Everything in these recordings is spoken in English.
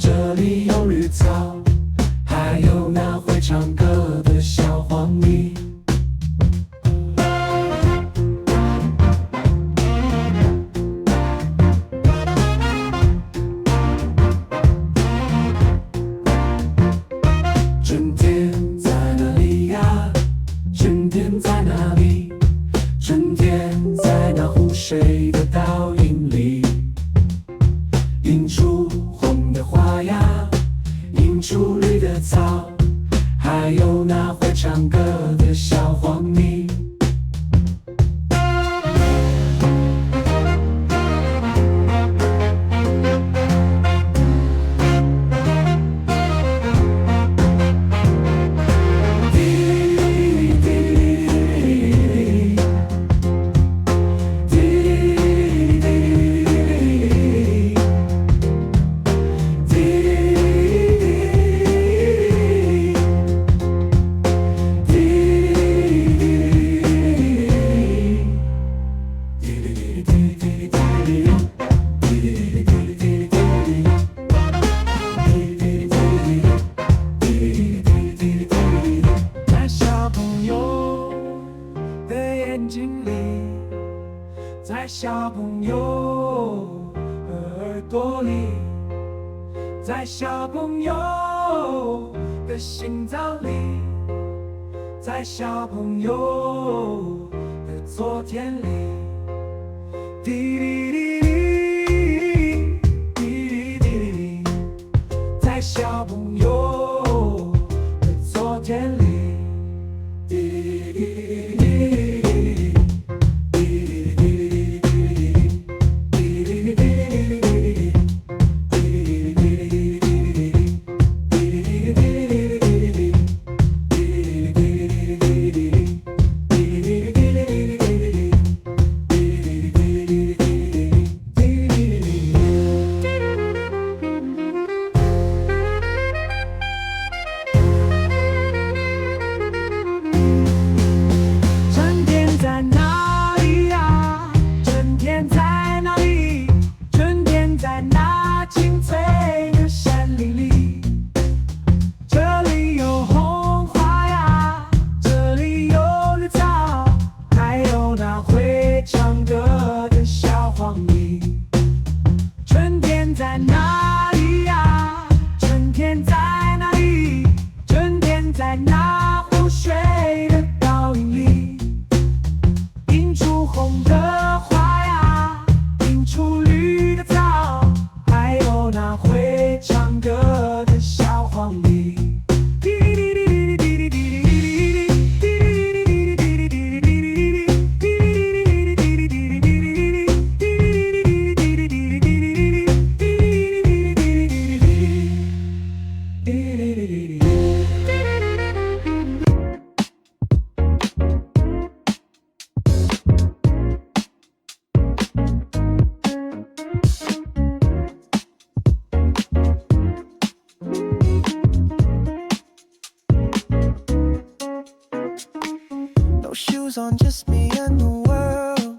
这里有绿草，还有那会唱歌的小黄鹂。春天在哪里呀？春天在哪里？春天在那湖水的倒影里，映出红的花呀，映出绿的草，还有那会唱歌的小黄鹂。在小朋友的眼睛里，在小朋友的耳朵里，在小朋友的心脏里，在小朋友的昨天里。滴滴滴滴滴滴滴，在小朋友的昨天里。滴滴滴春天在哪里呀？春天在哪里？春天在那青翠的山林里。这里有红花呀，这里有绿草，还有那会唱歌的小黄鹂。春天在哪里呀？春天在哪里？春天在那湖水的倒影里，映出红的花呀，映出绿的草，还有那会唱歌的小黄鹂。No shoes on, just me and the world.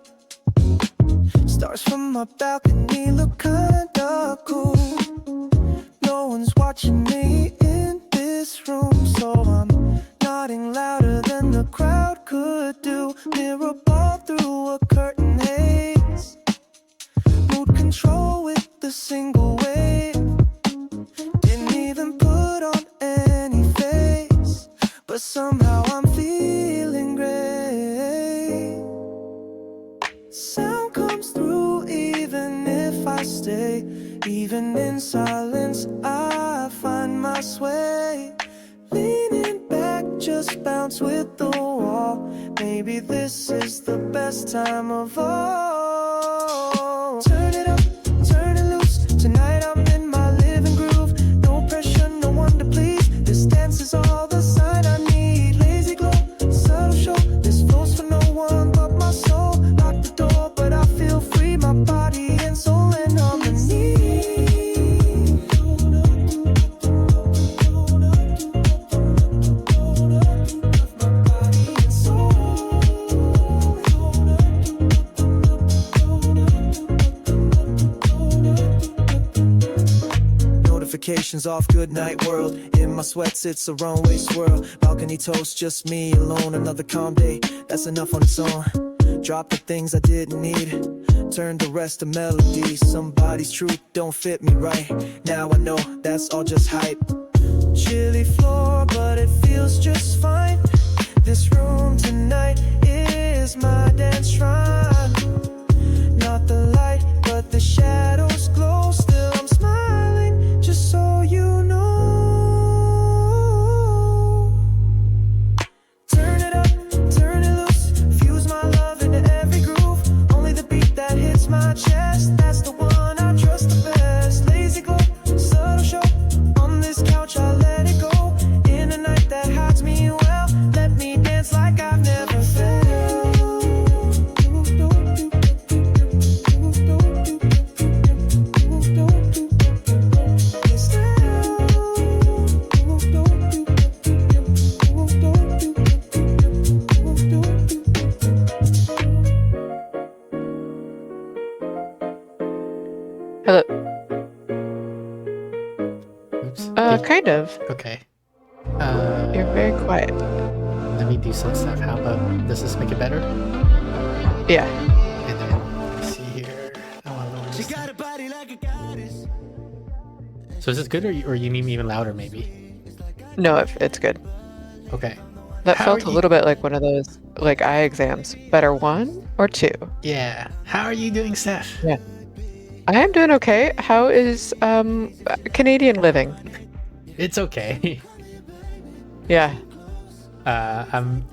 Stars from my balcony look kinda cool. No one's watching me in this room, so I'm nodding louder than the crowd could do. Mirror ball through a curtain haze. Mood control with the single wave. Didn't even put on any face, but somehow I'm feeling great. Sound comes through even if I stay. Even in silence I find my sway. Leaning back, just bounce with the wall. Maybe this is the best time of all. Turn it up, turn it loose. Tonight I'm in my living groove. No pressure, no one to please. This dance is all the sign I need. Lazy glow, subtle show. This flow's for no one but my soul. Lock the door, but I feel free. My body and soul and harmony. notifications off, good night world. In my sweats, it's a runway swirl. Balcony toast, just me alone. Another calm day, that's enough on its own. Drop the things I didn't need, turn the rest to melody. Somebody's truth don't fit me right. Now I know that's all just hype. Chilly floor, but it feels just fine. This room tonight is my dance shrine. Not the light, but the shadows glow. Still I'm smiling, just so you know. Turn it up, turn it loose. Fuse my love into every groove. Only the beat that hits my chest, that's the one I trust the best. Lazy glow, subtle show. On this couch I let it go. In a night that hides me well, let me dance like I've never felt. Hello. Oops. Kind of. Okay. You're very quiet. Let me do some stuff. How about, does this make it better? Yeah. And then, let's see here. I want to lower this down. So is this good, or you need me even louder, maybe? No, it's good. Okay. That How felt are a you- little bit like one of those like eye exams. Better 1 or 2? Yeah. How are you doing, Steph? Yeah. I am doing okay. How is Canadian living? It's okay. Yeah. I'm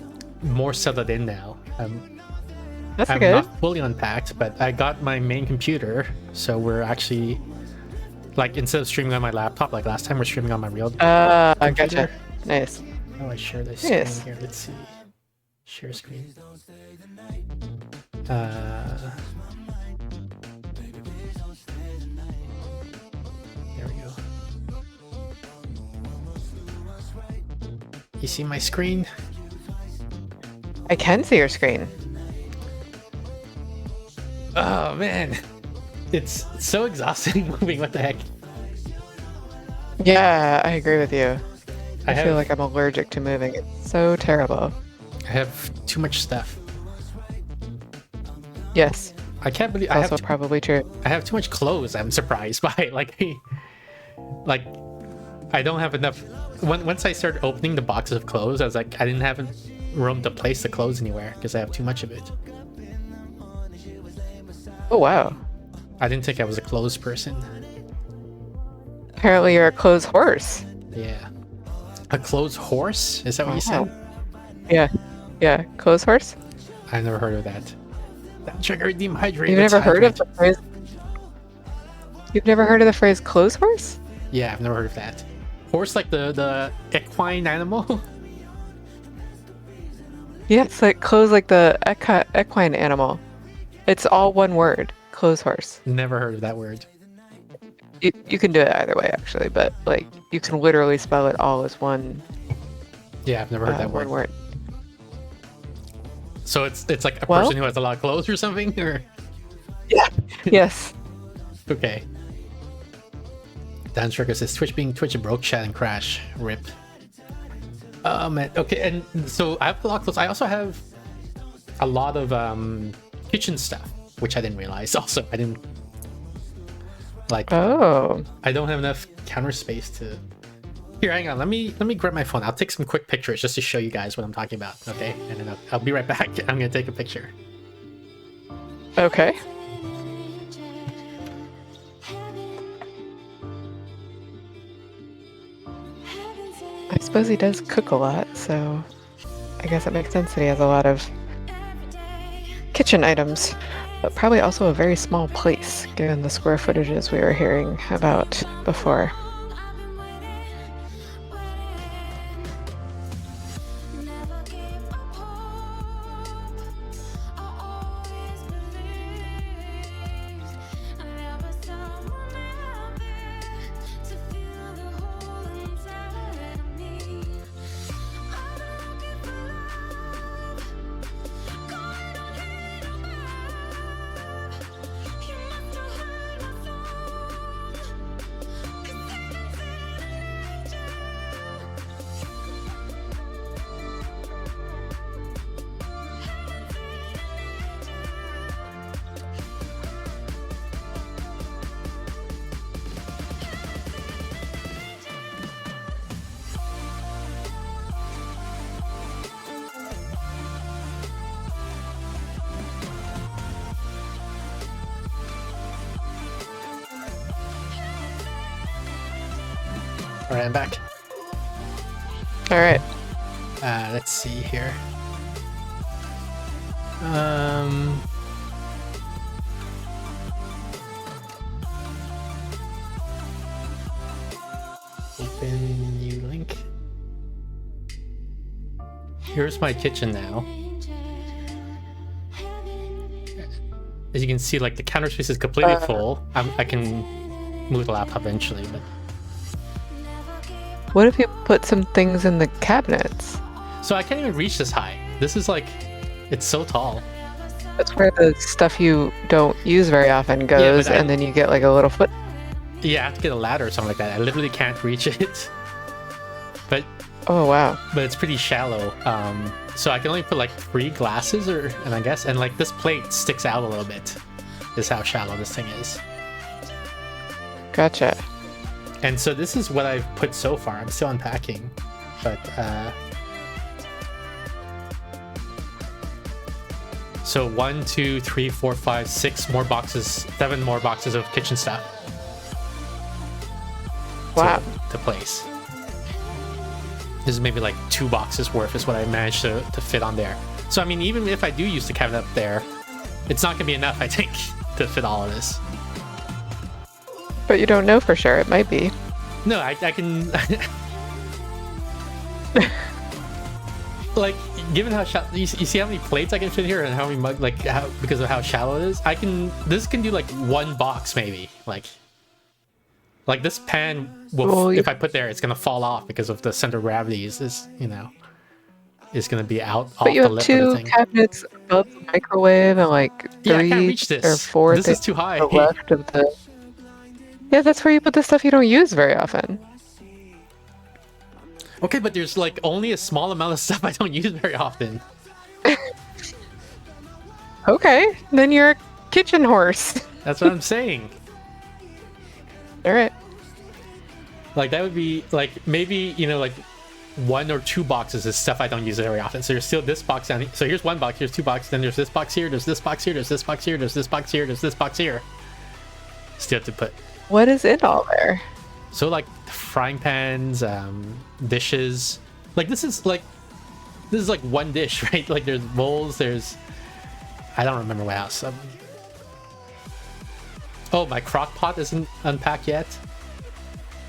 more settled in now. That's I'm good. not fully unpacked, but I got my main computer, so we're actually, like, instead of streaming on my laptop like last time, we're streaming on my real I computer. gotcha. Nice. How do I share this Yes. screen here? Let's see. Share screen. There we go. You see my screen? I can see your screen. Oh man, it's so exhausting moving. What the heck? Yeah, I agree with you. I have feel like I'm allergic to moving. It's so terrible. I have too much stuff. Yes. I can't believe Also probably true. I have too much clothes. I'm surprised by like I don't have enough. Once I started opening the boxes of clothes, I was like, I didn't have room to place the clothes anywhere because I have too much of it. Oh wow. I didn't think I was a clothes person. Apparently you're a clothes horse. Yeah, a clothes horse? Is that what you Wow. said? Yeah. Yeah. Clothes horse? I've never heard of that. That trigger dehydrated. You've never heard of the phrase? You've never heard of the phrase clothes horse? Yeah, I've never heard of that. Horse, like the equine animal. Yeah, it's like clothes like the equine animal. It's all one word. Clothes horse. Never heard of that word. You can do it either way actually, but like you can literally spell it all as one Yeah, I've never heard that one word. word. So it's like a Well- person who has a lot of clothes or something, or Yeah. Yes. okay. Dan Stricker says Twitch broke, chat and crash. Rip. Oh man. Okay, and so I have a lot of clothes. I also have a lot of kitchen stuff, which I didn't realize. Also, I didn't like. Oh. I don't have enough counter space to. Here, hang on. Let me grab my phone. I'll take some quick pictures just to show you guys what I'm talking about. Okay, and then I'll be right back. I'm gonna take a picture. Okay. I suppose he does cook a lot, so I guess it makes sense that he has a lot of kitchen items, but probably also a very small place, given the square footages we were hearing about before. All right, I'm back. All right. Let's see here. Open new link. Here's my kitchen now. As you can see, like the counter space is completely full. I can move the laptop eventually, but What if you put some things in the cabinets? so I can't even reach this high. This is like, it's so tall. That's where the stuff you don't use very often goes, but and then you get like a little foot. Yeah, I have to get a ladder or something like that. I literally can't reach it. But Oh wow. it's pretty shallow. So I can only put like 3 glasses, and I guess, and like this plate sticks out a little bit. Is how shallow this thing is. Gotcha. And so this is what I've put so far. I'm still unpacking, but so 1, 2, 3, 4, 5, 6 more boxes, 7 more boxes of kitchen stuff. Wow. To place. This is maybe like 2 boxes worth is what I managed to fit on there. So I mean, even if I do use the cabinet up there, it's not gonna be enough, I think, to fit all of this. But you don't know for sure. It might be. No, I can. Like, given how shallow, you see how many plates I can fit here and how many mug, like, how, because of how shallow it is, this can do like 1 box maybe. Like this pan will, if I put there, it's gonna fall off because of the center of gravity is gonna be out off But you the have lip of the 2 thing. cabinets above the microwave and like 3 Yeah, I can't reach this. or 4 This is too high. to the left of the. Yeah, that's where you put the stuff you don't use very often. Okay, but there's like only a small amount of stuff I don't use very often. Okay, then you're a kitchen horse. That's what I'm saying. All right. Like that would be like maybe, you know, like 1 or 2 boxes is stuff I don't use very often. So there's still this box down here. So here's 1 box, here's 2 boxes, then there's this box here, there's this box here, there's this box here, there's this box here, there's this box here. Still have to put. What is in all there? So like frying pans, dishes. Like this is like 1 dish, right? Like there's bowls, there's, I don't remember what else. Oh, my crock pot isn't unpacked yet.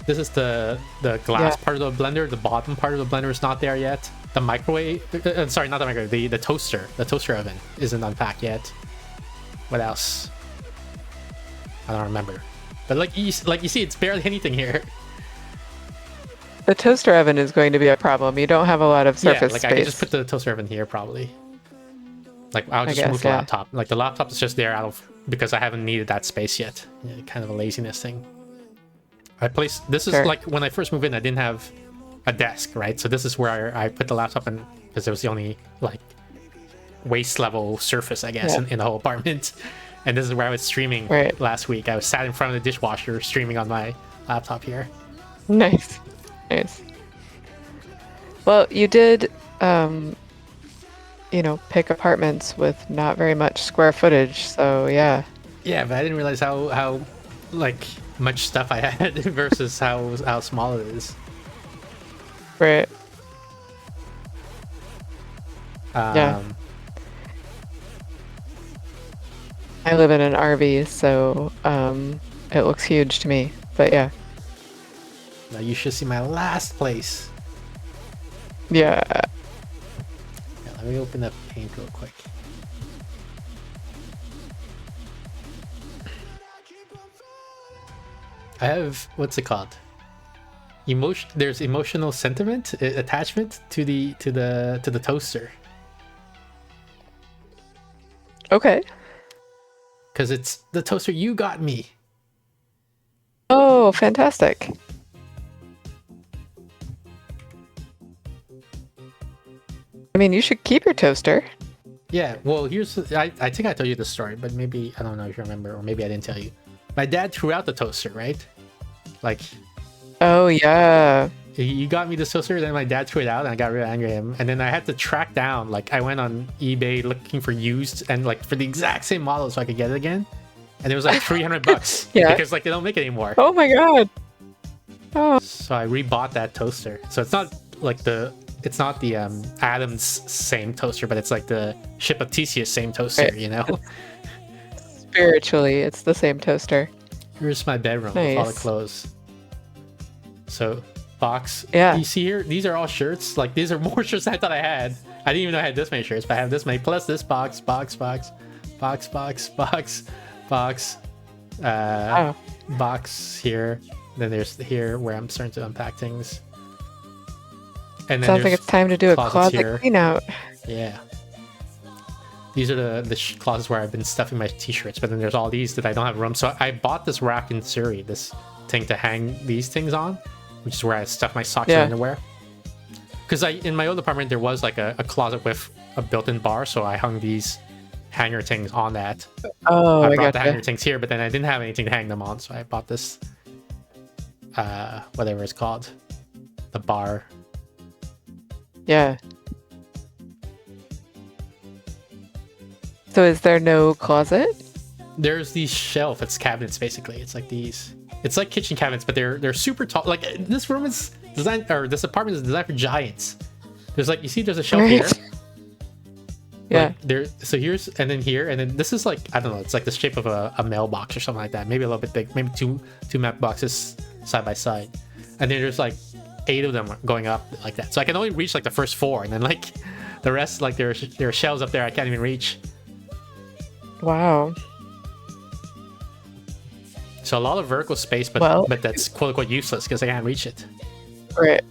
This is the glass part of the blender. The bottom part of the blender is not there yet. The microwave, sorry, not the microwave. The toaster oven isn't unpacked yet. What else? I don't remember. But like you see, it's barely anything here. The toaster oven is going to be a problem. You don't have a lot of surface like space. I could just put the toaster oven here probably. Like I'll just move the laptop. Like the laptop is just there because I haven't needed that space yet. Yeah, kind of a laziness thing. This is like when I first moved in, I didn't have a desk, right? So this is where I put the laptop in because it was the only like waist level surface, I guess, in the whole apartment. And this is where I was streaming last week. I was sat in front of the dishwasher streaming on my laptop here. Nice. Well, you did, pick apartments with not very much square footage, so yeah. Yeah, but I didn't realize how like much stuff I had versus how small it is. Right. Yeah. I live in an RV, so it looks huge to me. But yeah. Now you should see my last place. Yeah. Let me open up Paint real quick. I have, what's it called? There's emotional sentiment attachment to the toaster. Okay. Because it's the toaster you got me. Oh, fantastic. I mean, you should keep your toaster. Yeah, well, I think I told you the story, but maybe, I don't know if you remember, or maybe I didn't tell you. My dad threw out the toaster, right? Like... Oh, yeah. You got me the toaster, then my dad threw it out, and I got really angry at him. And then I had to track down, like, I went on eBay looking for used, and, like, for the exact same model so I could get it again. And it was, like, $300. Yeah. Because, like, they don't make it anymore. Oh, my God. Oh, So I rebought that toaster. So it's not like it's not the Adams same toaster, but it's like the Ship of Theseus same toaster, right. you know? Spiritually, it's the same toaster. Here's my bedroom with all the Nice. clothes. So, box. Yeah. You see here, these are all shirts. Like, these are more shirts than I thought I had. I didn't even know I had this many shirts, but I have this many. Plus this box. Oh, Box here. Then there's here where I'm starting to unpack things. And then sounds like there's it's time to do a closets closet here. clean out. Yeah. These are the closets where I've been stuffing my t-shirts, but then there's all these that I don't have room. So I bought this rack in Surrey, this thing to hang these things on, which is where I stuff my socks and underwear. Because in my old apartment, there was like a closet with a built-in bar, so I hung these hanger things on that. Oh, I I brought the gotcha. hanger things here, but then I didn't have anything to hang them on, so I bought this, whatever it's called, the bar. Yeah. So is there no closet? There's these shelf. It's cabinets basically. It's like these. It's like kitchen cabinets, but they're super tall. Like this room is designed, or this apartment is designed for giants. There's like, you see, there's a shelf here. Yeah. Like, there. So here's, and then here, and then this is like, I don't know. It's like the shape of a mailbox or something like that. Maybe a little bit big. Maybe two mailboxes side by side. And then there's like 8 of them going up like that. So I can only reach like the first 4, and then like the rest, like there are shelves up there I can't even reach. Wow. So a lot of vertical space, but Well- but that's quote unquote useless because I can't reach it. Right.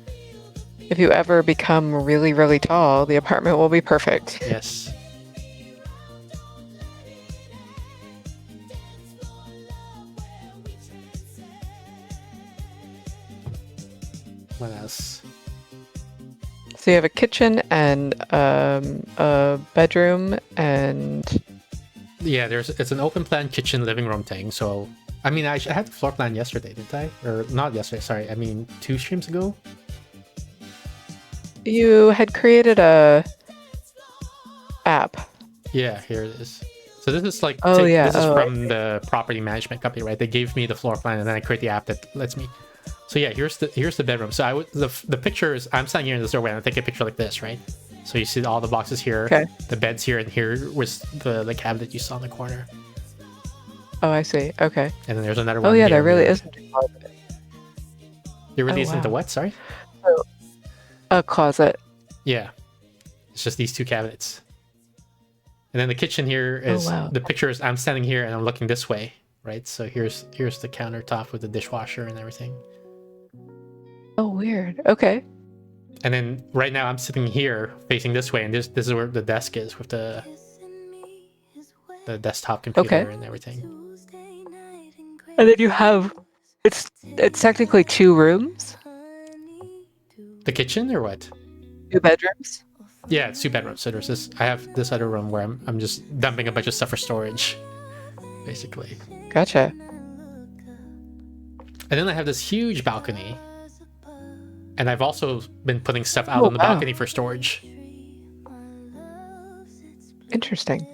If you ever become really, really tall, the apartment will be perfect. Yes. What else? So you have a kitchen and a bedroom and Yeah, it's an open plan kitchen living room thing. So I mean, I had the floor plan yesterday, didn't I? Or not yesterday? Sorry, I mean 2 streams ago. you had created a app. Yeah, here it is. So this is like Oh, yeah. this is Oh, from the property management company, right? They gave me the floor plan, and then I create the app that lets me. So yeah, here's the bedroom. So the picture is, I'm standing here in this doorway, and I take a picture like this, right? So you see all the boxes here, Okay. the beds here, and here was the cabinet you saw in the corner, Oh, I see. Okay. and then there's another one. Oh yeah, here there really where- isn't a closet. There really Oh, isn't the wow. what? Sorry. A closet. Yeah, it's just these 2 cabinets, and then the kitchen here is wow. the picture is I'm standing here and I'm looking this way, right? So here's the countertop with the dishwasher and everything. Oh, weird. Okay. And then right now I'm sitting here facing this way, and this is where the desk is with the desktop computer Okay. and everything. And then you have it's technically 2 rooms, The kitchen or what? 2 bedrooms. Yeah, it's 2 bedrooms. So there's this. I have this other room where I'm just dumping a bunch of stuff for storage, basically. Gotcha. And then I have this huge balcony, and I've also been putting stuff out Oh, on the wow. balcony for storage. Interesting.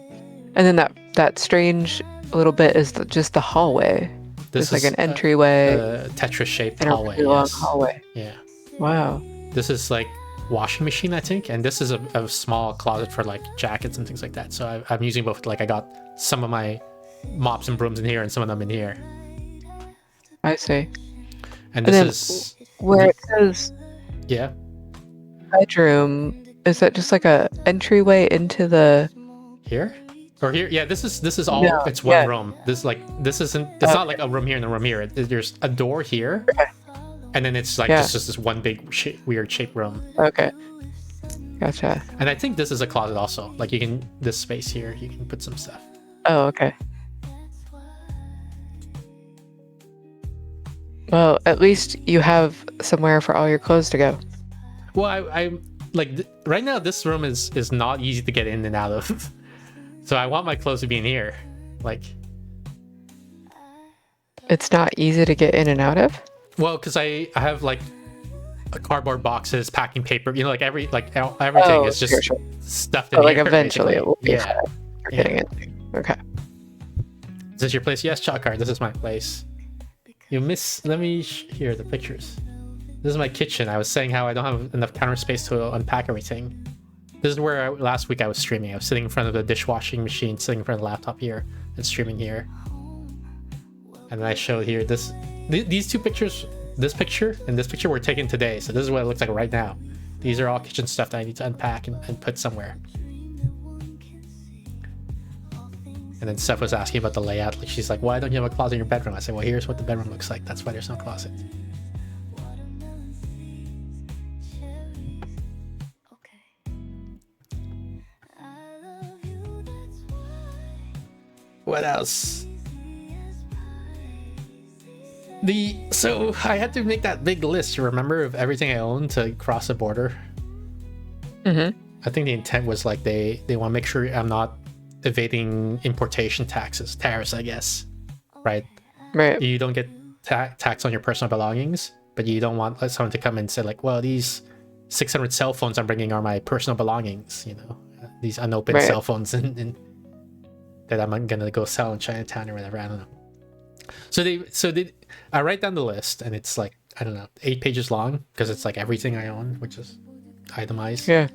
And then that strange little bit is just the hallway. This There's like is an entryway a Tetris-shaped and a hallway. really long Yes. hallway. Yeah. Wow. This is like washing machine, I think, and this is a small closet for like jackets and things like that. So I'm using both. Like I got some of my mops and brooms in here and some of them in here. I see. And And then this is where it says yeah. bedroom, is that just like a entryway into the Here or here? Yeah, this is all. No, It's one yeah. room. This isn't. It's not like a room here and a room here. There's a door here, and then it's like Yeah. just this one big weird shaped room. Okay. Gotcha. And I think this is a closet also. Like you can this space here, you can put some stuff. Oh, okay. Well, at least you have somewhere for all your clothes to go. Well, I like right now. This room is not easy to get in and out of, so I want my clothes to be in here. Like, It's not easy to get in and out of. well, because I have like cardboard boxes, packing paper. You know, like everything Oh, is just sure. stuffed in But like here. eventually basically. it will be Yeah. fine for getting in. Okay. Is this your place? Yes, Chalk Card. This is my place. You miss. Let me here the pictures. This is my kitchen. I was saying how I don't have enough counter space to unpack everything. This is where last week I was streaming. I was sitting in front of the dishwashing machine, sitting in front of the laptop here, and streaming here. And then I showed here these two pictures. This picture and this picture were taken today, so this is what it looks like right now. These are all kitchen stuff that I need to unpack and put somewhere. And then Steph was asking about the layout. Like, she's like, why don't you have a closet in your bedroom? I said, well, here's what the bedroom looks like. That's why there's no closet. What else? So I had to make that big list, you remember, of everything I own to cross the border. Mm-hmm. I think the intent was like they want to make sure I'm not evading importation tariffs, I guess. Right? Right. You don't get tax on your personal belongings, but you don't want someone to come and say like, well, these 600 cell phones I'm bringing are my personal belongings, you know, these unopened cell phones and that I'm gonna go sell in Chinatown or whatever. I don't know. So I write down the list, and it's like, I don't know, 8 pages long, because it's like everything I own, which is itemized. Yeah.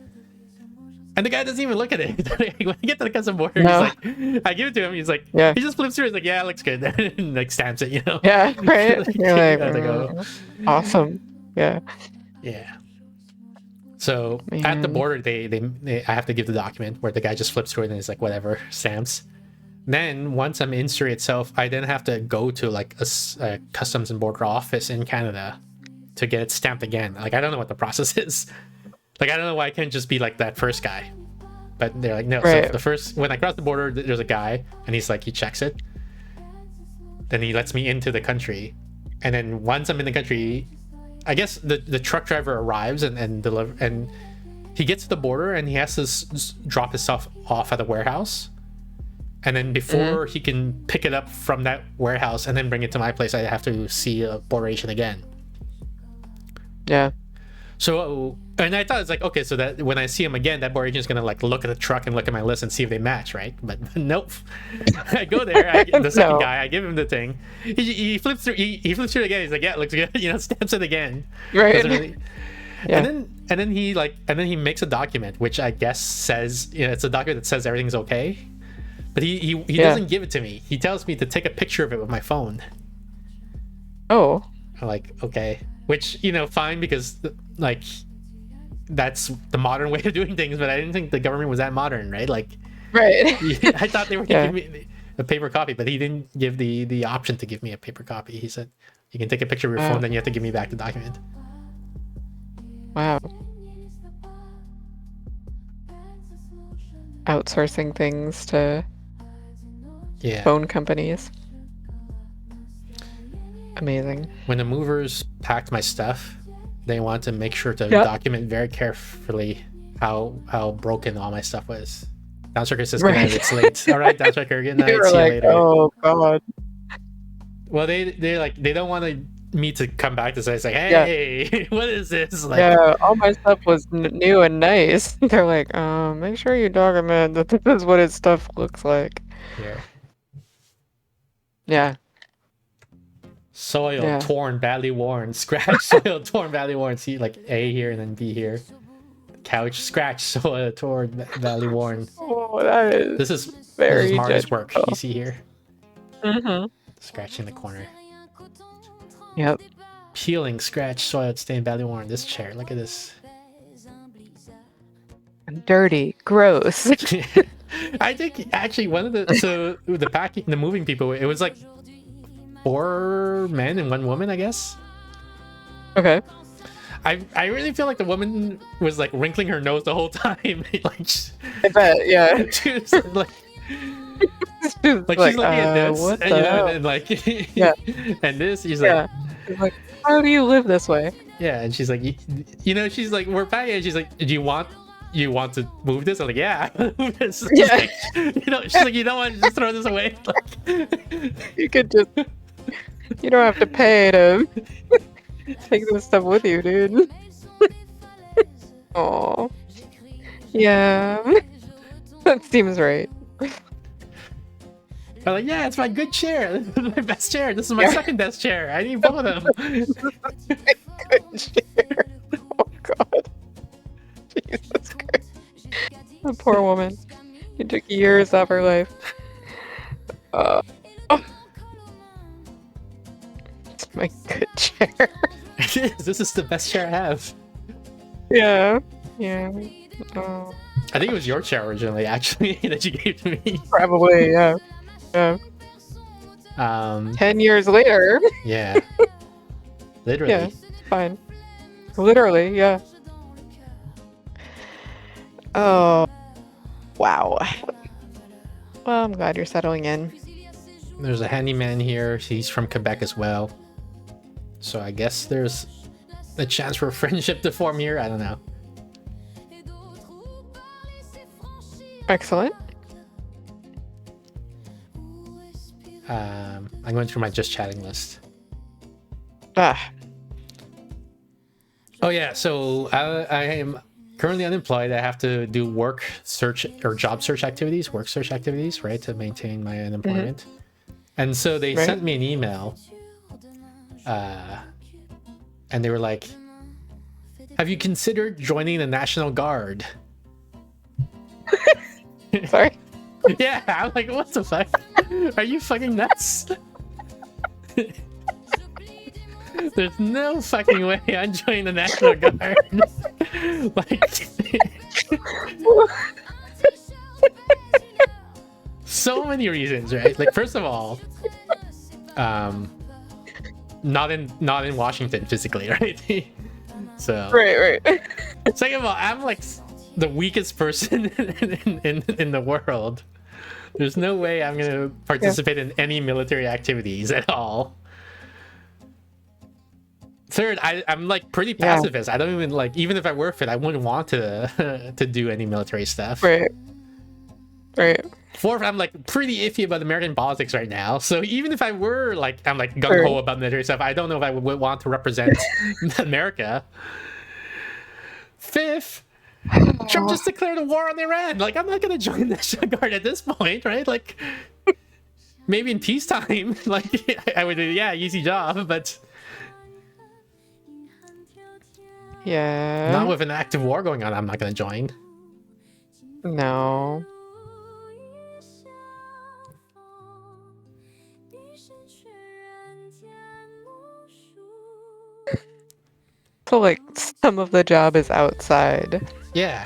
And the guy doesn't even look at it. When I get to the custom border, No. he's like, I give it to him. He's like, Yeah. he just flips through. He's like, yeah, it looks good, and like stamps it, you know. Yeah. Right. You're like, I have to go. Awesome. Yeah. Yeah. So at the Man. border, I have to give the document where the guy just flips through it and he's like, whatever, stamps. Then once I'm in Surrey itself, I then have to go to like a customs and border office in Canada to get it stamped again. Like, I don't know what the process is. Like, I don't know why I can't just be like that first guy. But they're like, no. Right. So the first, when I cross the border, there's a guy and he's like, he checks it. Then he lets me into the country. And then once I'm in the country, I guess the truck driver arrives and he gets to the border and he has to drop his stuff off at the warehouse. And then before he can pick it up from that warehouse and then bring it to my place, I have to see a border agent again. Yeah. So, and I thought it's like, okay, so that when I see him again, that border agent's gonna like look at the truck and look at my list and see if they match, right? But nope. I go there, the second guy, I give him the thing. He flips through. He flips through it again. He's like, yeah, it looks good. You know, stamps it again. Right. Doesn't really- Yeah. And then he makes a document which I guess says, you know, it's a document that says everything's okay. But he doesn't give it to me. He tells me to take a picture of it with my phone. Oh. I'm like, okay. Which, you know, fine, because like that's the modern way of doing things, but I didn't think the government was that modern, right? Like, Right. I thought they were giving me a paper copy, but he didn't give the option to give me a paper copy. He said, you can take a picture of your phone, then you have to give me back the document. Wow. Outsourcing things to Yeah. phone companies. Amazing. When the movers packed my stuff, they wanted to make sure to document very carefully how broken all my stuff was. Downstriker says, good night, it's late. All right, Downstriker, good night, You were see you like, later. oh god. Well, they don't want me to come back to say, it's like, hey, what is this? Like, Yeah, all my stuff was new and nice. They're like, make sure you document that this is what his stuff looks like. here. Yeah. Soil, Yeah. torn, badly worn. Scratch, soil, torn, badly worn. See, like A here and then B here. Couch, scratch, soil, torn, badly worn. Oh, that is This is very Marty's work. judgmental. You see here? Mm-hmm. Scratch in the corner. Yep. Peeling, scratch, soiled, stained, badly worn. This chair, look at this. Dirty, gross. I think actually one of the moving people, it was like 4 men and 1 woman, I guess. Okay. I really feel like the woman was like wrinkling her nose the whole time. Like I bet, yeah. she was like She's she's looking at this, what and, the you know, hell? and like Yeah. and this, she's Yeah. like, She's like, how do you live this way? yeah, and she's like, you know, she's like, we're packing, and she's like, do you want to move this? I'm like, yeah, move this. Yeah. Like, you know, she's like, you don't want to just throw this away. Like, You could just, you don't have to pay to take this stuff with you, dude. Oh, yeah, that seems right. I'm like, yeah, it's my good chair. This is my best chair. This is my second best chair. I need both of them. Good chair. Oh God. Jesus Christ. The poor woman. It took years of her life. Oh. It's my good chair. It is. This is the best chair I have. Yeah. Yeah. Oh. I think it was your chair originally, actually, that you gave to me. Probably, yeah. Yeah. 10 years later. Yeah. Literally. Yeah, fine. Literally, yeah. Oh, wow. Well, I'm glad you're settling in. There's a handyman here. He's from Quebec as well. So I guess there's a chance for a friendship to form here. I don't know. Excellent. I'm going through my just chatting list. Ah, Oh yeah, so I am currently unemployed. I have to do work search or job search activities, work search activities, right, to maintain my unemployment. And so they Right. sent me an email, and they were like, "Have you considered joining the National Guard?" sorry. Yeah, I'm like, what the fuck? Are you fucking nuts? There's no fucking way I'm joining the National Guard. Like, so many reasons, right? Like, first of all, not in Washington physically, right? So, Right. second of all, I'm like the weakest person in the world. There's no way I'm gonna participate in any military activities at all. Third, I'm like pretty pacifist. I don't even like, even if I were fit, I wouldn't want to to do any military stuff. Right. Fourth, I'm like pretty iffy about American politics right now. So even if I were like, I'm like gung ho about military stuff, I don't know if I would want to represent America. Fifth, Trump just declared a war on Iran. Like, I'm not gonna join the National Guard at this point, right? Like, maybe in peacetime, like I would do, yeah, easy job, but Yeah. not with an active war going on. I'm not gonna join. No. So like some of the job is outside. Yeah,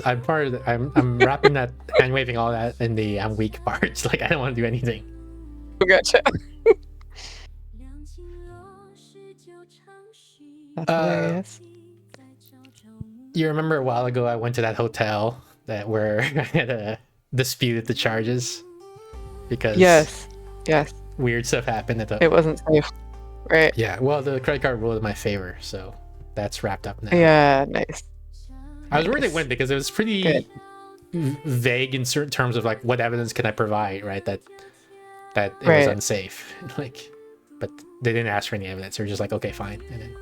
I'm part of I'm wrapping that hand waving all that in the I'm weak parts. Like, I don't want to do anything. Gotcha. That's hilarious. You remember a while ago I went to that hotel where I had a disputed the charges because Yes. weird stuff happened at the It wasn't safe. Right. yeah. Well, the credit card ruled in my favor, so that's wrapped up now. Yeah, nice. I was worried it went because it was pretty Good. vague in certain terms of like what evidence can I provide, right? That it was Right. unsafe, like, but they didn't ask for any evidence. They were just like, okay, fine, and then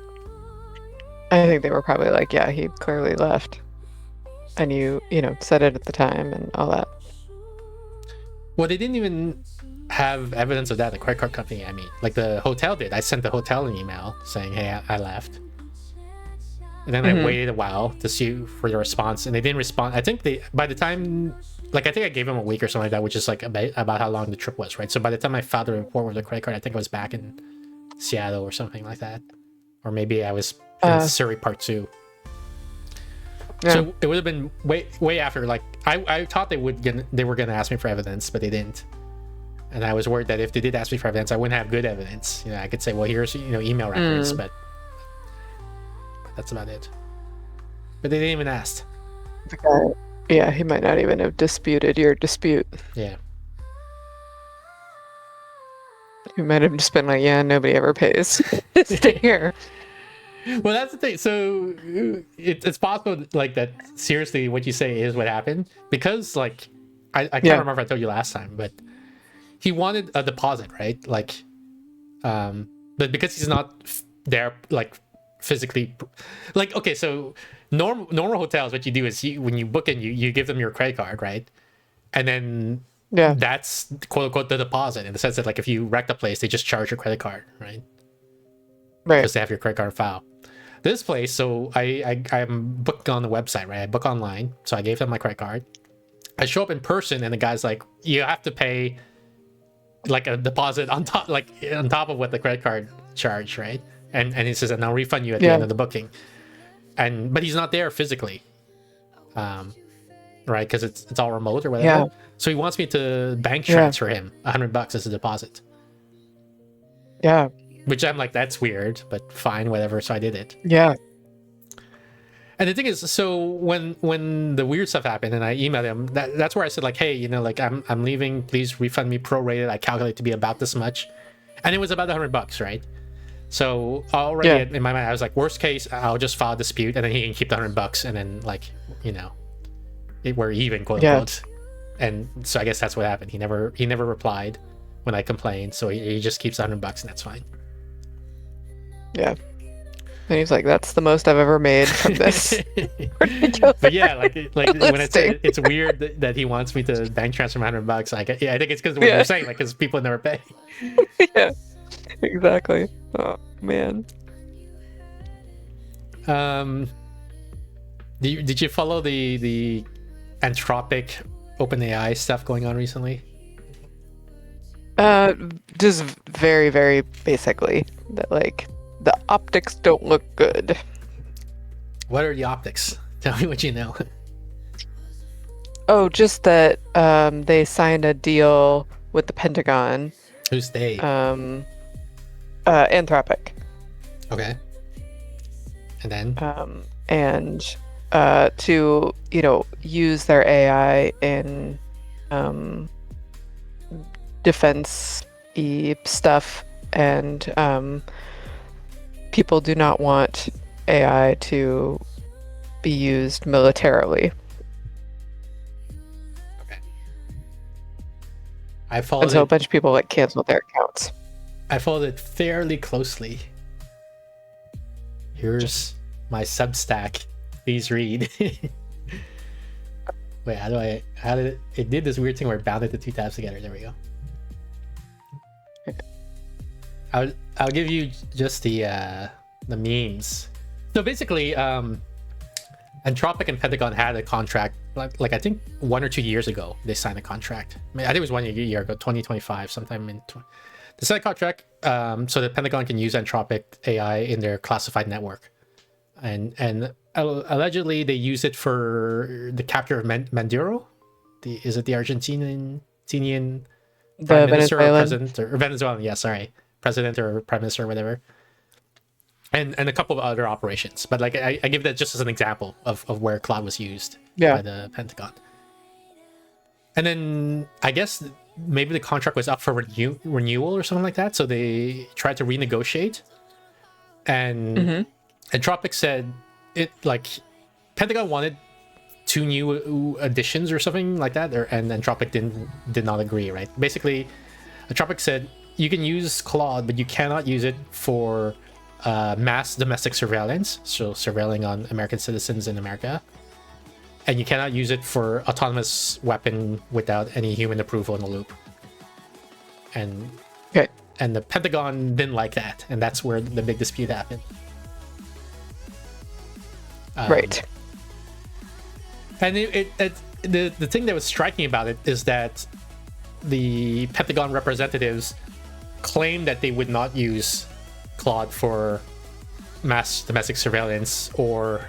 I think they were probably like, yeah, he clearly left. And you said it at the time and all that. well, they didn't even have evidence of that. The credit card company, I mean, like the hotel did. I sent the hotel an email saying, hey, I left. And then I waited a while to see for the response, and they didn't respond. I think by the time, like, I think I gave them a week or something like that, which is like about how long the trip was, right? So by the time I filed the report with the credit card, I think I was back in Seattle or something like that. Or maybe I was in Surrey Part 2. Yeah. So it would have been way after. Like, I thought they were gonna ask me for evidence, but they didn't. And I was worried that if they did ask me for evidence, I wouldn't have good evidence. I could say, well, here's email records, but that's about it. But they didn't even ask. The guy, yeah, he might not even have disputed your dispute. Yeah. He might have just been like, yeah, nobody ever pays. Stay here. Well, that's the thing. So it's possible, like, that seriously what you say is what happened, because, like, I can't remember if I told you last time, but he wanted a deposit, right? Like, but because he's not there, like, physically, like, okay, so normal hotels, what you do is when you book in, you give them your credit card, right? And then Yeah. that's quote unquote the deposit, in the sense that like if you wreck the place, they just charge your credit card, right? Right. Because they have your credit card file. This place, so I'm booked on the website, right? I book online, so I gave them my credit card. I show up in person, and the guy's like, "You have to pay like a deposit on top, like on top of what the credit card charge, right?" And he says, "And I'll refund you at the Yeah. end of the booking." But he's not there physically, right? Because it's all remote or whatever. Yeah. So he wants me to bank Yeah. transfer him $100 as a deposit, Yeah. which I'm like, that's weird, but fine, whatever. So I did it. Yeah. And the thing is, so when the weird stuff happened, and I emailed him, that's where I said like, hey, you know, like I'm leaving. Please refund me prorated. I calculate to be about this much, and it was about $100, right? So already in my mind, I was like, worst case, I'll just file a dispute, and then he can keep the $100, and then like, you know, we're even, quote unquote. And so I guess that's what happened. He never replied when I complained, so he just keeps $100, and that's fine. Yeah. And he's like, "That's the most I've ever made from this." Ridiculous. But yeah, like when listing. it's weird that he wants me to bank transfer $100. Like, yeah, I think it's because what you're saying, like, because people never pay. Yeah. Exactly. Oh man. Did you follow the Anthropic OpenAI stuff going on recently? Just very, very basically that like the optics don't look good. What are the optics? Tell me what you know. Oh, just that they signed a deal with the Pentagon. Who's they? Anthropic. Okay. And then? And to, you know, use their AI in defense-y stuff, and people do not want AI to be used militarily. Okay. I followed And so a it. bunch of people like canceled their accounts. I followed it fairly closely. Here's my Substack. Please read. Wait, how did it did this weird thing where it bounded the two tabs together. There we go. I'll give you just the memes. So basically, Anthropic and Pentagon had a contract, like I think 1 or 2 years ago they signed a contract. I think it was 1 year ago, 2025, sometime in. They signed a contract so that Pentagon can use Anthropic AI in their classified network, and allegedly they use it for the capture of Maduro. Is it the Argentinian prime minister or president or Venezuelan? Yeah, sorry, president or prime minister or whatever. And a couple of other operations, but like I give that just as an example of where cloud was used by the Pentagon. And then I guess maybe the contract was up for renewal or something like that, so they tried to renegotiate. And Anthropic said it like Pentagon wanted 2 new additions or something like that, and Anthropic did not agree. Right? Basically, Anthropic said you can use Claude, but you cannot use it for mass domestic surveillance, so surveilling on American citizens in America, and you cannot use it for autonomous weapon without any human approval in the loop. And the Pentagon didn't like that, and that's where the big dispute happened. Right. And the thing that was striking about it is that the Pentagon representatives claimed that they would not use Claude for mass domestic surveillance or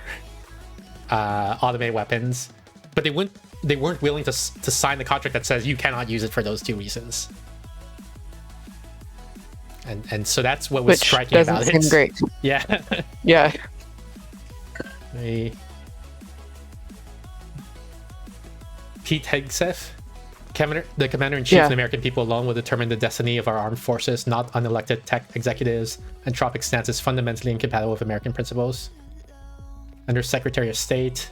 automated weapons, but they weren't willing to sign the contract that says you cannot use it for those 2 reasons. And so that's what was striking about it. Which doesn't seem great. Yeah. Yeah. Pete Hegseth, the commander-in-chief of the American people alone will determine the destiny of our armed forces, not unelected tech executives. Anthropic stance is fundamentally incompatible with American principles. Under Secretary of State,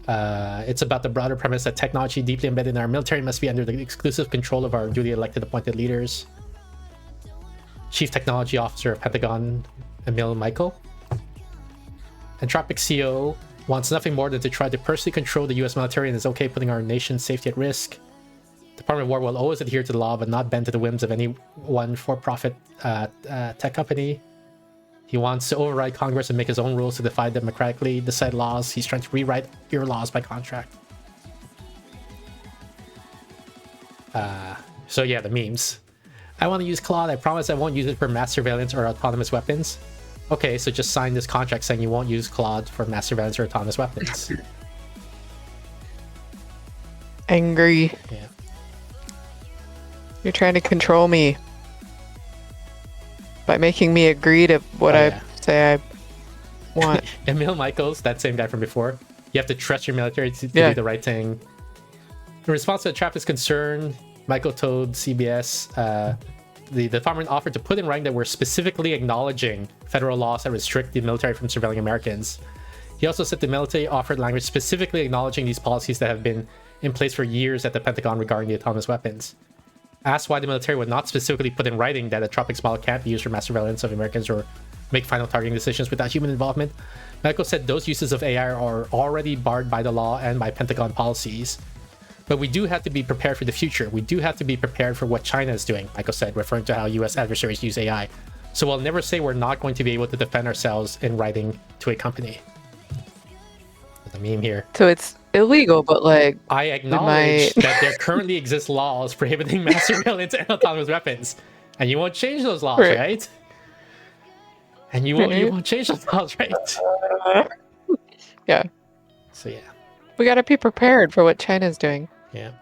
it's about the broader premise that technology deeply embedded in our military must be under the exclusive control of our duly elected appointed leaders. Chief Technology Officer of Pentagon, Emil Michael. Anthropic CEO wants nothing more than to try to personally control the US military and is okay putting our nation's safety at risk. Department of War will always adhere to the law, but not bend to the whims of any one for-profit tech company. He wants to override Congress and make his own rules to defy democratically decided laws. He's trying to rewrite your laws by contract. So yeah, the memes. I want to use Claude. I promise I won't use it for mass surveillance or autonomous weapons. Okay, so just sign this contract saying you won't use Claude for mass surveillance or autonomous weapons. Angry. Yeah. You're trying to control me by making me agree to what I say I want. Emil Michaels, that same guy from before. You have to trust your military to do the right thing. In response to the Trappist concern, Michael told CBS the department offered to put in writing that we're specifically acknowledging federal laws that restrict the military from surveilling Americans. He also said the military offered language specifically acknowledging these policies that have been in place for years at the Pentagon regarding the autonomous weapons. Asked why the military would not specifically put in writing that a Tropics model can't be used for mass surveillance of Americans or make final targeting decisions without human involvement, Michael said those uses of AI are already barred by the law and by Pentagon policies. But we do have to be prepared for the future. We do have to be prepared for what China is doing, Michael said, referring to how US adversaries use AI. So we'll never say we're not going to be able to defend ourselves in writing to a company. The meme here. So it's illegal, but like I acknowledge that there currently exist laws prohibiting mass surveillance and autonomous weapons, and you won't change those laws, right? And you won't change those laws, right? Yeah. So yeah, we gotta be prepared for what China's doing. Yeah.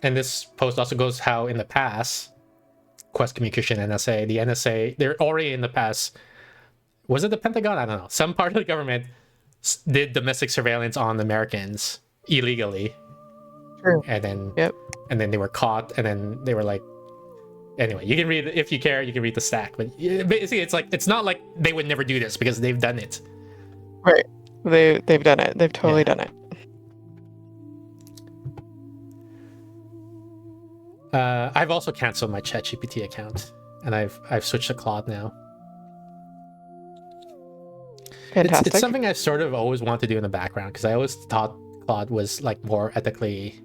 And this post also goes how in the past, Quest Communication, NSA, the NSA, they're already in the past. Was it the Pentagon? I don't know. Some part of the government did domestic surveillance on Americans illegally. True. And then, and then they were caught, and then they were like, anyway, you can read, if you care, you can read the stack. But basically, it's like, it's not like they would never do this because they've done it. Right. They've done it. They've totally done it. I've also canceled my ChatGPT account, and I've switched to Claude now. Fantastic. It's something I sort of always wanted to do in the background because I always thought Claude was like more ethically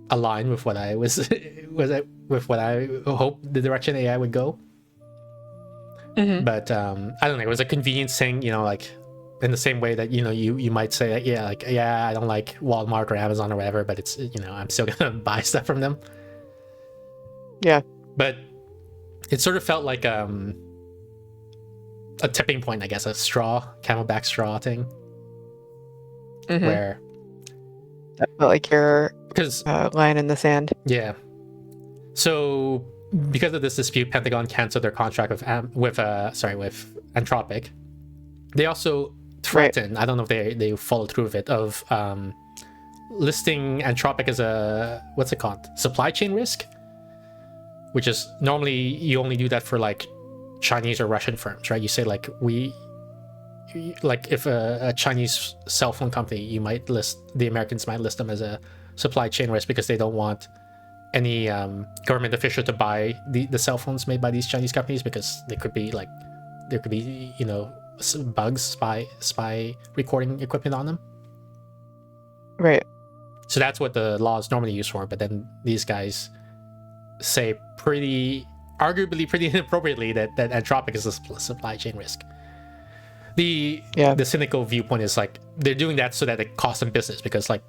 aligned with what I was with what I hoped the direction AI would go. But I don't know. It was a convenience thing, you know, like in the same way that you might say that, I don't like Walmart or Amazon or whatever, but it's I'm still gonna buy stuff from them. Yeah. But it sort of felt like a tipping point, I guess, a camelback straw thing. Where that felt like your line in the sand. Yeah. So because of this dispute, Pentagon canceled their contract with Anthropic. They also threatened, I don't know if they followed through with it, of listing Anthropic as a, what's it called? Supply chain risk? Which is normally you only do that for like Chinese or Russian firms, right? You say like if a Chinese cell phone company, the Americans might list them as a supply chain risk because they don't want any government official to buy the cell phones made by these Chinese companies because there could be bugs, spy recording equipment on them. Right. So that's what the law is normally used for. But then these guys say arguably pretty inappropriately that Anthropic is a supply chain risk. The cynical viewpoint is like they're doing that so that it costs them business because like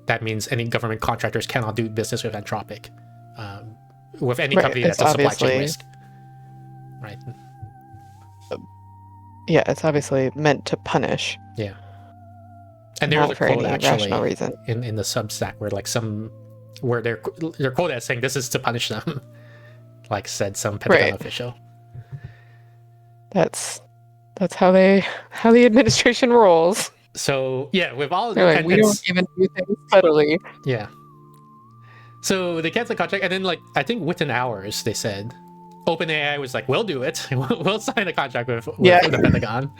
that means any government contractors cannot do business with Anthropic, with any company that's a supply chain risk. Right. Yeah, it's obviously meant to punish. Yeah. And there's a quote actually reason. in the Substack where they're quoted as saying this is to punish them, like said some Pentagon official. That's how the administration rolls. So yeah, with all of that, we don't even do things subtly. Yeah. So they canceled the contract, and then like I think within hours they said, OpenAI was like, "We'll do it. We'll sign a contract with the Pentagon."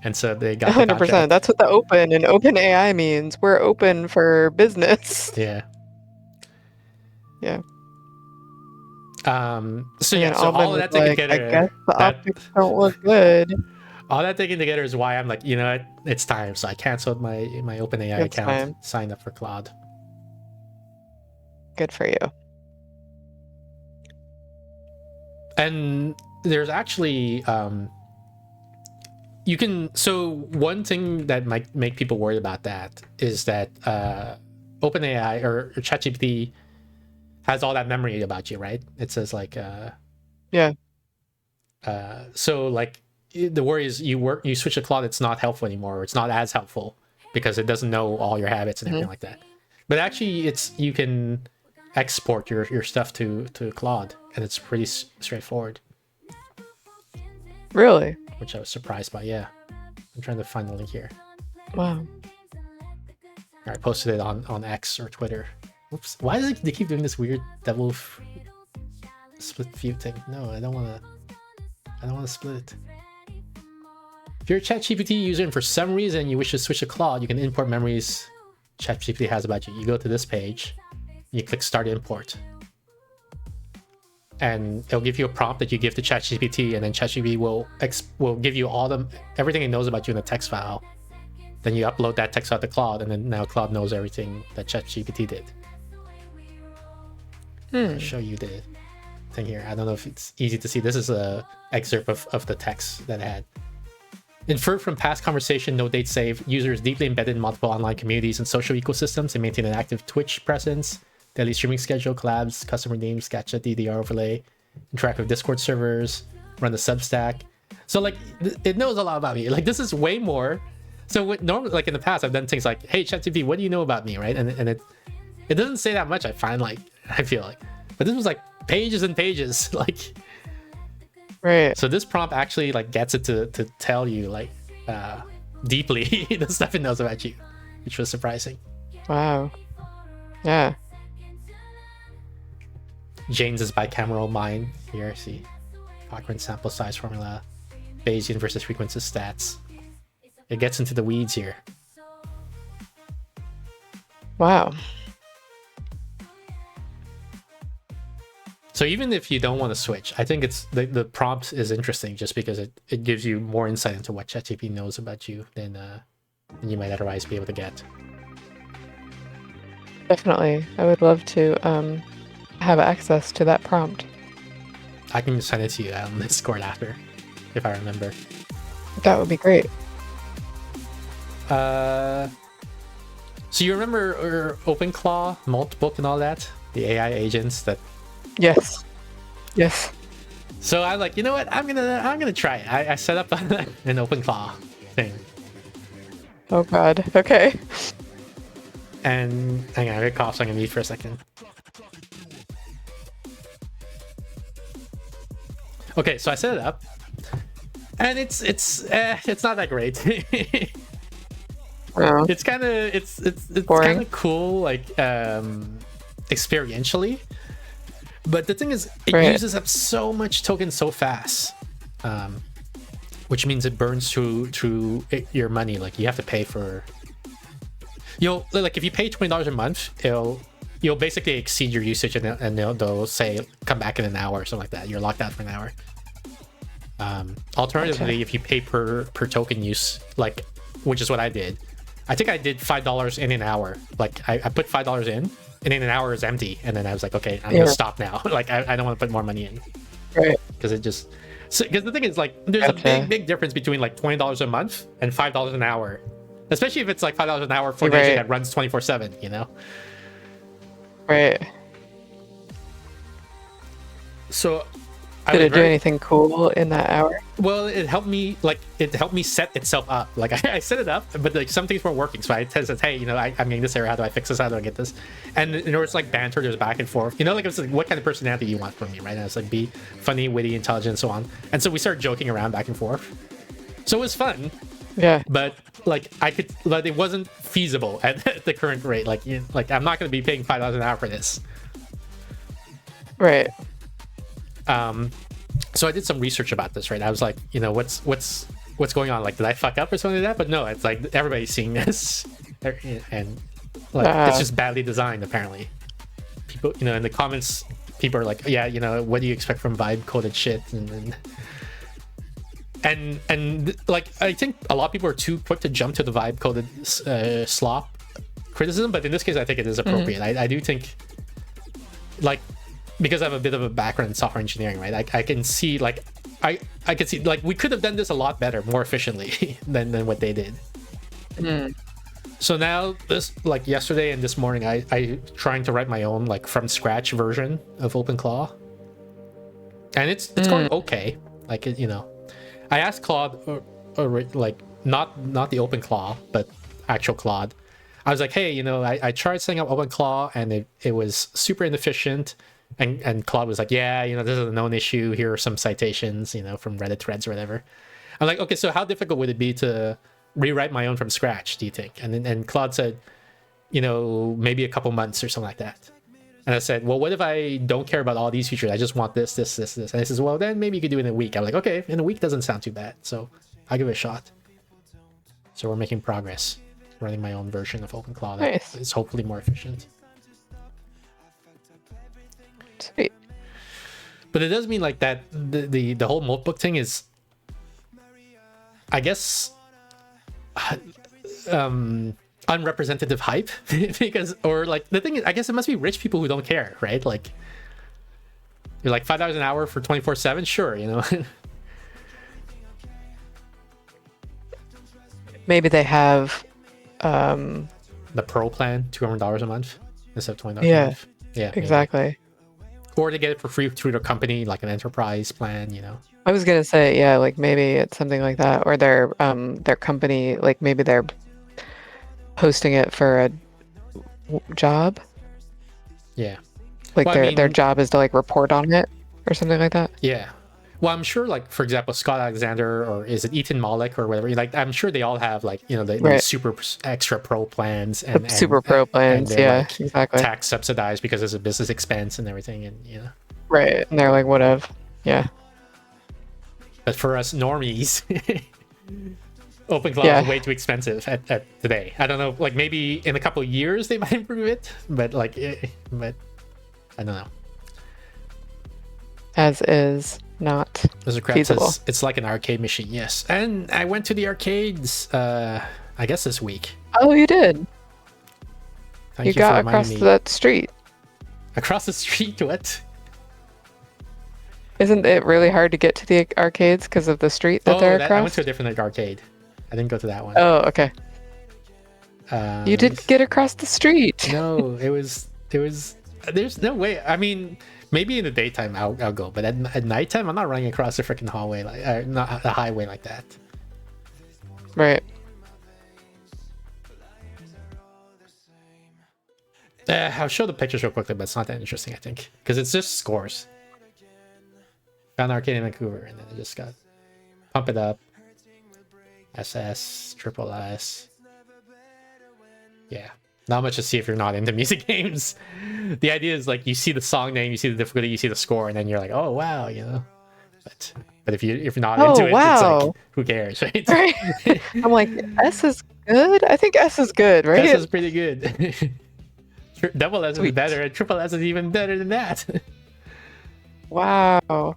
And so they got 100%. That's what the open and OpenAI means. We're open for business. Yeah. Yeah. So yeah, so all of that taken together, I guess the optics don't look good. All that taken together is why I'm like, it's time. So I canceled my OpenAI account, signed up for Claude. Good for you. And there's actually you can, so one thing that might make people worried about that is that OpenAI or ChatGPT has all that memory about you, right? It says like Yeah. so like the worry is you switch to Claude, it's not helpful anymore, or it's not as helpful because it doesn't know all your habits and everything like that. But actually you can export your stuff to Claude, and it's pretty straightforward. Really? Which I was surprised by. Yeah, I'm trying to find the link here. Wow. I posted it on X or Twitter. Oops. Why do they keep doing this weird devil split view thing? No, I don't want to split it. If you're a ChatGPT user and for some reason you wish to switch to Claude, you can import memories ChatGPT has about you. You go to this page, you click Start Import, and it'll give you a prompt that you give to ChatGPT, and then ChatGPT will give you everything it knows about you in a text file. Then you upload that text file to Claude, and then now Claude knows everything that ChatGPT did. I'll show you the thing here. I don't know if it's easy to see. This is a excerpt of the text that it had. Inferred from past conversation, no date saved. Users deeply embedded in multiple online communities and social ecosystems. They maintain an active Twitch presence, daily streaming schedule, collabs, customer names, gacha, DDR overlay, interact with Discord servers, run the Substack. So like it knows a lot about me. Like this is way more. So normally, like in the past, I've done things like, "Hey ChatGPT, what do you know about me?" Right, and it doesn't say that much. I feel like, but this was like pages and pages, like. Right. So this prompt actually like gets it to tell you like deeply the stuff it knows about you, which was surprising. Wow. Yeah. Jane's is bicameral mind here. See, Cochrane sample size formula, Bayesian versus frequency stats. It gets into the weeds here. Wow. So even if you don't want to switch, I think it's the prompt is interesting just because it gives you more insight into what ChatGPT knows about you than you might otherwise be able to get. Definitely. I would love to have access to that prompt. I can send it to you on Discord after, if I remember. That would be great. So you remember OpenClaw, Multibook, and all that? The AI agents that. Yes. Yes. So I'm like, you know what? I'm gonna try it. I set up an OpenClaw thing. Oh God. Okay. And hang on, I got cough, so I'm gonna mute for a second. Okay, so I set it up, and it's not that great. Wow. It's kind of it's Boring. kind of cool, like experientially. But the thing is, it uses up so much tokens so fast, which means it burns through your money. Like you have to pay for. Like if you pay $20 a month, you'll basically exceed your usage, and they'll say come back in an hour or something like that. You're locked out for an hour. Alternatively, if you pay per token use, like which is what I did. I think I did $5 in an hour. Like I put $5 in. And in an hour is empty, and then I was like, okay, I'm gonna stop now. Like I don't want to put more money in, Right? Because because the thing is like there's a big difference between like $20 a month and $5 an hour, especially if it's like $5 an hour for an agent that runs 24/7. You know, Right. so Did it do anything cool in that hour? Well, it helped me set itself up. Like I set it up, but like some things weren't working. So I said, hey, I'm getting this error. How do I fix this? How do I get this? And there was like banter. There's back and forth. Like it was like, what kind of personality you want from me, right? And it's like be funny, witty, intelligent, and so on. And so we started joking around back and forth. So it was fun. Yeah. But like it wasn't feasible at the current rate. Like I'm not going to be paying $5 an hour for this. Right. So I did some research about this, right? I was like, what's going on? Like, did I fuck up or something like that? But no, it's like everybody's seeing this, and like it's just badly designed. Apparently, people, in the comments, people are like, yeah, what do you expect from vibe coded shit? And like I think a lot of people are too quick to jump to the vibe coded slop criticism, but in this case, I think it is appropriate. I do think like, because I have a bit of a background in software engineering, right? I can see like I can see like we could have done this a lot better, more efficiently than what they did. So now this, like yesterday and this morning, I trying to write my own like from scratch version of OpenClaw, and it's going okay. Like, you know, I asked Claude, or like not the OpenClaw, but actual Claude. I was like, hey, you know, I tried setting up OpenClaw and it was super inefficient. And Claude was like, yeah, you know, this is a known issue. Here are some citations, you know, from Reddit threads or whatever. I'm like, okay, so how difficult would it be to rewrite my own from scratch, do you think? And Claude said, you know, maybe a couple months or something like that. And I said, well, what if I don't care about all these features? I just want this. And he says, well, then maybe you could do it in a week. I'm like, okay, in a week doesn't sound too bad. So I'll give it a shot. So we're making progress, running my own version of OpenClaw that Nice. is hopefully more efficient. Sweet. But it does mean like that the whole notebook thing is, I guess, unrepresentative hype. Because, or like the thing is, I guess it must be rich people who don't care, right? Like, you're like $5 an hour for 24/7, sure, you know. Maybe they have The pro plan, $200 a month instead of $20 a Yeah, month. Yeah, maybe. exactly. Or they get it for free through their company, like an enterprise plan, you know. I was gonna say, yeah, like maybe it's something like that, or their company, like maybe they're posting it for a job, Yeah. like Well, I their mean- job is to like report on it or something like that. Yeah. Well, I'm sure, like, for example, Scott Alexander, or is it Ethan Mollick or whatever, like, I'm sure they all have, like, you know, the Right. super extra pro plans The and super pro plans, they're, yeah, like, exactly. tax subsidized because it's a business expense and everything, and you know. Right, and they're like, whatever. Yeah, But for us normies, OpenClaw Yeah. is way too expensive at today. I don't know, like maybe in a couple of years they might improve it, but like, but I don't know. as is not Mr. Krabs feasible. says it's like an arcade machine. Yes, and I went to the arcades. I guess this week. Oh, you did. Thank You for got reminding across me. that street. Across the street. What? Isn't it really hard to get to the arcades because of the street that they're I went across? to a different arcade. I didn't go to that one. Oh, okay. You did Let get across the street. No, it was. There's no way. I mean, maybe in the daytime I'll go, but at nighttime I'm not running across the freaking hallway like not the highway like that. Right. I'll show the pictures real quickly, but it's not that interesting, I think, because it's just scores. Found an arcade in Vancouver, and then I just got Pump It Up, SS, Triple S. Yeah, not much to see if you're not into music games. The idea is like you see the song name, you see the difficulty, you see the score, and then you're like, oh wow, you know. But if you're not Oh, into it, it's wow. like, who cares, right? Right. I'm like, S is good. I think S is good, right? S is pretty good. Double S is Sweet. better, and Triple S is even better than that. Wow.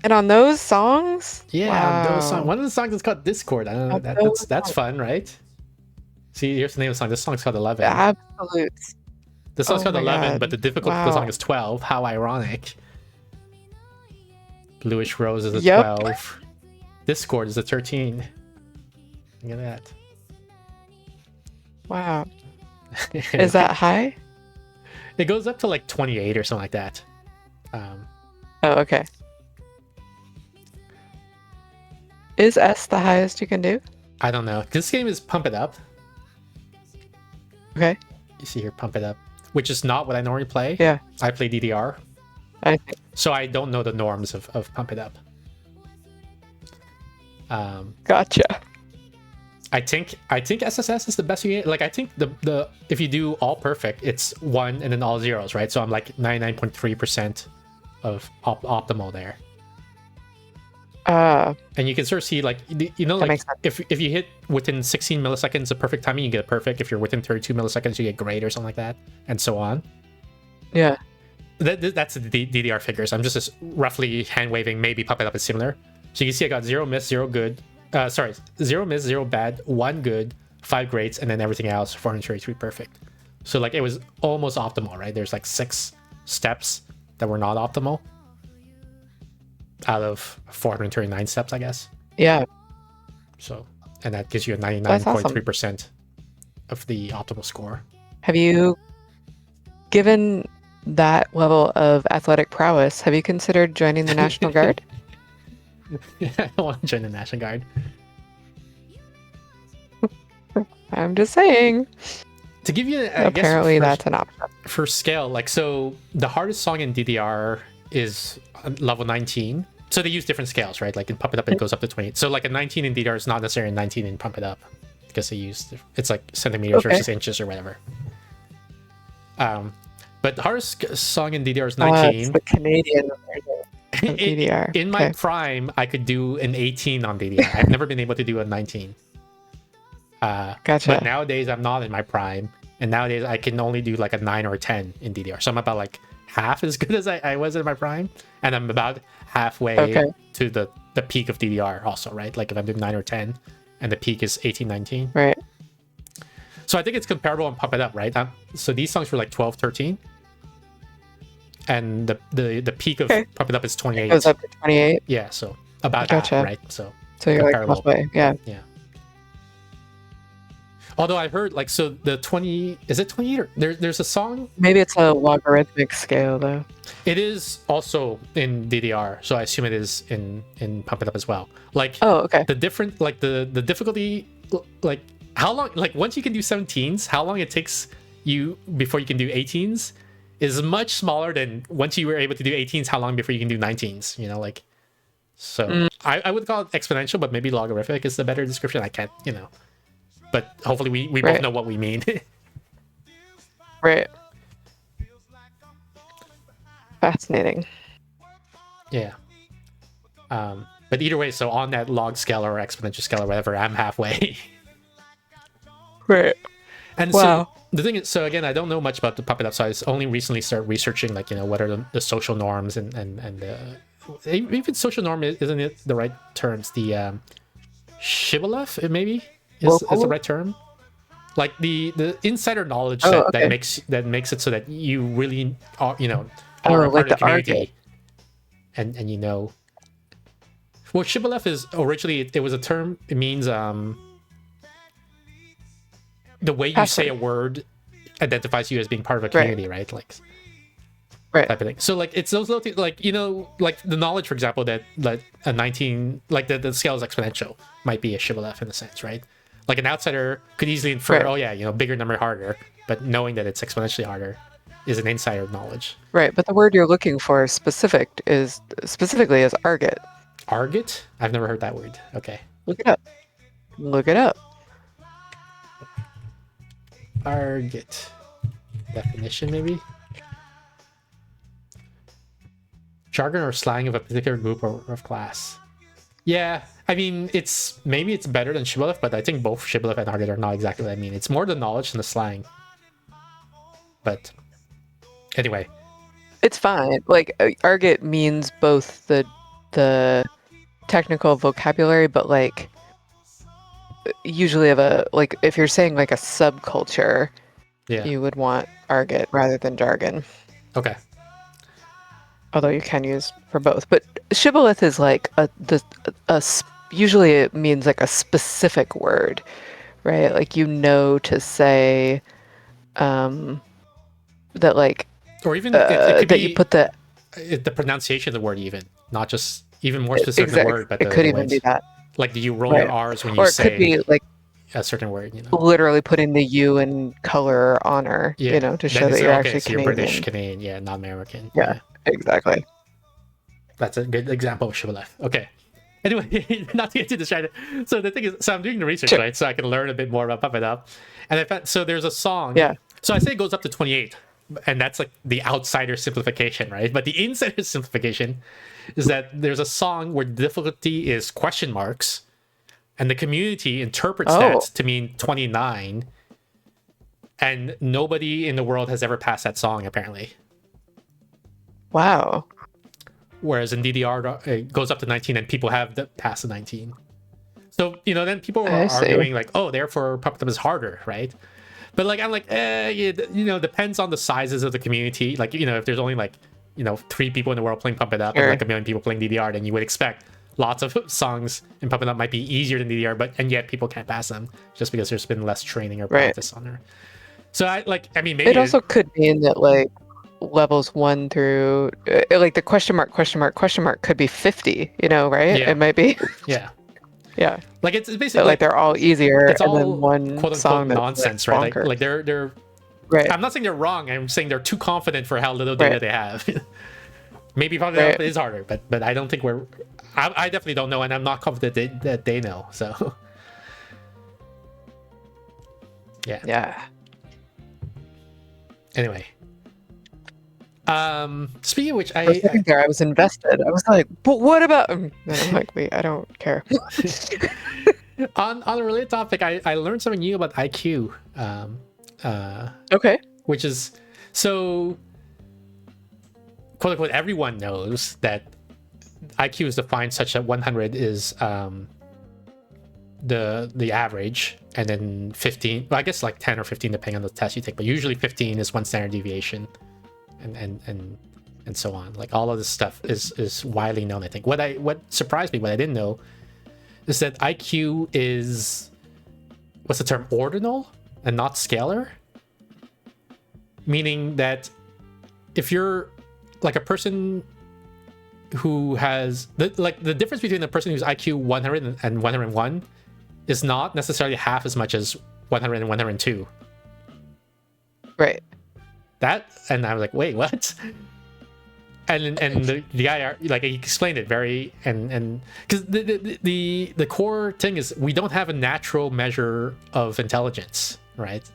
And on those songs? Yeah, those Wow. songs. One of the songs is called Discord. I don't know. On That's those that's songs. fun, right? See, here's the name of the song. This song's called 11. Absolute. The song's Oh called my 11, God. but the difficulty of the Wow. song is 12. How ironic. Bluish Rose is a Yep. 12. Discord is a 13. Look at that. Wow. Is that high? It goes up to like 28 or something like that. Oh, okay. Is S the highest you can do? I don't know. This game is Pump It Up. Okay. You see here, Pump It Up, which is not what I normally play. Yeah. I play DDR. I think. So I don't know the norms of Pump It Up. Gotcha. I think SSS is the best you get. Like I think the if you do all perfect, it's 1 and then all zeros, right? So I'm like 99.3% of optimal there. And you can sort of see like you know That like makes sense. if you hit within 16 milliseconds of perfect timing, you get a perfect. If you're within 32 milliseconds, you get great or something like that, and so on. Yeah. That's the DDR figures. I'm just roughly hand waving. Maybe Pump It Up is similar. So you can see I got 0 miss, 0 good. 0 miss, 0 bad, 1 good, 5 greats, and then everything else 433 perfect. So like it was almost optimal, right? There's like 6 steps that were not optimal out of 439 steps, I guess. Yeah. So, and that gives you a That's awesome. 99.3% of the optimal score. Have you, given that level of athletic prowess, have you considered joining the National Guard? Yeah, I don't want to join the National Guard. I'm just saying. To give you, Apparently, that's an option. For scale, like, so the hardest song in DDR is level 19. So they use different scales, right? Like in Pump It Up, it goes up to 20. So like a 19 in DDR is not necessarily a 19 in Pump It Up, because they use, it's like centimeters versus inches or whatever. But the hardest song in DDR is 19. It's the Canadian version of DDR. In my prime, I could do an 18 on DDR. I've never been able to do a 19. Gotcha. But nowadays, I'm not in my prime. And nowadays, I can only do like a 9 or a 10 in DDR. So I'm about like half as good as I was in my prime. And I'm about halfway to the peak of DDR also, right? Like if I'm doing 9 or 10 and the peak is 18, 19. Right. So I think it's comparable on Pump It Up, right? So these songs were like 12, 13. And the peak of Pump It Up is 28. It goes up to 28? Yeah, so about half, right? So you're comparable. Like halfway, yeah. Yeah. Although I heard, like, so the 20, is it 28 or there's a song? Maybe it's a logarithmic scale though. It is also in DDR, so I assume it is in Pump It Up as well. Like, the different, like the difficulty, like how long, like once you can do 17s, how long it takes you before you can do 18s is much smaller than once you were able to do 18s, how long before you can do 19s, you know, like, so I would call it exponential, but maybe logarithmic is the better description. I can't, you know. But hopefully we both know what we mean. Right. Fascinating. Yeah. But either way, so on that log scale or exponential scale or whatever, I'm halfway. Right. And so the thing is, so again, I don't know much about the Pump It Up, so I only recently started researching, like, you know, what are the social norms and even social norm isn't it the right terms? The shibboleth, maybe is the right term. Like the insider knowledge that makes it so that you really are, you know, are a part of the community, and you know. Well, shibboleth is originally it was a term. It means the way you say a word identifies you as being part of a community, right? Like, type of thing. So like it's those little things, like, you know, like the knowledge, for example, that like a 19, like the scale is exponential might be a shibboleth in a sense, right? Like an outsider could easily infer, oh yeah, you know, bigger number harder, but knowing that it's exponentially harder is an insider knowledge. Right, but the word you're looking for specifically is argot. Argot? I've never heard that word. Okay. Look it up. Look it up. Argot. Definition, maybe? Jargon or slang of a particular group or of class. Yeah, I mean, it's better than shibboleth, but I think both shibboleth and argot are not exactly what I mean. It's more the knowledge than the slang. But anyway, it's fine. Like argot means both the technical vocabulary, but like usually if you're saying like a subculture, you would want argot rather than jargon. Okay. Although you can use for both, but shibboleth is like usually it means like a specific word, right? Like, you know, to say that, like, or even it could that be you put the pronunciation of the word, even not just even more specific the word, but it could even be that. Like, do you roll your R's when you say? Or it could be like a certain word, you know, literally putting the U in color or honor, you know, to show that you're actually so Canadian. You're British, Canadian, not American. Yeah. Exactly. That's a good example of shibboleth. Okay. Anyway, not to get too distracted. So the thing is, so I'm doing the research, right? So I can learn a bit more about Pump It Up. And I found, so there's a song. Yeah. So I say it goes up to 28. And that's like the outsider simplification, right? But the insider simplification is that there's a song where the difficulty is question marks. And the community interprets that to mean 29. And nobody in the world has ever passed that song, apparently. Wow. Whereas in DDR, it goes up to 19 and people have passed the 19. So, you know, then people are arguing like, oh, therefore Pump It Up is harder, right? But like I'm like, depends on the sizes of the community. Like, if there's only like, 3 people in the world playing Pump It Up and Sure. like 1 million people playing DDR, then you would expect lots of songs in Pump It Up might be easier than DDR, and yet people can't pass them just because there's been less training or Right. practice on there. So maybe It also could mean that like levels 1 through like the question mark could be 50, right? Yeah. It might be yeah. yeah. Like it's basically But like they're all easier, it's and all then one quote song unquote that's nonsense, like, right? bonkers. Like they're Right. I'm not saying they're wrong. I'm saying they're too confident for how little data Right. they have. Maybe probably Right. is harder, but I don't think I definitely don't know, and I'm not confident that they know. So yeah. Yeah. Anyway, speaking of which, For a second there, I was invested. I was like, but what about? And I'm like, wait, I don't care. on a related topic, I learned something new about IQ. Okay. Which is so quote unquote everyone knows that IQ is defined such that 100 is the average, and then 15, well, I guess like 10 or 15 depending on the test you take, but usually 15 is one standard deviation, and so on. Like all of this stuff is widely known. I think what surprised me, what I didn't know, is that IQ is, what's the term, ordinal and not scalar, meaning that if you're like a person who has the difference between a person who's IQ 100 and 101 is not necessarily half as much as 100 and 102. Right. And I was like, wait, what? And the guy like he explained it very, and because the core thing is we don't have a natural measure of intelligence, right?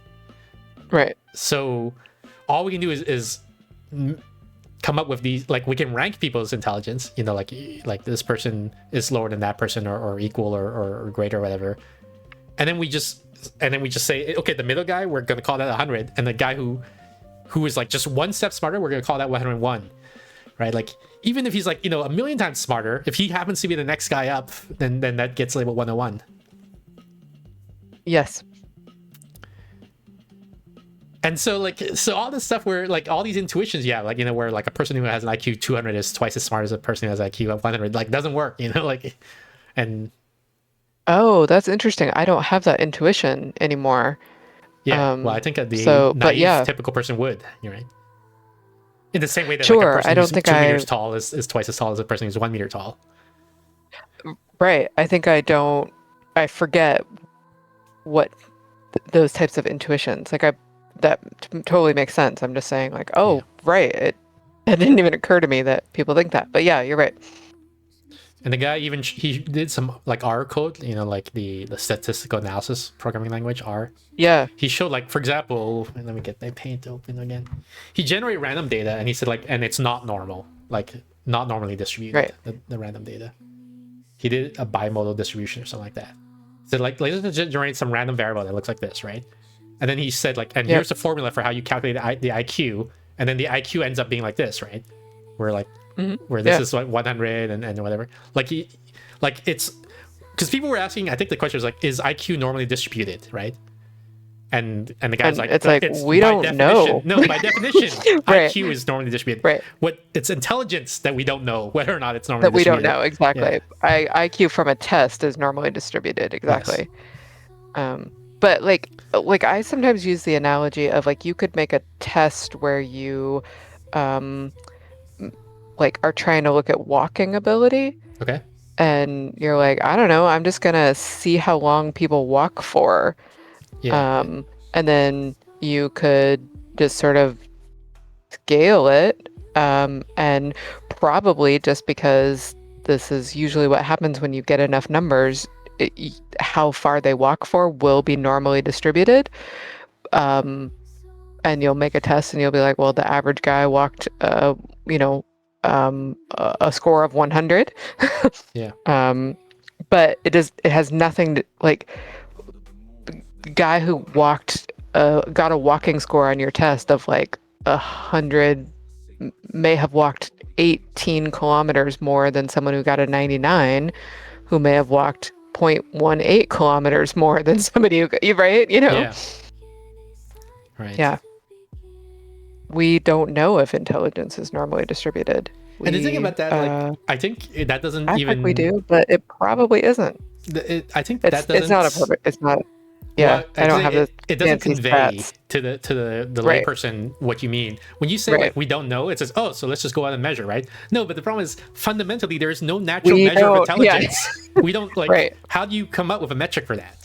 Right. So all we can do is come up with these, like we can rank people's intelligence, like this person is lower than that person, or equal or greater or whatever, and then we just say, okay, the middle guy, we're gonna call that 100, and the guy who is like just one step smarter, we're gonna call that 101, right? Like even if he's like 1 million times smarter, if he happens to be the next guy up, then that gets labeled 101. Yes. And so all this stuff where like all these intuitions, where like a person who has an IQ 200 is twice as smart as a person who has IQ 100, like doesn't work, and Oh, that's interesting. I don't have that intuition anymore. well, I think the but naive yeah. typical person would, you're right. In the same way that Sure, like a person I don't who's think 2 meters tall is twice as tall as a person who's 1 meter tall. Right. I think I forget what those types of intuitions. Like that totally makes sense. I'm just saying like, oh, Yeah. right. It didn't even occur to me that people think that. But yeah, you're right. And the guy he did some like R code, like the statistical analysis programming language R. Yeah. He showed like, for example, and let me get my paint open again. He generated random data, and he said like, and it's not normal, like not normally distributed. Right. The random data. He did a bimodal distribution or something like that. So like let's generate some random variable that looks like this, right? And then he said like, and here's the formula for how you calculate the IQ, and then the IQ ends up being like this, right? Where like. Mm-hmm. Where this is like 100 and whatever, it's because people were asking, I think the question was like, is IQ normally distributed, right? And the guy's like, it's like, we don't know. No, by definition Right. IQ is normally distributed, Right. What it's intelligence that we don't know whether or not it's normally That we distributed. don't know exactly. Yeah. IQ from a test is normally distributed exactly. But like I sometimes use the analogy of like you could make a test where you like are trying to look at walking ability, Okay. and you're like, I don't know, I'm just gonna see how long people walk for. Yeah. And then you could just sort of scale it, and probably just because this is usually what happens when you get enough numbers, how far they walk for will be normally distributed. And you'll make a test and you'll be like, well, the average guy walked, a score of 100. Yeah. But it has nothing to, like, the guy who walked, got a walking score on your test of like 100 may have walked 18 kilometers more than someone who got a 99, who may have walked 0.18 kilometers more than somebody who, right? Yeah. right? Yeah. We don't know if intelligence is normally distributed. And the thing about that, like, I think that doesn't I even. think we do, but it probably isn't. I think It's that doesn't. it's not a perfect. It's not. Yeah, Well, I don't have the it doesn't fancy convey stats. to the Right. layperson what you mean when you say Right. like we don't know. It says, oh, so let's just go out and measure, right? No, but the problem is fundamentally there is no natural We measure of don't. Yeah. intelligence. We don't like. Right. How do you come up with a metric for that,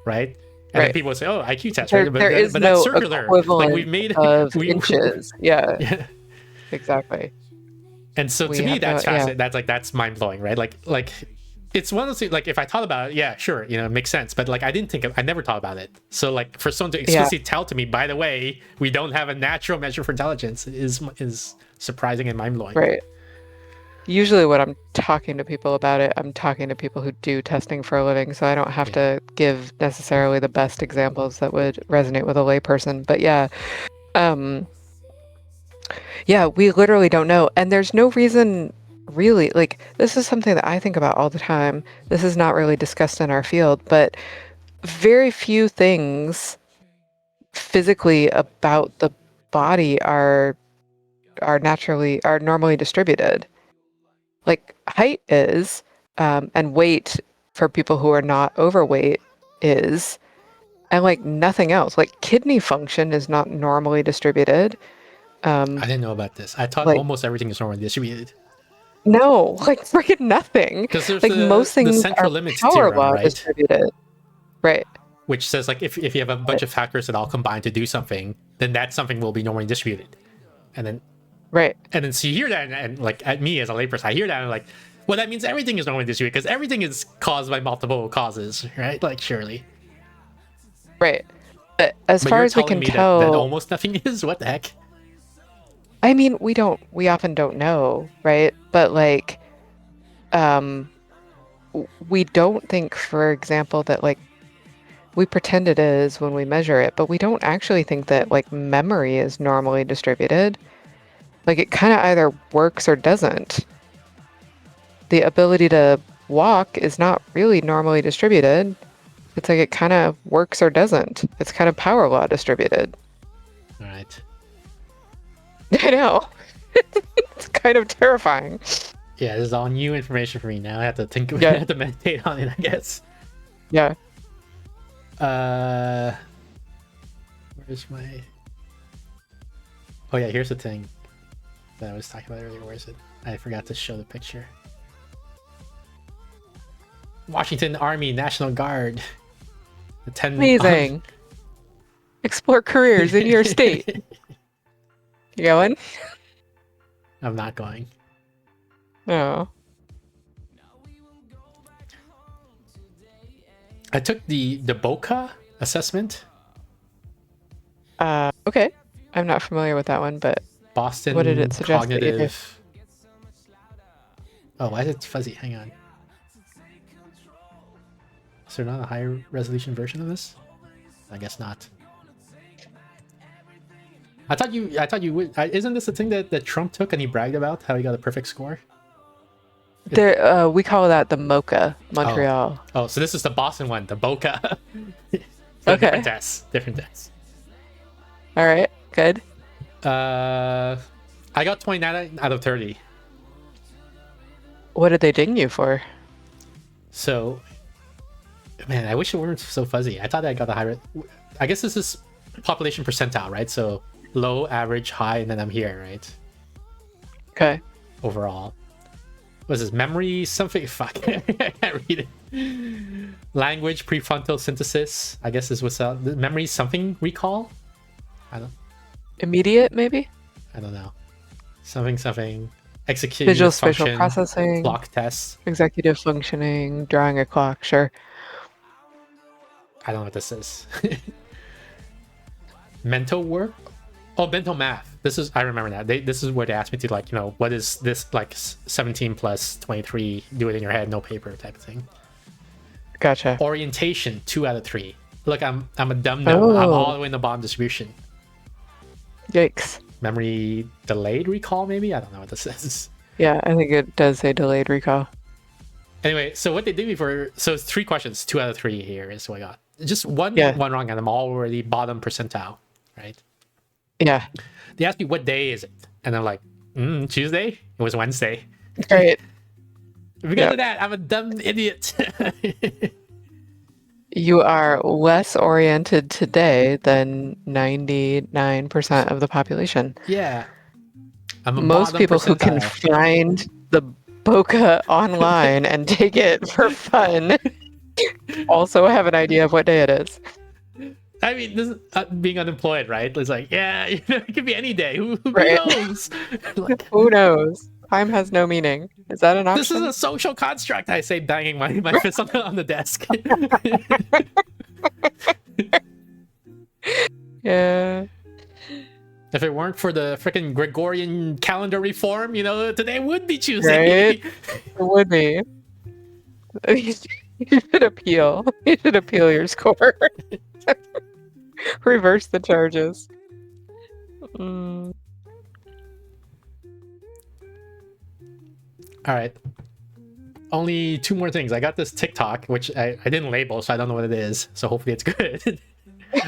right? And then Right. people say, oh, IQ test, There, right? there is But that's no circular. Like we've equivalent made of we inches. Yeah. yeah. Exactly. And so We to me, have that's no- yeah. fascinating. That's mind blowing, right? Like it's one of those things. Like if I thought about it, yeah, sure, you know, it makes sense. But like I didn't think of, I never thought about it. So like for someone to explicitly tell to me, by the way, we don't have a natural measure for intelligence is surprising and mind blowing. Right. Usually, when I'm talking to people about it, I'm talking to people who do testing for a living, so I don't have to give necessarily the best examples that would resonate with a layperson. But yeah, we literally don't know, and there's no reason really. Like this is something that I think about all the time. This is not really discussed in our field, but very few things physically about the body are normally distributed. Like height is, and weight for people who are not overweight is, and like nothing else. Like kidney function is not normally distributed. I didn't know about this. I thought Like- almost everything is normally distributed. No, like freaking nothing. Because there's Like most the things central are limits power theorem, law right? distributed. Right. Which says like if you have a bunch of factors that all combine to do something, then that something will be normally distributed. And then Right. And then so you hear that, and like at me as a layperson, I hear that and I'm like, well, that means everything is normally distributed because everything is caused by multiple causes, right? Like surely. Right. But as But far you're as we telling can me tell, that almost nothing is. What the heck? I mean, we often don't know, right? But like, we don't think, for example, that like we pretend it is when we measure it, but we don't actually think that like memory is normally distributed. Like it kind of either works or doesn't. The ability to walk is not really normally distributed. It's like it kind of works or doesn't. It's kind of power law distributed. All right. I know. It's kind of terrifying. Yeah, this is all new information for me now. I have to think. Yeah. I have to meditate on it, I guess. Yeah. Where's my? Oh yeah, here's the thing that I was talking about earlier. Where is it? I forgot to show the picture. Washington Army National Guard. The 10 Amazing. Explore careers in your state. You going? I'm not going. Oh. I took the BOCA assessment. Okay. I'm not familiar with that one, but Boston what did it suggest that you do? Cognitive. Oh, why is it fuzzy? Hang on. Is there not a higher resolution version of this? I guess not. I thought you would. Isn't this the thing that Trump took and he bragged about how he got a perfect score? There, we call that the MoCA, Montreal. Oh, so this is the Boston one, the BOCA. Okay. Different tests. Different tests. All right, good. I got 29 out of 30. What did they ding you for? So, man, I wish it weren't so fuzzy. I thought I got a higher. I guess this is population percentile, right? So low, average, high, and then I'm here, right? Okay. Overall. Was this memory something? Fuck. I can't read it. Language, prefrontal synthesis. I guess this was memory something recall. Immediate, maybe? I don't know. Something. Executive Visual function, spatial processing. clock tests. Executive functioning, drawing a clock, sure. I don't know what this is. Mental work? Oh, mental math. I remember that. This is where they asked me to, like, you know, what is this, like, 17 plus 23, do it in your head, no paper type of thing. Gotcha. Orientation, 2 out of 3. Look, I'm a dumb no. I'm all the way in the bottom distribution. Yikes. Memory delayed recall, maybe? I don't know what this is. Yeah, I think it does say delayed recall. Anyway, so what they did before, so it's 3 questions, 2 out of 3 here is what I got. Just one Yeah. wrong, and I'm already bottom percentile, right? Yeah. They asked me what day is it, and I'm like, Tuesday. It was Wednesday. Right. Because of that, I'm a dumb idiot. You are less oriented today than 99% of the population. Yeah, I'm a Most bottom people who can percentile. find the bokeh online and take it for fun also have an idea of what day it is. I mean, this is being unemployed, right? It's like, yeah, it could be any day. Who Right. knows? Like, Who knows? Time has no meaning. Is that an this is option? a social construct. I say, banging my fist on the desk. Yeah. If it weren't for the freaking Gregorian calendar reform, today would be Tuesday. Right? It would be. You should appeal. You should appeal your score. Reverse the charges. Mm. All right. Only 2 more things. I got this TikTok, which I didn't label, so I don't know what it is. So hopefully it's good.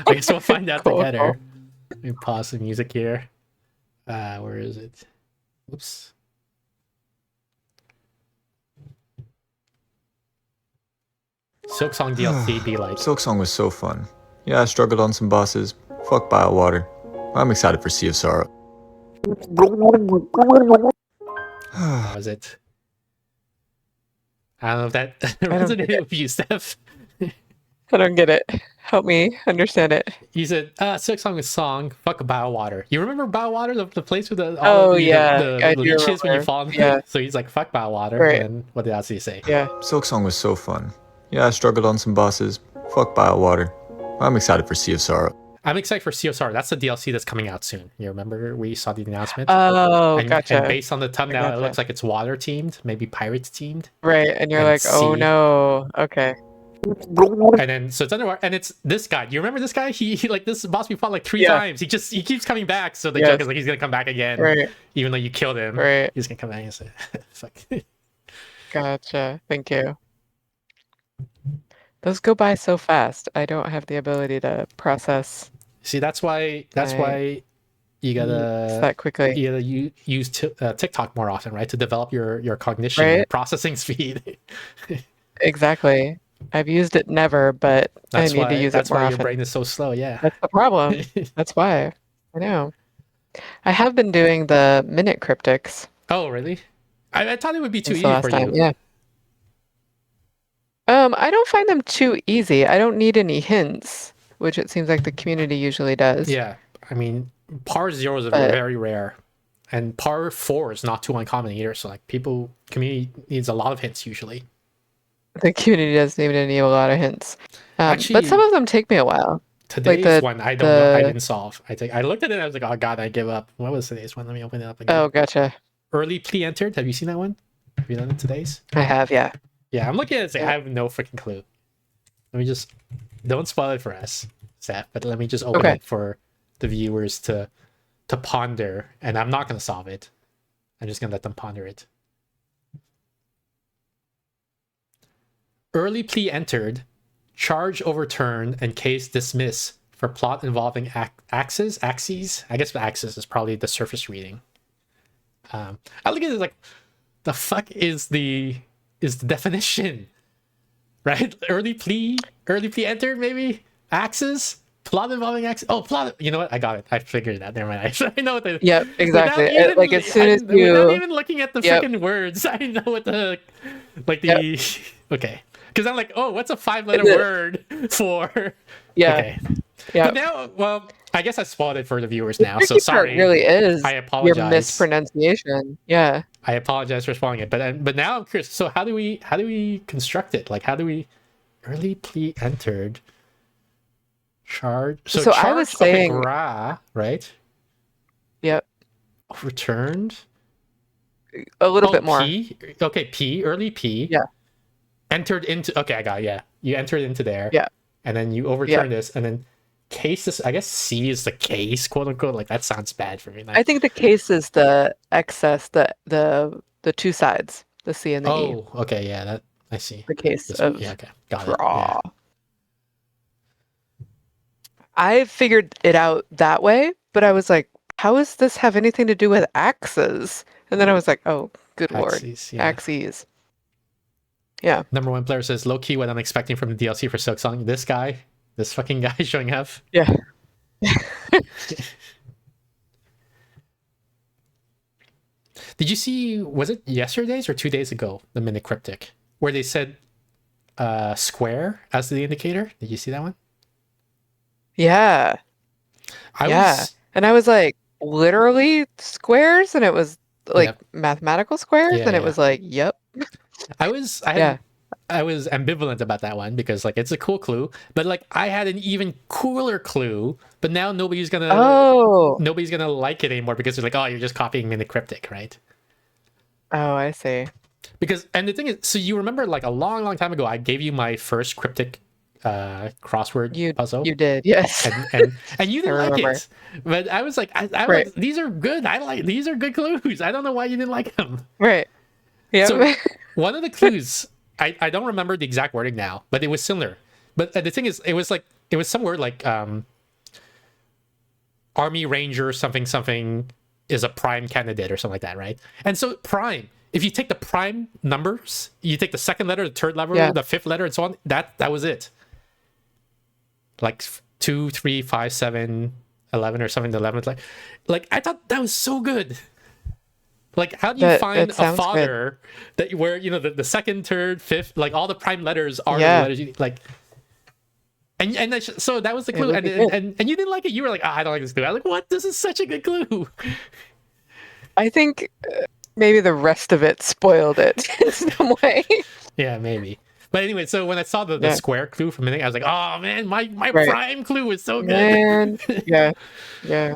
I guess we'll find out Cool. together. Let me pause the music here. Where is it? Oops. Silksong DLC be like. Silksong was so fun. Yeah, I struggled on some bosses. Fuck Biowater. I'm excited for Sea of Sorrow. How was it? I don't know if that resonated with you, Steph. I don't get it. Help me understand it. You said, Silksong is song, fuck Biowater. You remember Biowater, the place with the I do leeches when you remember. fall in? Yeah. So he's like, fuck Biowater. Right. And what did Ozzy say? Yeah. Silksong was so fun. Yeah, I struggled on some bosses. Fuck Biowater. I'm excited for Sea of Sorrow. I'm excited for CSR. That's the DLC that's coming out soon. You remember we saw the announcement? Oh, and, gotcha. And based on the thumbnail, Gotcha. it looks like it's water teamed, maybe pirates teamed. Right, and you're And like, oh sea. no. Okay. And then so it's underwater, and it's this guy. Do you remember this guy? He like this boss we fought like 3 Yeah. times. He keeps coming back. So the Yes. joke is like he's gonna come back again, Right. even though you killed him. Right. He's gonna come back and say, "Fuck." Gotcha. Thank you. Those go by so fast. I don't have the ability to process See, that's why you yeets gotta that quickly. use TikTok more often, right? To develop your cognition, your Right. processing speed. Exactly. I've used it never, but I need to use it That's more why your often. brain is so slow. Yeah. That's the problem. That's why. I know. I have been doing the minute cryptics Oh, really? I thought it would be too since the easy last for time. you. Yeah. I don't find them too easy. I don't need any hints, which it seems like the community usually does. Yeah, I mean, par 0 is But- very rare, and par 4 is not too uncommon either. So like, community needs a lot of hints usually. The community doesn't even need a lot of hints. Actually- But some of them take me a while. Today's the- one, I don't know. I the- didn't solve. I looked at it and I was like, oh god, I give up. What was today's one? Let me open it up again. Oh, gotcha. Early plea entered. Have you seen that one? Have you done it today's? I have, yeah. Yeah, I'm looking at it. It's like, Yeah. I have no freaking clue. Let me just don't spoil it for us, Seth. But let me just open Okay. it for the viewers to ponder. And I'm not gonna solve it. I'm just gonna let them ponder it. Early plea entered, charge overturned, and case dismissed for plot involving axes. I guess the axis is probably the surface reading. I look at it like, the fuck is the definition, right? Early plea entered, maybe axes, plot involving axes. Oh, plot. You know what? I got it. I figured it out. Never mind. I know what the. Yep, exactly. Without even- Like as soon as without you, even looking at the Yep. freaking words, I know what the okay. Because I'm like, oh, what's a 5-letter Is it- word for? yeah, Okay. yeah. But now, well, I guess I spoiled it for the viewers now. So tricky part sorry. really is I your apologize. mispronunciation. Yeah. I apologize for spoiling it. But now I'm curious. So how do we construct it? Like, how do we early plea entered? Charge. So So charge, I was saying- right? Yep. Returned. A little bit more. P. Okay, P. Early P. Yeah. Entered into. Okay, I got it, yeah. You entered into there. Yeah. And then you overturn this, and then case this. I guess C is the case, quote unquote. Like, that sounds bad for me. Like, I think the case is the excess, the two sides, the C and the E. oh, okay, yeah. That I see. The case This of one, yeah, okay, got it. Yeah. draw. I figured it out that way, but I was like, how does this have anything to do with axes? And then I was like, oh, good lord. Axes, yeah. Axes. Yeah. Number one player says, low key, what I'm expecting from the DLC for Silksong. This fucking guy showing up. Yeah. Did you see, was it yesterday's or 2 days ago, the mini cryptic, where they said square as the indicator? Did you see that one? Yeah. And I was like, literally squares? And it was like Yep. mathematical squares? Yeah, And it yeah. was like, yep. I was ambivalent about that one because like it's a cool clue, but like I had an even cooler clue, but now nobody's gonna like it anymore because they're like, oh, you're just copying mini cryptic, right? Oh, I see. Because and the thing is, so you remember like a long time ago, I gave you my first cryptic crossword puzzle. You did, yes. And you didn't like it, but I was like, I Right. like, these are good. These are good clues. I don't know why you didn't like them. Right. Yeah. So one of the clues, I don't remember the exact wording now, but it was similar. But the thing is, it was some word like Army Ranger something is a prime candidate or something like that, right? And so prime, if you take the prime numbers, you take the second letter, the third letter, the fifth letter, and so on. That was it. Like 2, 3, 5, 7, 11 or something. The 11th, like I thought that was so good. Like, how do you find a father that where the second, third, fifth, like all the prime letters are the letters you like, and so that was the clue, and you didn't like it. You were like, I don't like this clue. I was like, what? This is such a good clue. I think maybe the rest of it spoiled it in some way. Yeah, maybe. But anyway, so when I saw the square clue from a minute, I was like, oh man, my prime clue is so good. Man. Yeah.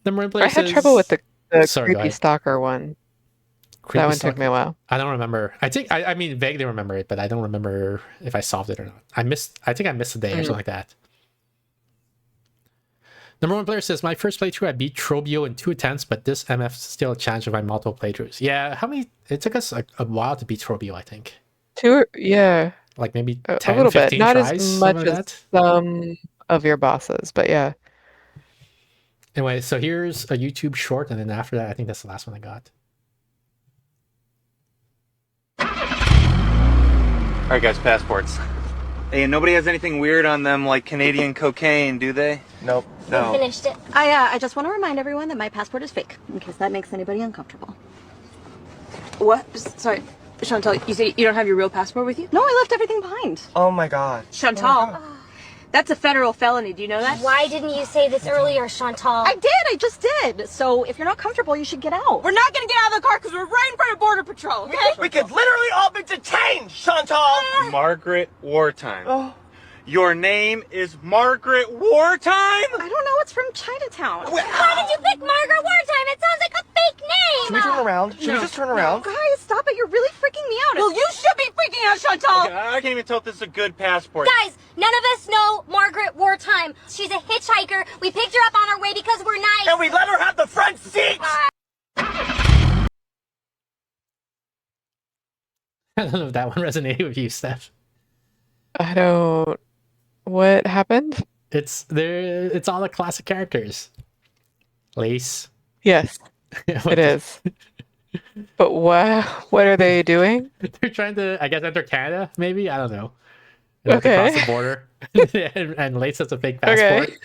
Number one player I had trouble with the Sorry, creepy stalker one. That one took me a while. I don't remember. I think I mean vaguely remember it, but I don't remember if I solved it or not. I think I missed a day or something like that. Number one player says, my first playthrough I beat Trobio in 2 attempts, but this MF is still a challenge of my multiple playthroughs. Yeah, it took us a while to beat Trobio, I think. 2, yeah. Like maybe 10, a little 15 bit. Not tries, as much as some of your bosses, but yeah. Anyway, so here's a YouTube short, and then after that, I think that's the last one I got. All right, guys, passports. Hey, and nobody has anything weird on them like Canadian cocaine, do they? Nope. No. We finished it. I just want to remind everyone that my passport is fake, in case that makes anybody uncomfortable. What? Sorry, Chantal, you say you don't have your real passport with you? No, I left everything behind. Oh my god. Chantal, that's a federal felony. Do you know that? Why didn't you say this earlier, Chantal? I just did. So if you're not comfortable, you should get out. We're not gonna get out of the car because we're right in front of Border Patrol, okay? We could literally all be detained, Chantal! Margaret Wartime. Oh. Your name is Margaret Wartime? I don't know. It's from Chinatown. Why did you pick Margaret Wartime? It sounds like a fake name. Should we turn around? Should we just turn around? Guys, stop it. You're really freaking me out. Well, you should be freaking out, Chantal. Okay, I can't even tell if this is a good passport. Guys, none of us know Margaret Wartime. She's a hitchhiker. We picked her up on our way because we're nice. And we let her have the front seat! I don't know if that one resonated with you, Steph. I don't... What happened? It's all the classic characters. Lace. Yes, it is. But what are they doing? They're trying to, I guess, enter Canada, maybe? I don't know. Okay. Across the border. and Lace has a fake passport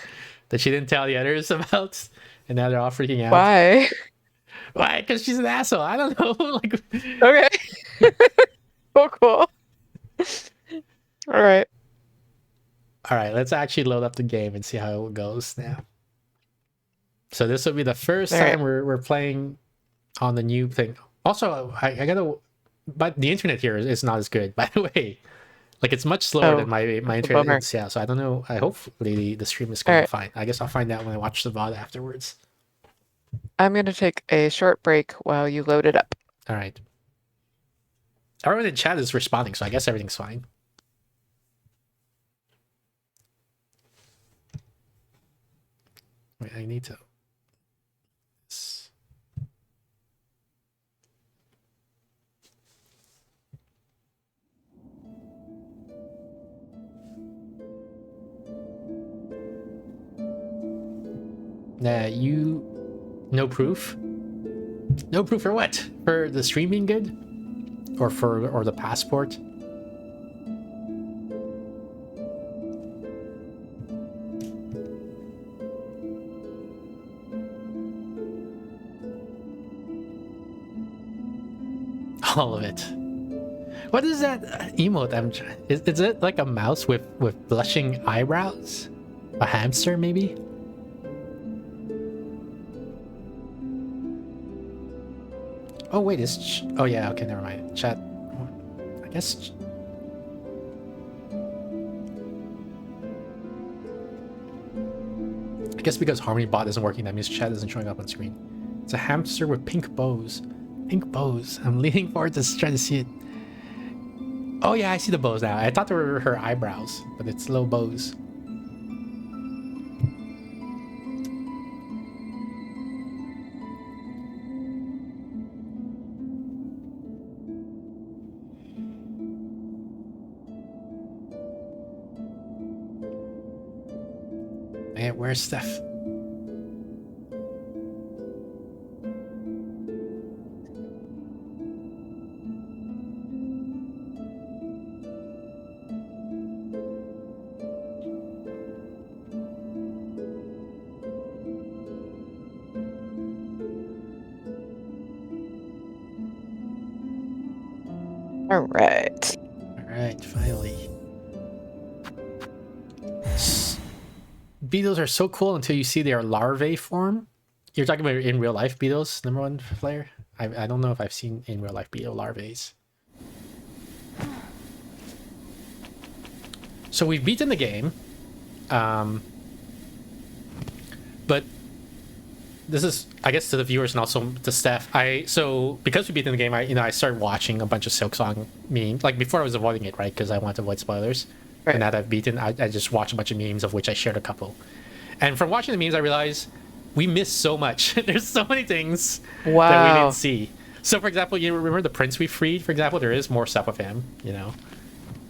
that she didn't tell the others about. And now they're all freaking out. Why? Why? Because she's an asshole. I don't know. Like, Okay. Cool. All right. All right, let's actually load up the game and see how it goes now. So this will be the first time we're playing on the new thing. Also, I gotta, but the internet here is not as good, by the way. Like it's much slower than my internet. Yeah, so I don't know. I hopefully the stream is going fine. I guess I'll find out when I watch the VOD afterwards. I'm gonna take a short break while you load it up. All right. Everyone in chat is responding, so I guess everything's fine. Wait, I need to. Nah, you... No proof? No proof for what? For the stream being good? Or the passport? All of it. What is that emote? Is it like a mouse with blushing eyebrows? A hamster, maybe? Oh wait, oh yeah, okay, never mind. Chat. I guess. I guess because Harmony Bot isn't working, that means chat isn't showing up on screen. It's a hamster with pink bows. Pink bows. I'm leaning forward to try to see it. Oh yeah, I see the bows now. I thought they were her eyebrows, but it's little bows. Man, where's Steph? All right. All right, finally. Beetles are so cool until you see their larvae form. You're talking about in real life beetles, number one player? I don't know if I've seen in real life beetle larvae. So we've beaten the game. But this is, I guess, to the viewers and also to Steph. So because we beaten the game, I started watching a bunch of Silksong memes. Like before I was avoiding it, right? Because I wanted to avoid spoilers. Right. And now that I've beaten, I just watched a bunch of memes, of which I shared a couple. And from watching the memes, I realized we missed so much. There's so many things that we didn't see. So, for example, you remember the prince we freed? For example, there is more stuff with him. You know,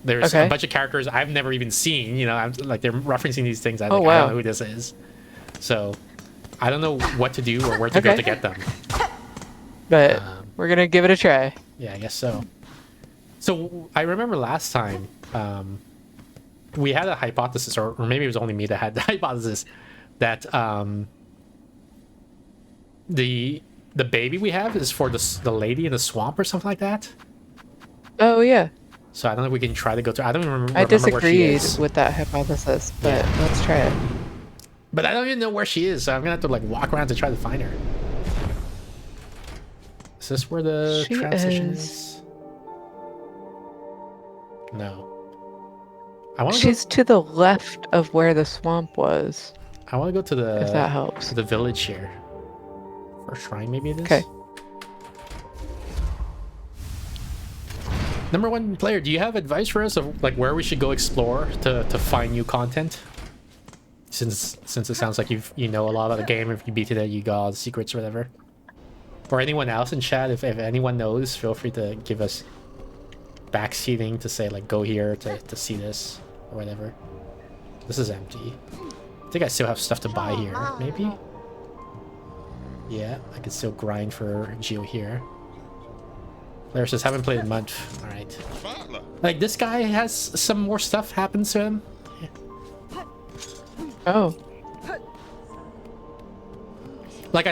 there's a bunch of characters I've never even seen. You know, I'm like they're referencing these things. I don't know who this is. So, I don't know what to do or where to go to get them. But we're gonna give it a try. Yeah, I guess so. So I remember last time. We had a hypothesis, or maybe it was only me that had the hypothesis, that the baby we have is for the lady in the swamp or something like that. Oh yeah. So I don't know if we can try to go through. I don't even remember. I disagreed where she is. with that hypothesis, but let's try it. But I don't even know where she is, so I'm gonna have to like walk around to try to find her. Is this where the transition is? No. She's to the left of where the swamp was. I want to go to the... If that helps. To the village here. For a shrine, maybe it is? Okay. Number one player, do you have advice for us of like where we should go explore to find new content? Since it sounds like you know a lot about the game, if you beat it, you got all the secrets or whatever. Or anyone else in chat, if anyone knows, feel free to give us backseating to say like go here to see this or whatever. This is empty. I think I still have stuff to buy here, maybe? Yeah, I can still grind for Geo here. Player says haven't played in a month. Alright. Like this guy has some more stuff happens to him. Oh. Like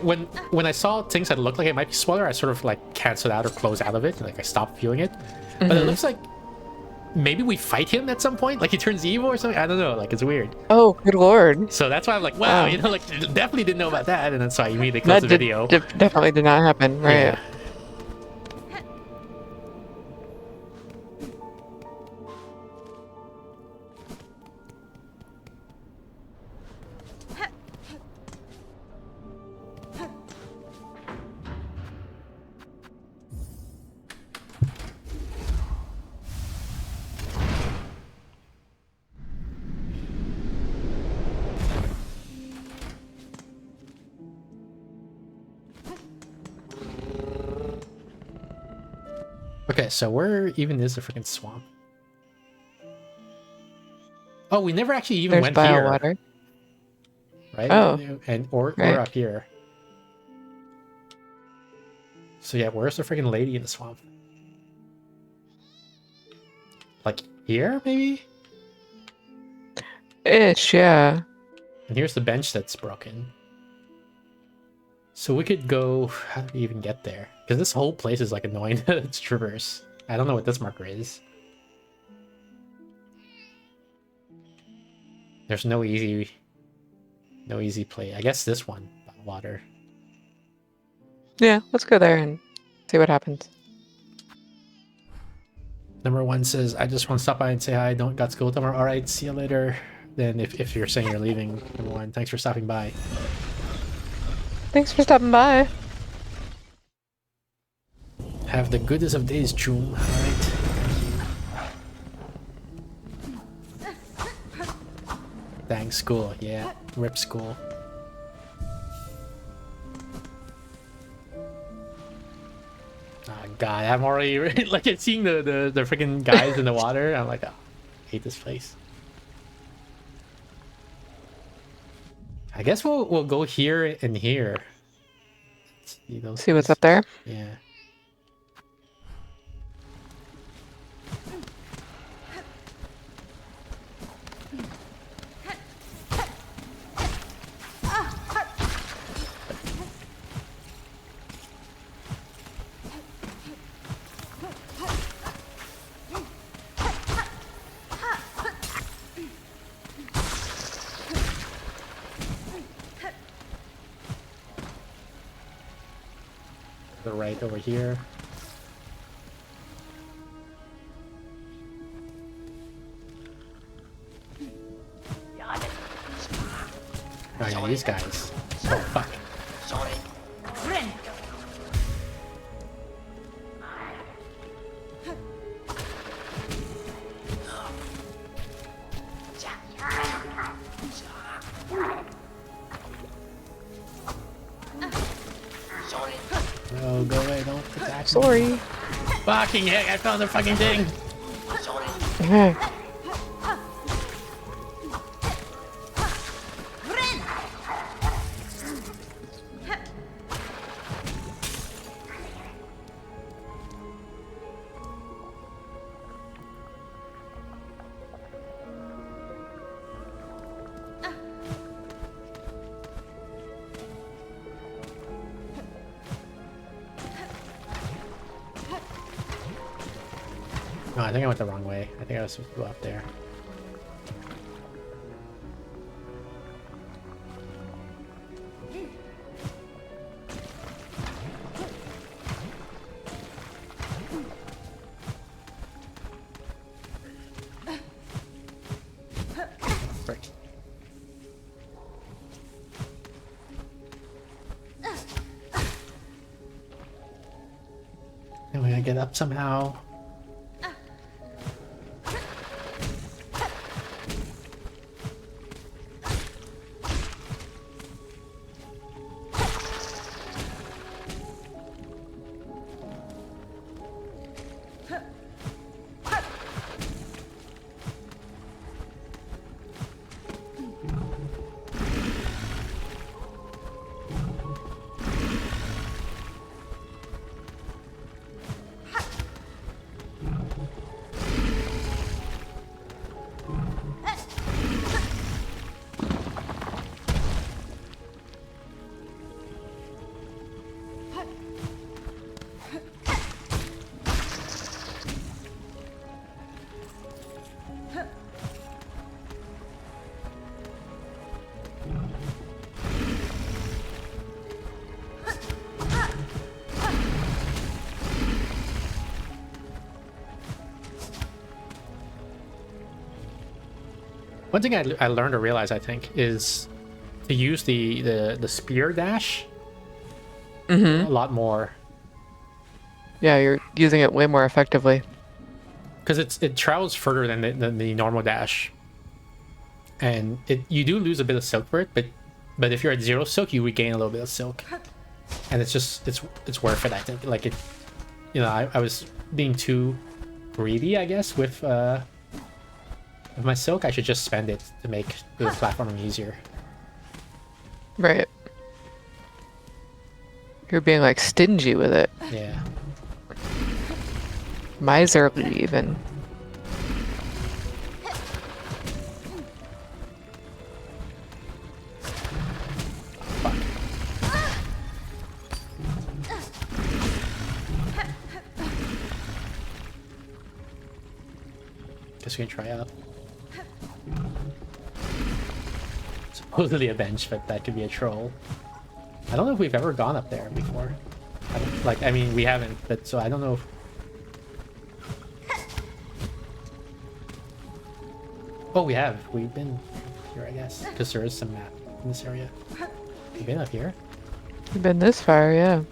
when I saw things that looked like it might be spoiler, I sort of like canceled out or closed out of it. Like I stopped viewing it. But it looks like maybe we fight him at some point, like he turns evil or something. I don't know, like it's weird. Oh, good lord. So that's why I'm like, wow, you know, like definitely didn't know about that, and that's why I immediately closed the video. Definitely did not happen, right? Yeah. Okay, so where even is the freaking swamp? Oh, we never actually even went here. Water. right? Oh, And or right. up here. So yeah, where's the freaking lady in the swamp? Like here, maybe? Ish, yeah. And here's the bench that's broken. So we could go... How do we even get there? Because this whole place is like annoying to traverse. I don't know what this marker is. There's no easy play. I guess this one, by water. Yeah, let's go there and see what happens. Number 1 says, I just want to stop by and say hi. Don't got school tomorrow. All right, see you later. Then if you're saying you're leaving, number 1, thanks for stopping by. Thanks for stopping by. Have the goodest of days, Choom. All right. Thanks, school. Yeah, rip school. Oh god, I'm already like seeing the freaking guys in the water. I'm like, oh, I hate this place. I guess we'll go here and here. See what's up there. Yeah. The right over here. Oh yeah, these guys. Oh fuck. No, go away, don't attack me. Sorry. Fucking heck, I found the fucking thing! Okay. No, I think I went the wrong way. I think I was supposed to go up there. Frick. And we gotta get up somehow. One thing I learned or realized, I think, is to use the spear dash a lot more. Yeah, you're using it way more effectively. Because it travels further than the normal dash. And you do lose a bit of silk for it, but if you're at 0 silk, you regain a little bit of silk. And it's just, it's worth it, I think. Like, it, you know, I was being too greedy, I guess, with my silk. I should just spend it to make the platforming easier. Right. You're being like stingy with it. Yeah. Miserly even. Guess we can try out. Supposedly a bench, but that could be a troll. I don't know if we've ever gone up there before. I mean, we haven't, but so I don't know if... Oh, we have. We've been here, I guess, because there is some map in this area. We've been up here? You've been this far, yeah.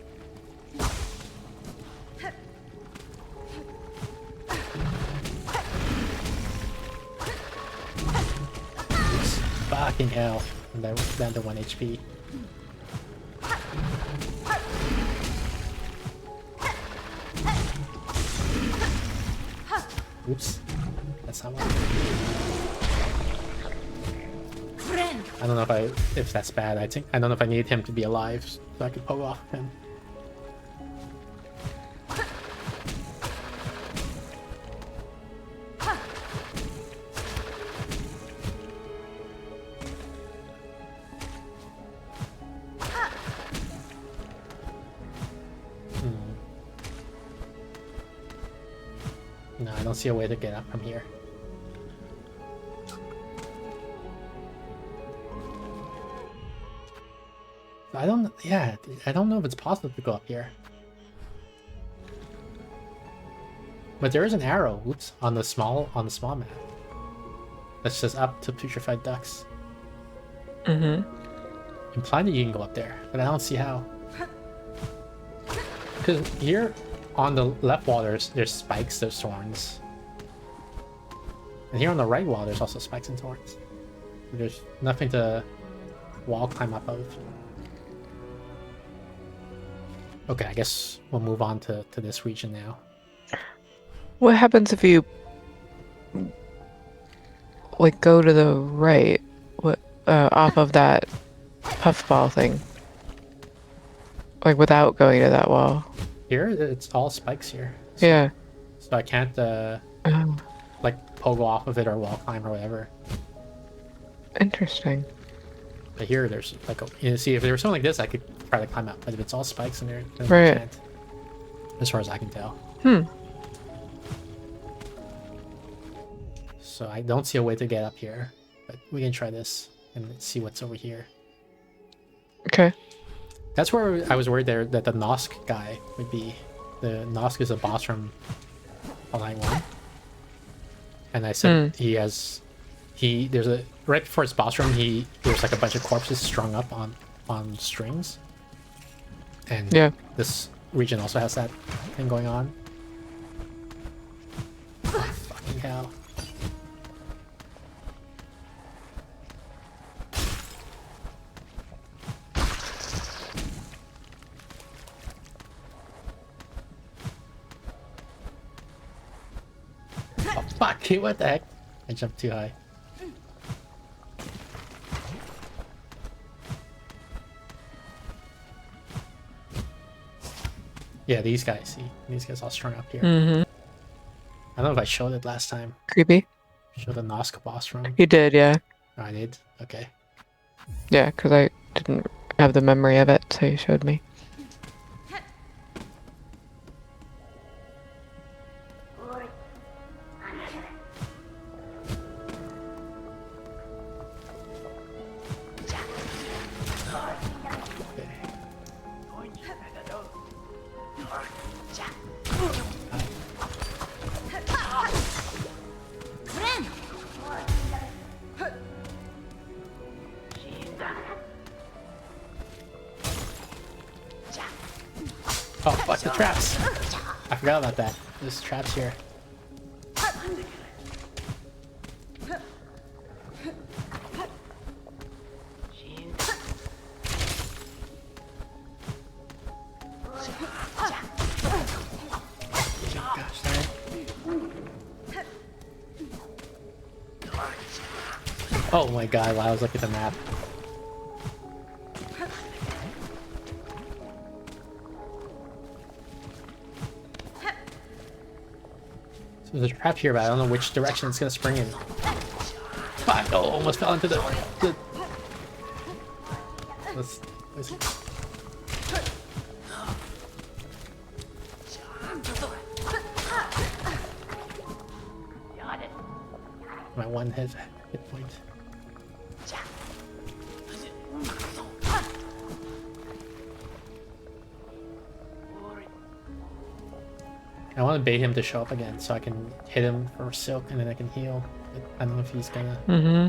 Fucking hell. And that was down to 1 HP. Oops. That's not one. I don't know if that's bad. I don't know if I need him to be alive so I could poke off him. No, I don't see a way to get up from here. I don't know if it's possible to go up here. But there is an arrow, oops, on the small map. That says up to putrefied ducks. Mm-hmm. Implying that you can go up there, but I don't see how. Because here on the left wall there's spikes, there's thorns. And here on the right wall there's also spikes and thorns. There's nothing to wall climb up of. Okay, I guess we'll move on to this region now. What happens if you like go to the right, off of that puffball thing, like without going to that wall? Here, it's all spikes here. So, Yeah. So I can't like pogo off of it or wall climb or whatever. Interesting. But here, there's like see, if there was something like this, I could try to climb up. But if it's all spikes in there, then Right. I can't. As far as I can tell. So I don't see a way to get up here, but we can try this and see what's over here. Okay. That's where I was worried there that the Nosk guy would be. The Nosk is a boss from Online 1. And I said there's a right before his boss room there's like a bunch of corpses strung up on strings. And yeah, this region also has that thing going on. Oh, fucking hell. Oh, fuck, what the heck? I jumped too high. Yeah, these guys, see? These guys all strung up here. Mm-hmm. I don't know if I showed it last time. Creepy. Showed the Nosk boss room. You did, yeah. Oh, I did? Okay. Yeah, because I didn't have the memory of it, so you showed me. Oh, fuck the traps! I forgot about that. There's traps here. Gosh, darn it. Oh my god, while I was looking at the map. So there's a trap here, but I don't know which direction it's gonna spring in. Fuck! Oh, almost fell into the... Let's see. My one hit point. I want to bait him to show up again so I can hit him for silk and then I can heal. But I don't know if he's gonna. Mm-hmm.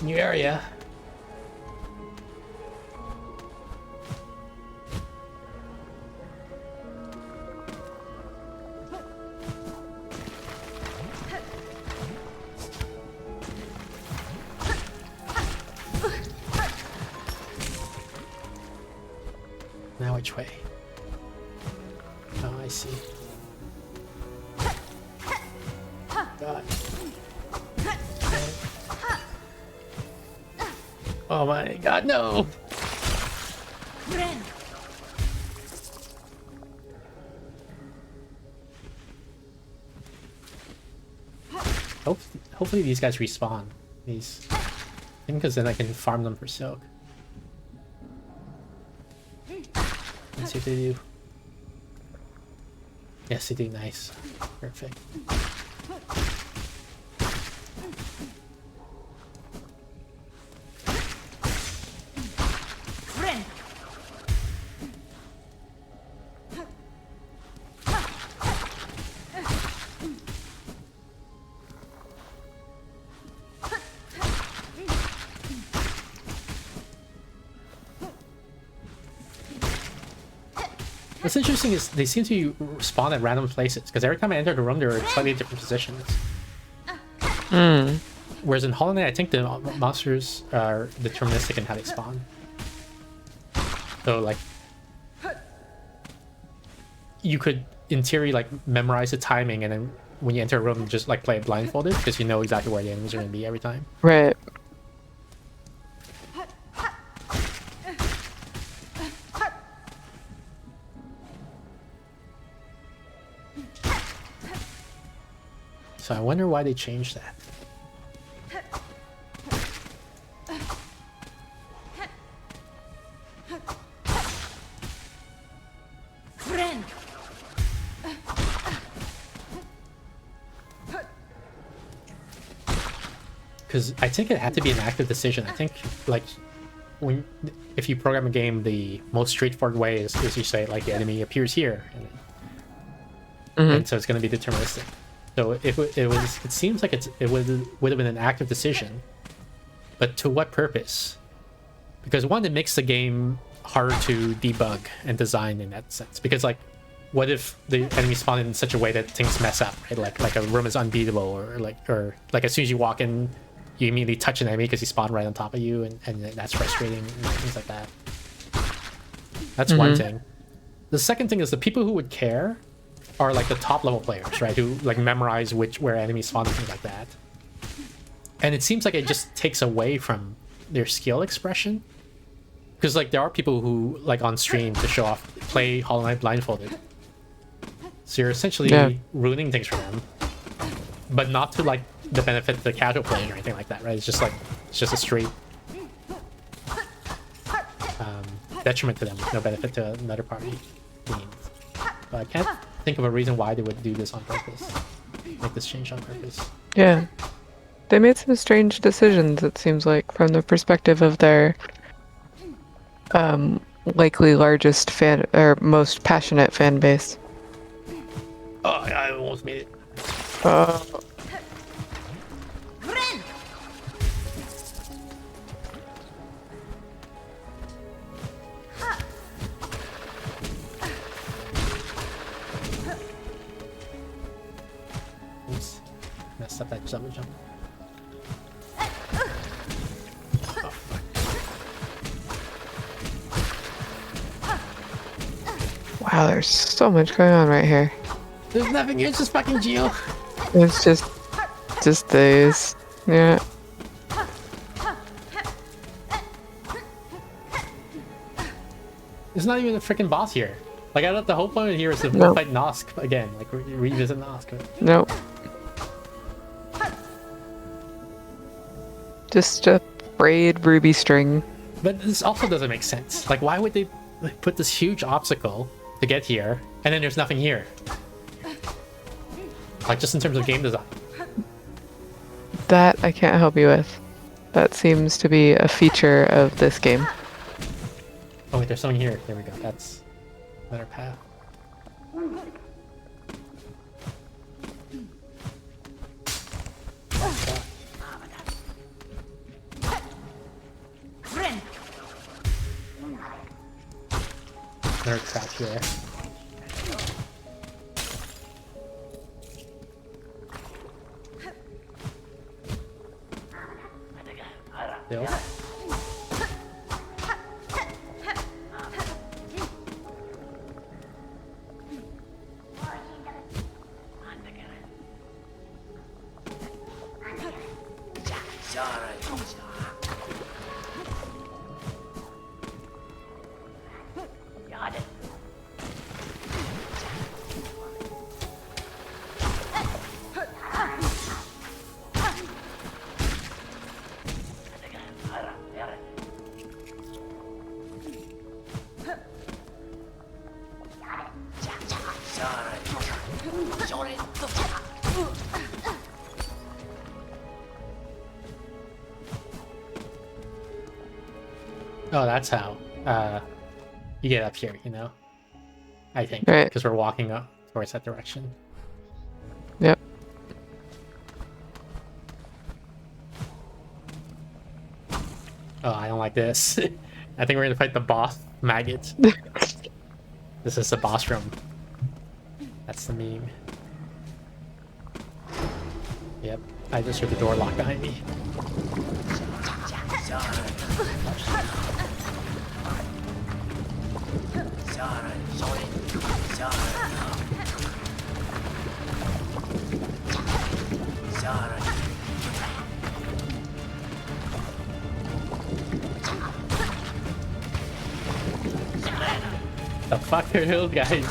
New area. Now which way? Oh, I see. God. Oh my god, no! Hopefully these guys respawn. These, I think, because then I can farm them for silk. Let's see if they do. Yes, they do. Nice. Perfect. What's interesting is they seem to spawn at random places, because every time I enter the room, they're in slightly different positions. Whereas in Hollow Knight, I think the monsters are deterministic in how they spawn. So, like, you could, in theory, like, memorize the timing, and then when you enter a room, just, like, play it blindfolded, because you know exactly where the enemies are going to be every time. Right. So I wonder why they changed that. Because I think it had to be an active decision. I think, like, if you program a game, the most straightforward way is you say, like, the enemy appears here, and so it's going to be deterministic. So it seems like it would have been an active decision, but to what purpose? Because one, it makes the game harder to debug and design in that sense. Because, like, what if the enemy spawn in such a way that things mess up, right? Like a room is unbeatable, or like as soon as you walk in, you immediately touch an enemy because he spawned right on top of you, and that's frustrating, and things like that. That's one thing. The second thing is the people who would care are, like, the top level players, right? Who, like, memorize where enemies spawn and things like that. And it seems like it just takes away from their skill expression. Because, like, there are people who, like, on stream to show off, play Hollow Knight blindfolded. So you're essentially ruining things for them. But not to, like, the benefit of the casual player or anything like that, right? It's just, like, it's just a straight detriment to them, with no benefit to another party. But I can't think of a reason why they would do this on purpose. Make this change on purpose. Yeah. They made some strange decisions, it seems like, from the perspective of their likely largest fan, or most passionate fan base. Oh, I almost made it. Oops. Messed up that Double jump. Wow, there's so much going on right here. There's nothing. It's just fucking Geo. It's just these. Yeah. There's not even a freaking boss here. Like, I thought the whole point here is to No. fight Nosk again. Like, revisit Nosk. But... Nope. Just a frayed ruby string. But this also doesn't make sense. Like, why would they put this huge obstacle to get here, and then there's nothing here? Like, just in terms of game design. That I can't help you with. That seems to be a feature of this game. Oh wait, there's something here. There we go. That's a better path. Another trap here. Still. Oh, that's how you get up here, you know? I think. Right. Because we're walking up towards that direction. Yep. Oh, I don't like this. I think we're gonna fight the boss maggot. This is the boss room. That's the meme. Yep. I just heard the door lock behind me. The fuck are those guys?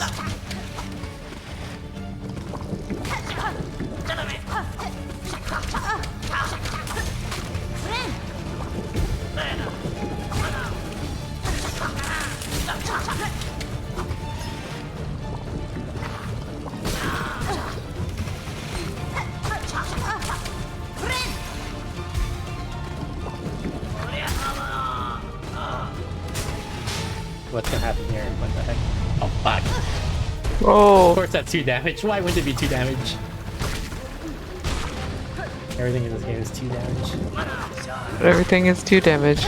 What's gonna happen here? What the heck? Oh fuck. Oh. Of course that's 2 damage. Why wouldn't it be 2 damage? Everything in this game is 2 damage. Everything is 2 damage.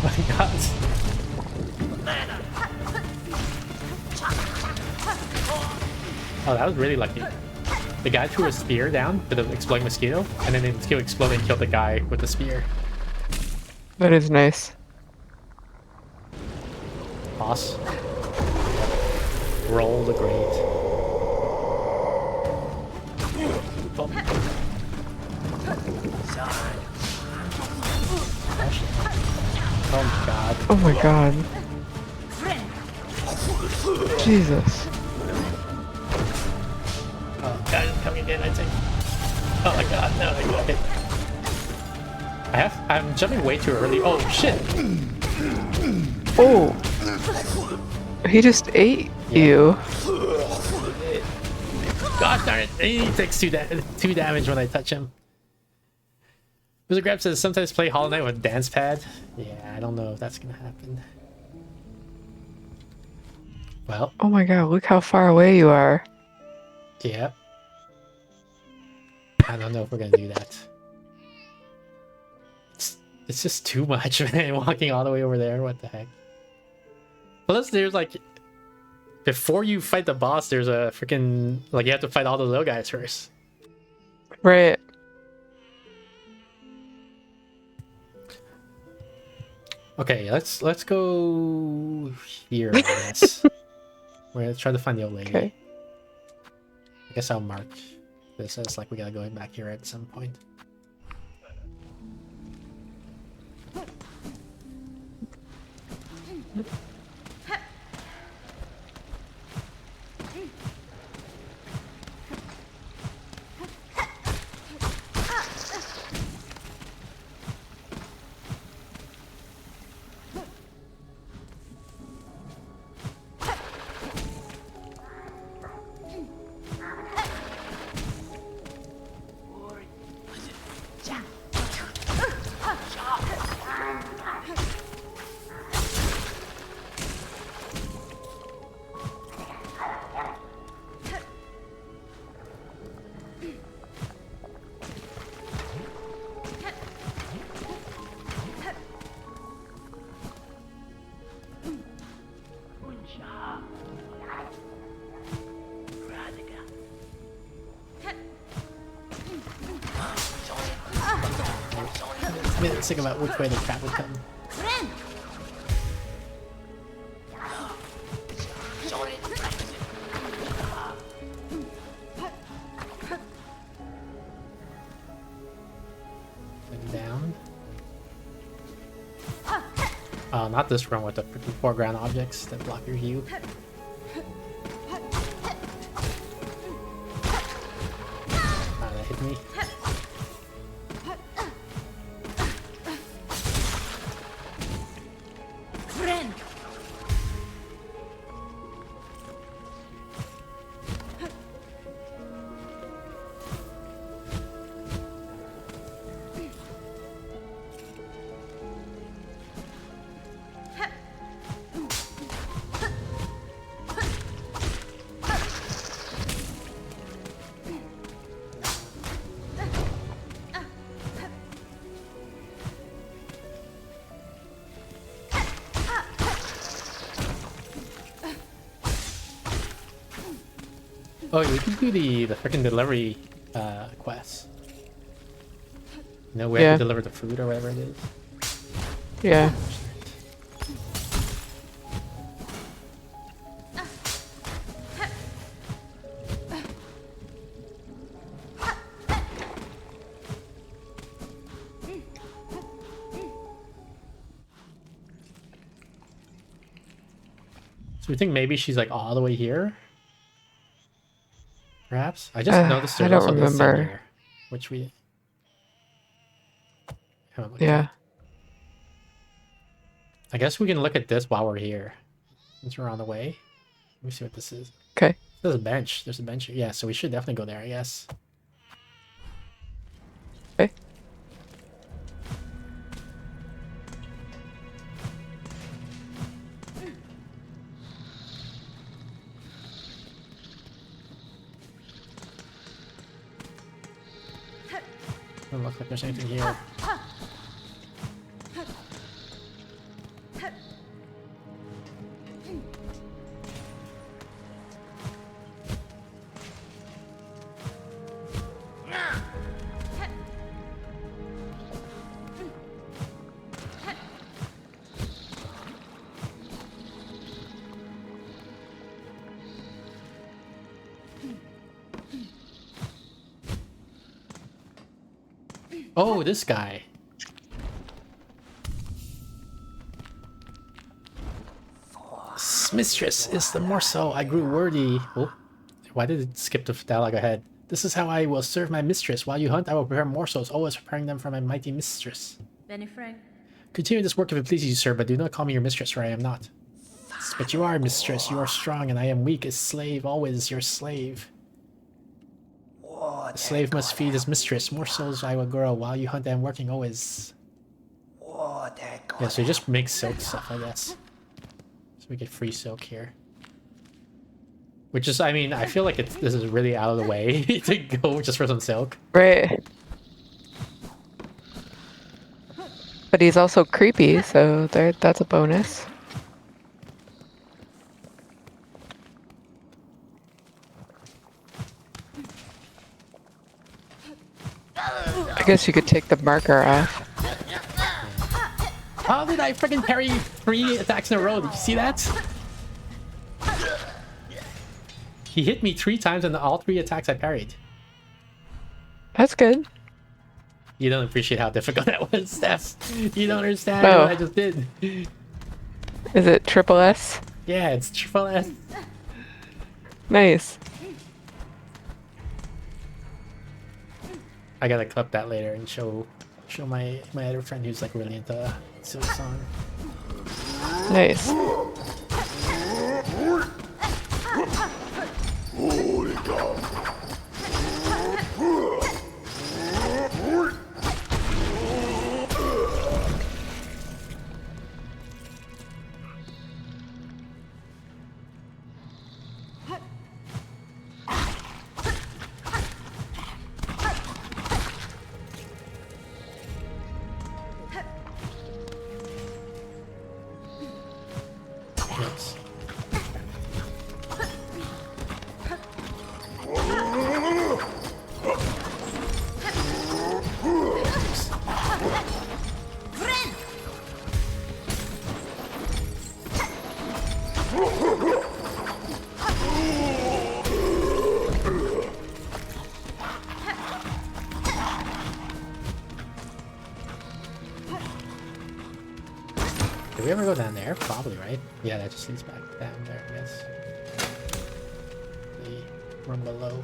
Oh my god. Oh, that was really lucky. The guy threw a spear down with the exploding mosquito, and then the mosquito exploded and killed the guy with the spear. That is nice. Boss. Roll the great. Oh my god. Oh my god. Jesus. Oh god, it's coming again, I think. Oh my god, no, I got it. I'm jumping way too early. Oh shit! Oh, he just ate you. Gosh darn it! He takes two damage when I touch him. Wizard Grab says sometimes play Hollow Knight with dance pad. Yeah, I don't know if that's gonna happen. Well, Oh my god, look how far away you are. yeah. I don't know if we're gonna do that. It's just too much, man. Walking all the way over there. What the heck? Plus, there's like, before you fight the boss, there's a freaking like you have to fight all the little guys first. Right. Okay, let's go here. I guess we're gonna try to find the old lady. Okay. I guess I'll mark this as like we gotta go back here at some point. Let's think about which way the cat would come. And down. Not this run with the foreground objects that block your view. That hit me. Oh, we can do the freaking delivery quest. You know, we have to deliver the food or whatever it is. Yeah. So we think maybe she's like all the way here? Perhaps? I just noticed there's I don't also this thing remember. here, which we haven't looked Yeah. at. I guess we can look at this while we're here. Since we're on the way. Let me see what this is. Okay. There's a bench. There's a bench here. Yeah, so we should definitely go there, I guess. Okay. Doesn't look like there's anything here. Oh, this guy. Mistress is the morsel I grew worthy. Oh, why did it skip to dialogue ahead? This is how I will serve my mistress. While you hunt, I will prepare morsels, always preparing them for my mighty mistress. Benny Frank. Continue this work if it pleases you, sir, but do not call me your mistress, for I am not. But you are, mistress. You are strong, and I am weak. A slave, always your slave. A slave must feed his mistress. Morsels I will grow. While you hunt, I am working always. Yeah, so you just make silk stuff, I guess. So we get free silk here. Which is, I mean, I feel like this is really out of the way to go just for some silk. Right. But he's also creepy, so that's a bonus. I guess you could take the marker off. How did I freaking parry 3 attacks in a row? Did you see that? He hit me 3 times and all 3 attacks I parried. That's good. You don't appreciate how difficult that was, Steph. You don't understand Oh. what I just did. Is it triple S? Yeah, it's triple S. Nice. I gotta clip that later and show my other friend who's like really into Silksong. Nice. Yes. Did we ever go down there? Probably, right? Yeah, that just leads back down there, I guess. The room below.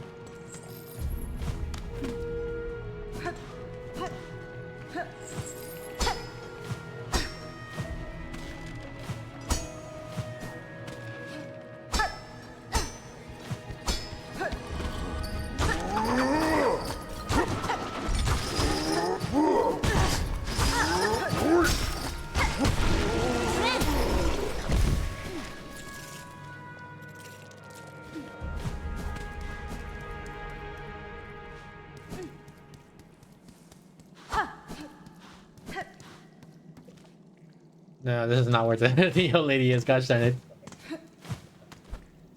No, this is not where the old lady is. Gosh darn it.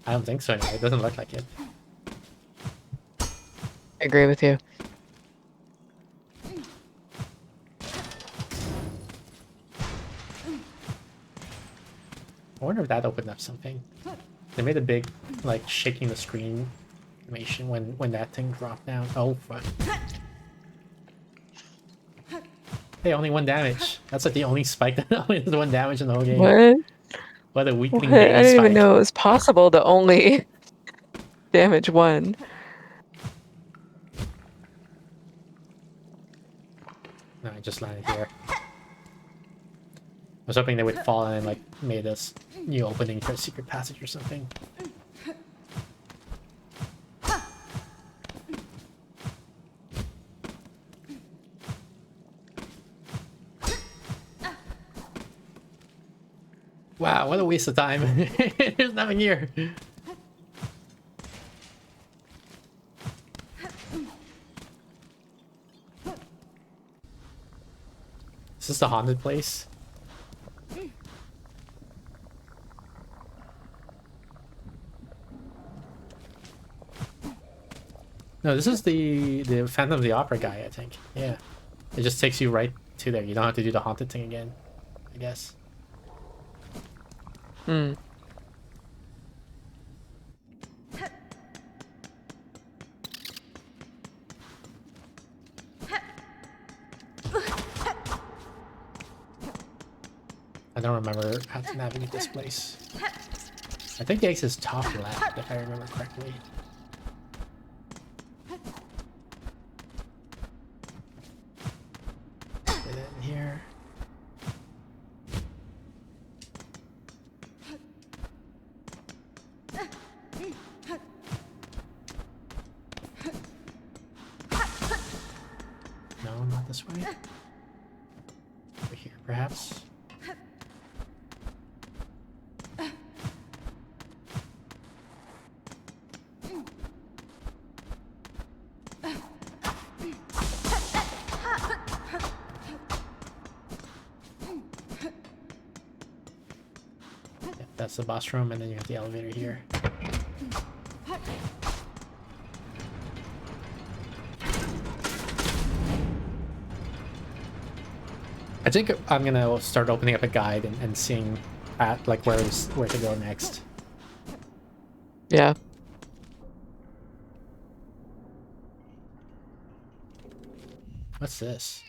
I don't think so anyway. It doesn't look like it. I agree with you. I wonder if that opened up something. They made a big, like, shaking the screen animation when that thing dropped down. Oh, fuck. Hey, only 1 damage. That's like the only spike that only has 1 damage in the whole game. What? What a weakling What? I baby didn't even spike. know it was possible to only damage 1. No, I just landed here. I was hoping they would fall and like made this new opening for a secret passage or something. Wow, what a waste of time. There's nothing here. Is this the haunted place? No, this is the Phantom of the Opera guy, I think. Yeah. It just takes you right to there. You don't have to do the haunted thing again, I guess. Hmm. I don't remember how to navigate this place. I think the exit is top left, if I remember correctly. No, not this way. Over here, perhaps. Yeah, that's the boss room, and then you have the elevator here. I think I'm gonna start opening up a guide and seeing at like where to go next. Yeah. What's this?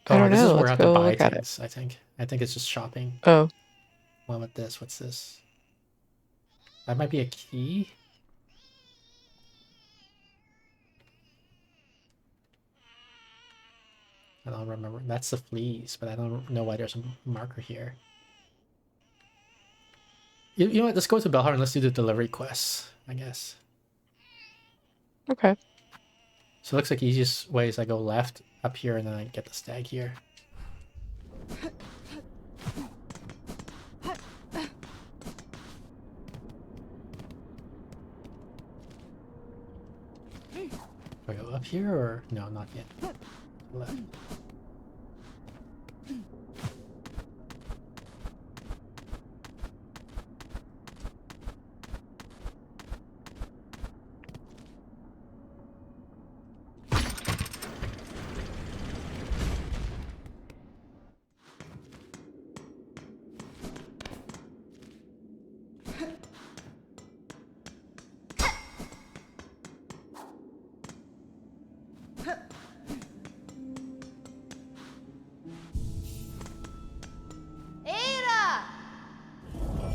I don't this is know. where I Let's have to go buy look at it. things, I think. I think it's just shopping. Oh. What about this? What's this? That might be a key? I don't remember. That's the fleas, but I don't know why there's a marker here. You know what? Let's go to Belhar and let's do the delivery quests, I guess. Okay. So it looks like the easiest way is I go left up here and then I get the stag here. Do I go up here or no, not yet. Left.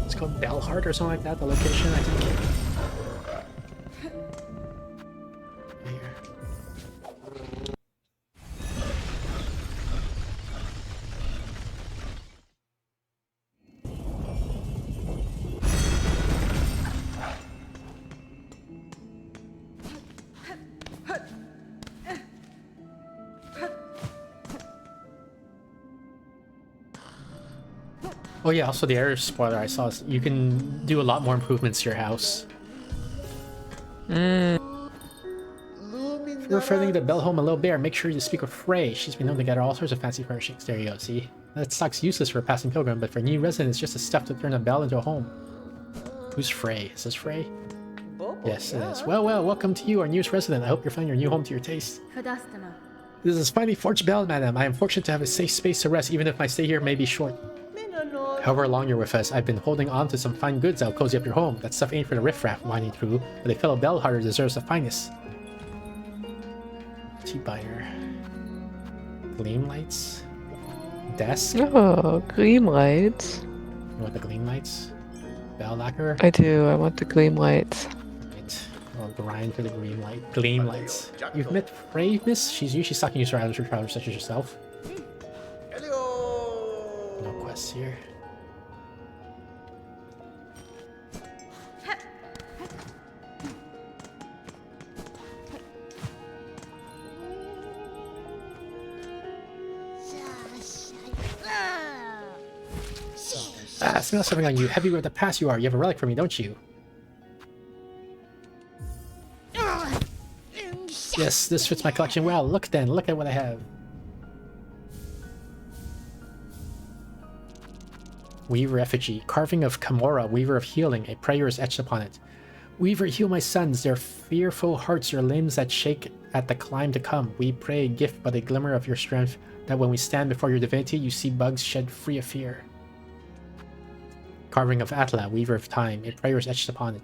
It's called Belhart or something like that, the location, I think. Here. Oh yeah, also the other spoiler I saw is you can do a lot more improvements to your house. If you're referring to Bell Home a Little Bear, make sure you speak with Frey. She's been known to gather all sorts of fancy furnishings. There you go, see? That stock's useless for a passing pilgrim, but for new residents, it's just a step to turn a bell into a home. Who's Frey? Is this Frey? Yes, it is. Well, welcome to you, our newest resident. I hope you're finding your new home to your taste. This is finely forged bell, madam. I am fortunate to have a safe space to rest, even if my stay here may be short. However long you're with us, I've been holding on to some fine goods that'll cozy up your home. That stuff ain't for the riffraff whining through, but a fellow bellharder deserves the finest. Tea binder. Gleam lights. Desk. Oh, gleam lights. You want the gleam lights? Bell lacquer. I do. I want the gleam lights. Right. I'll grind for the gleam lights. You've met Frey, miss? She's usually stocking user items for travelers such as yourself. No quests here. I smell something on you. Heavy with the past you are. You have a relic for me, don't you? Yes, this fits my collection well. Look then, look at what I have. Weaver effigy. Carving of Kamora, weaver of healing. A prayer is etched upon it. Weaver, heal my sons. Their fearful hearts, your limbs that shake at the climb to come. We pray a gift but a glimmer of your strength, that when we stand before your divinity, you see bugs shed free of fear. Carving of Atla, weaver of time. A prayer is etched upon it.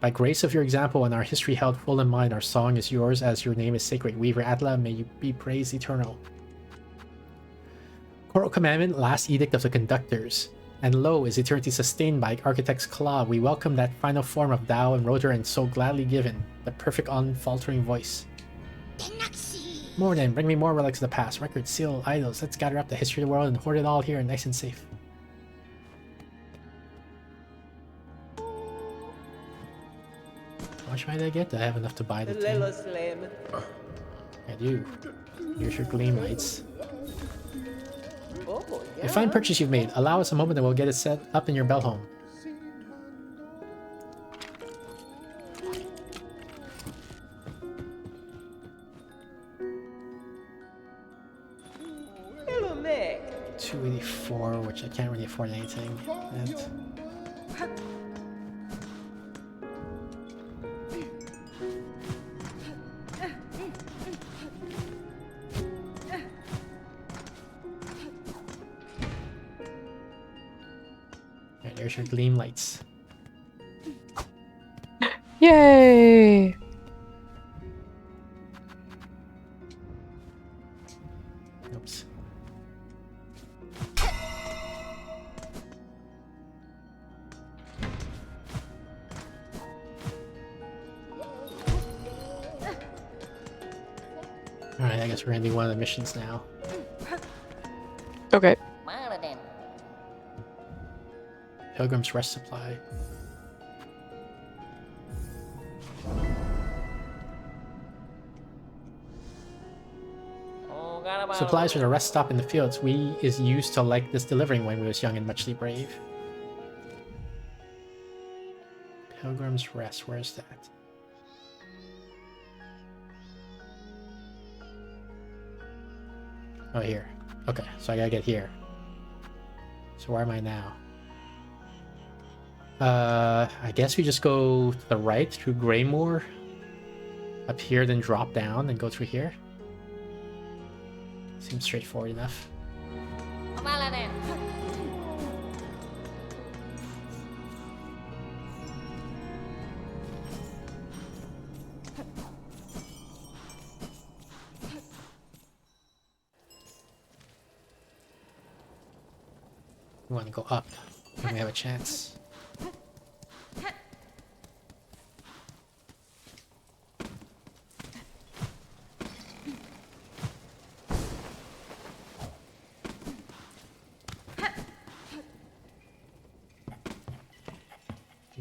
By grace of your example and our history held full in mind, our song is yours as your name is sacred. Weaver Atla, may you be praised eternal. Choral commandment, last edict of the conductors. And lo, is eternity sustained by architect's claw. We welcome that final form of Tao and Rotor and so gladly given, the perfect unfaltering voice. More then, bring me more relics of the past, records, seal, idols. Let's gather up the history of the world and hoard it all here, nice and safe. How much might I get? Do I have enough to buy the thing? I do. Here's your gleam lights. A fine purchase you've made. Allow us a moment and we'll get it set up in your bell home. Hello, Nick. 284, which I can't really afford anything. And Alright, there's your gleam lights. Yay! Oops. Alright, I guess we're gonna do one of the missions now. Okay. Pilgrim's Rest Supply. Supplies for the rest stop in the fields. We is used to like this delivering when we was young and muchly brave. Pilgrim's Rest, where's that? Oh, here. Okay, so I gotta get here. So where am I now? I guess we just go to the right through Greymoor. Up here, then drop down and go through here. Seems straightforward enough. We want to go up when we have a chance.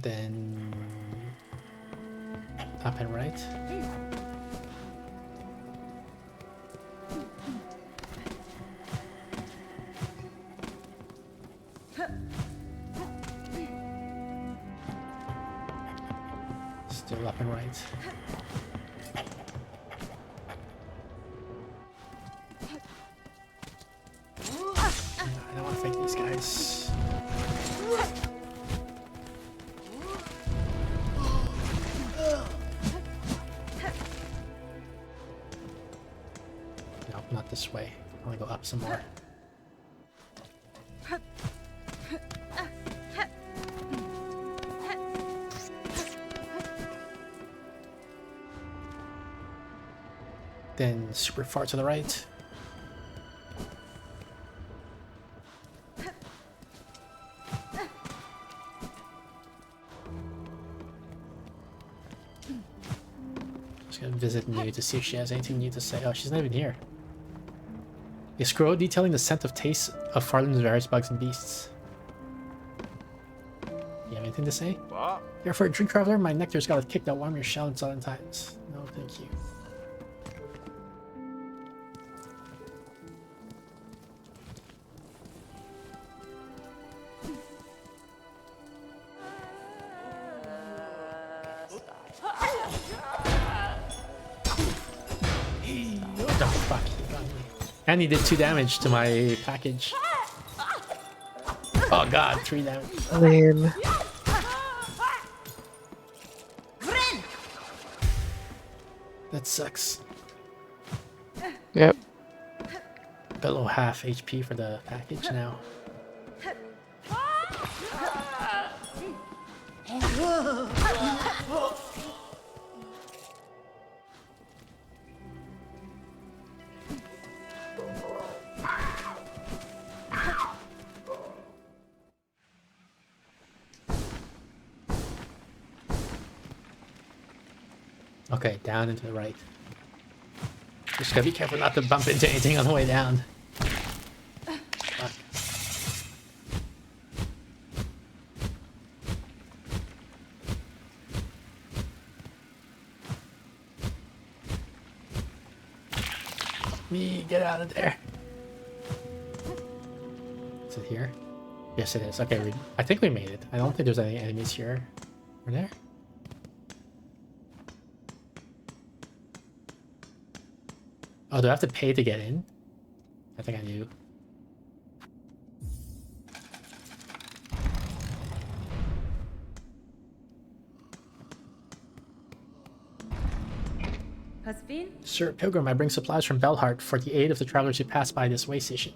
Then up and right. Still up and right. No, I don't want to fight these guys. No, not this way. I want to go up some more. Then super far to the right. Just gonna visit New to see if she has anything new to say. Oh, she's not even here. A scroll detailing the scent of taste of Farland's various bugs and beasts. You have anything to say? What? You're for a drink traveler? My nectar's got a kick that warm your shell in southern times. No, thank you. Oh, fuck. He got me. And he did 2 damage to my package. Oh god, 3 damage. Lame. That sucks. Yep. Below half HP for the package now. Okay, down and to the right. Just gotta be careful not to bump into anything on the way down. Fuck. me. Get out of there. Is it here? Yes, it is. Okay, I think we made it. I don't think there's any enemies here. Are there? Oh, do I have to pay to get in? I think I do. Sir Pilgrim, I bring supplies from Belhart for the aid of the travelers who pass by this way station.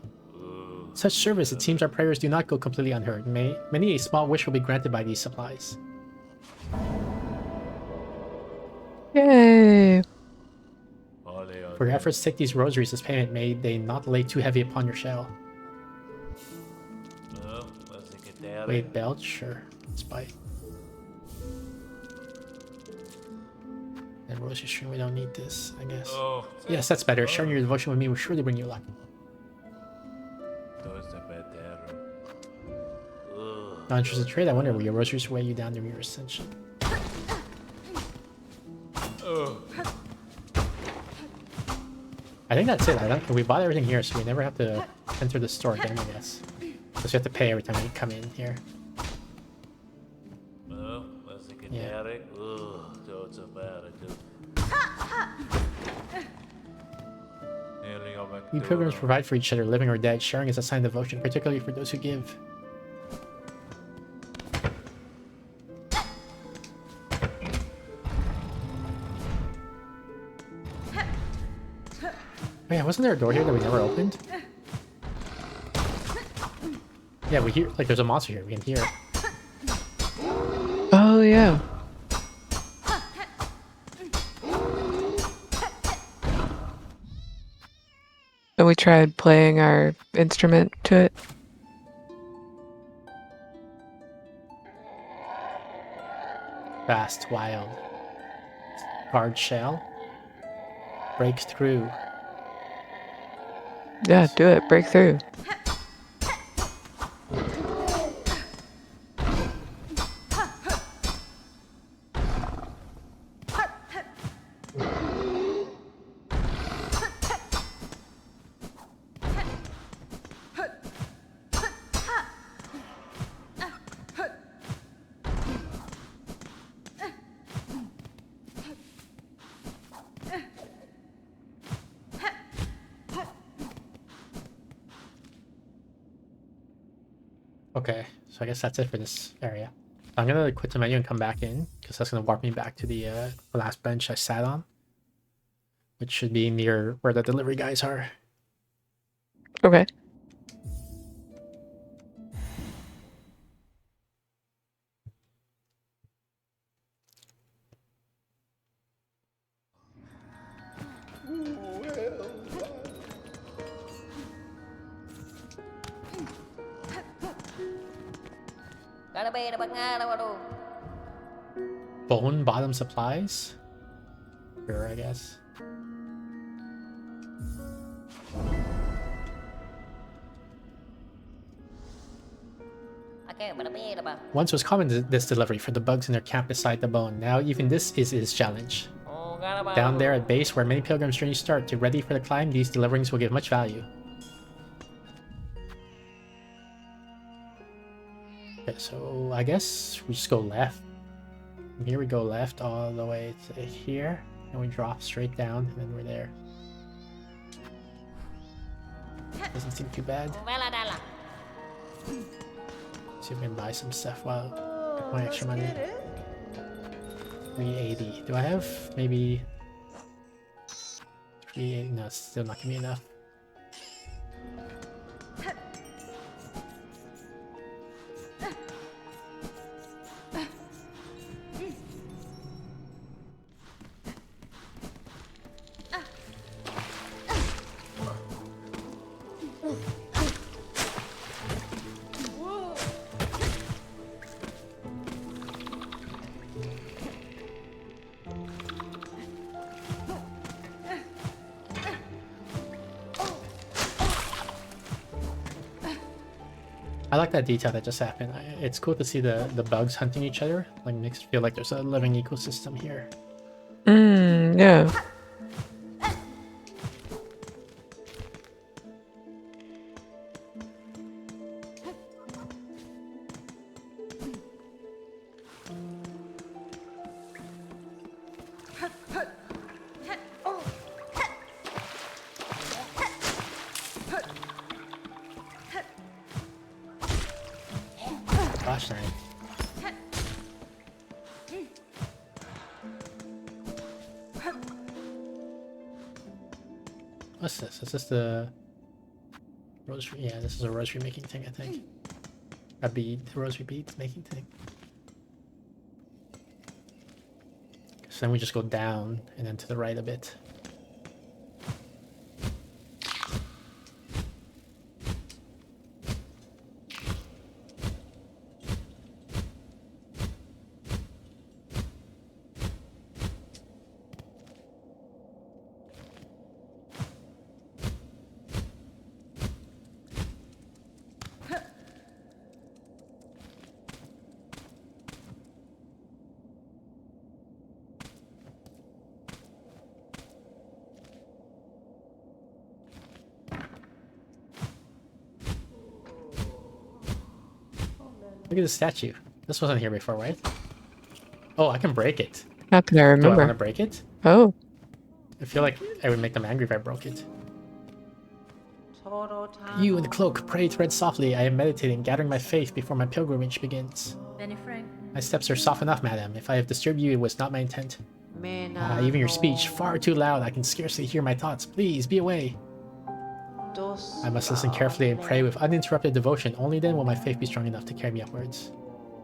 Such service, it seems our prayers do not go completely unheard. Many a small wish will be granted by these supplies. Yay! For your efforts, take these rosaries as payment. May they not lay too heavy upon your shell. Wait, belt? Sure. Let's buy it. And rosary string, we don't need this, I guess. Yes, that's better. Sharing your devotion with me will surely bring you luck. Not interested in trade? I wonder, will your rosaries weigh you down during your ascension? I think that's it. We bought everything here, so we never have to enter the store again, I guess. Because we have to pay every time we come in here. Yeah. We pilgrims provide for each other, living or dead. Sharing is a sign of devotion, particularly for those who give. Oh yeah, wasn't there a door here that we never opened? Yeah, we hear, like, there's a monster here. We can hear it. Oh, yeah. And we tried playing our instrument to it. Fast, wild. Hard shell. Break through. Yeah, do it. Break through. Okay, so I guess that's it for this area. I'm gonna quit the menu and come back in, because that's gonna warp me back to the last bench I sat on, which should be near where the delivery guys are. Okay. Bone bottom supplies? Sure, I guess. Once was common this delivery for the bugs in their camp beside the bone. Now even this is his challenge. Down there at base where many pilgrims' journeys start, to ready for the climb, these deliverings will give much value. Okay, so I guess we just go left. From here we go left all the way to here, and we drop straight down, and then we're there. Doesn't seem too bad. See if we can buy some stuff while I get my extra money. 380. Do I have maybe 380? No, it's still not gonna be enough. I like that detail that just happened. It's cool to see the bugs hunting each other. Like, makes it feel like there's a living ecosystem here. Yeah. What's this? Is this the rosary? Yeah, this is a rosary making thing, I think. A bead, rosary beads making thing. So then we just go down and then to the right a bit. Look at the statue. This wasn't here before, right? Oh, I can break it. How can I Do I want to remember? break it? Oh, I feel like I would make them angry if I broke it. You in the cloak, pray tread softly. I am meditating, gathering my faith before my pilgrimage begins. My steps are soft enough, madam. If I have disturbed you, it was not my intent. Even your speech, far too loud. I can scarcely hear my thoughts. Please, be away. I must listen carefully and pray with uninterrupted devotion. Only then will my faith be strong enough to carry me upwards.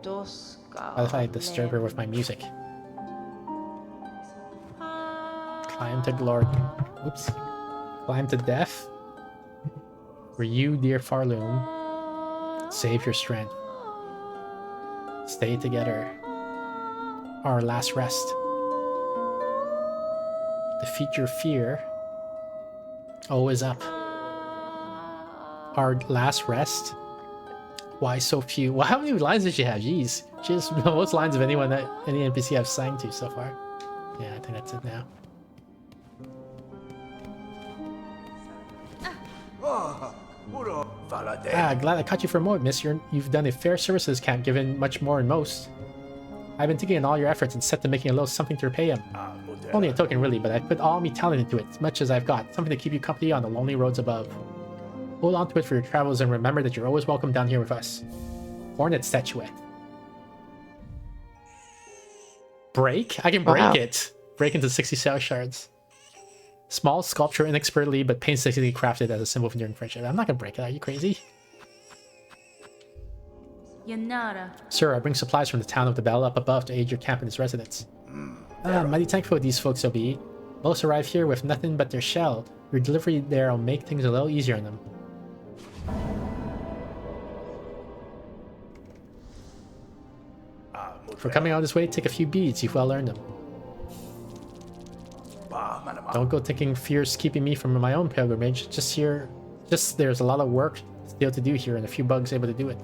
What if I disturb her with my music? Climb to glory. Oops. Climb to death. For you, dear Farloom, save your strength. Stay together. Our last rest. Defeat your fear. O is up. Our last rest. Why so few? Well, how many lines did she have? Jeez. She has the most lines of anyone that any NPC I've sang to so far. Yeah, I think that's it now. Glad I caught you for a moment, miss. You've done a fair service to this camp, given much more than most. I've been thinking on all your efforts and set to making a little something to repay him. Only a token, really, but I put all me talent into it, as much as I've got. Something to keep you company on the lonely roads above. Hold on to it for your travels and remember that you're always welcome down here with us. Hornet Statuette. Break? I can break it. Break into 60 cell shards. Small sculpture, inexpertly but painstakingly crafted as a symbol of enduring friendship. I'm not gonna break it. Are you crazy? Sir, I bring supplies from the town of the Bell up above to aid your camp and its residents. Mighty thankful these folks will be. Most arrive here with nothing but their shell. Your delivery there will make things a little easier on them. For coming all this way, take a few beads. You've well earned them. Don't go thinking fear's keeping me from my own pilgrimage. Just there's a lot of work still to do here and a few bugs able to do it.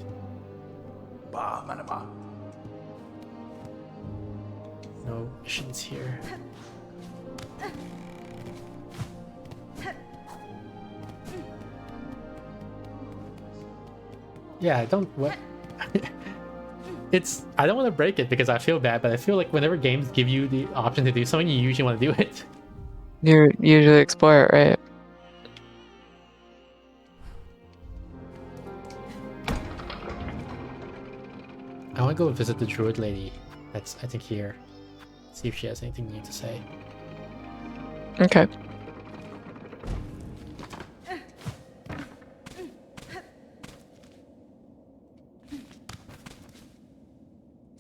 No missions here. Yeah, I don't what I don't want to break it because I feel bad, but I feel like whenever games give you the option to do something, you usually want to do it. you usually explore it, right? I want to go visit the druid lady. That's, I think, here. See if she has anything new to say. Okay.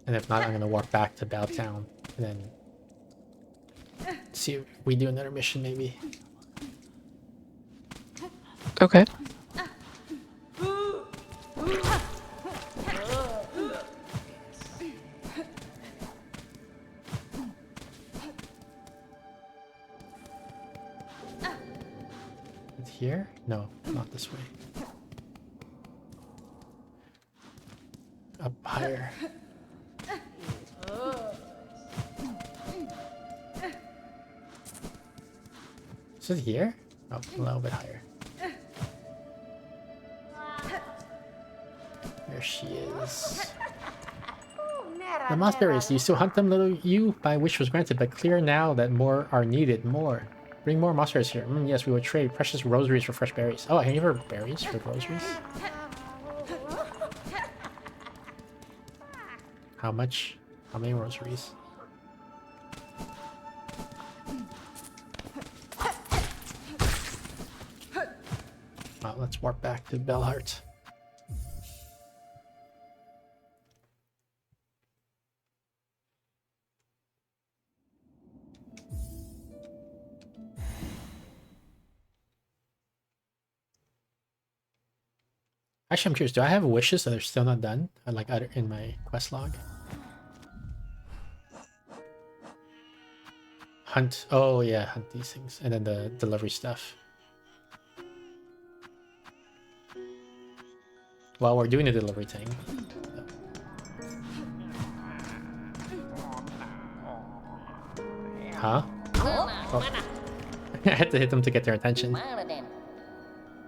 And if not, I'm going to walk back to Belltown and then see if we do another mission, maybe. Okay. It's here? No, not this way. Up higher. Is it here? Oh, a little bit higher. There she is. The mossberries, do you still hunt them, little you? My wish was granted, but clear now that more are needed. More. Bring more mossberries here. Yes, we will trade precious rosaries for fresh berries. Oh, I can give her berries for rosaries? How much? How many rosaries? Let's warp back to Bellheart. Actually, I'm curious. Do I have wishes that are still not done? Like in my quest log. Hunt. Oh yeah, hunt these things, and then the delivery stuff. While we're doing the delivery thing. Huh? Oh. I had to hit them to get their attention.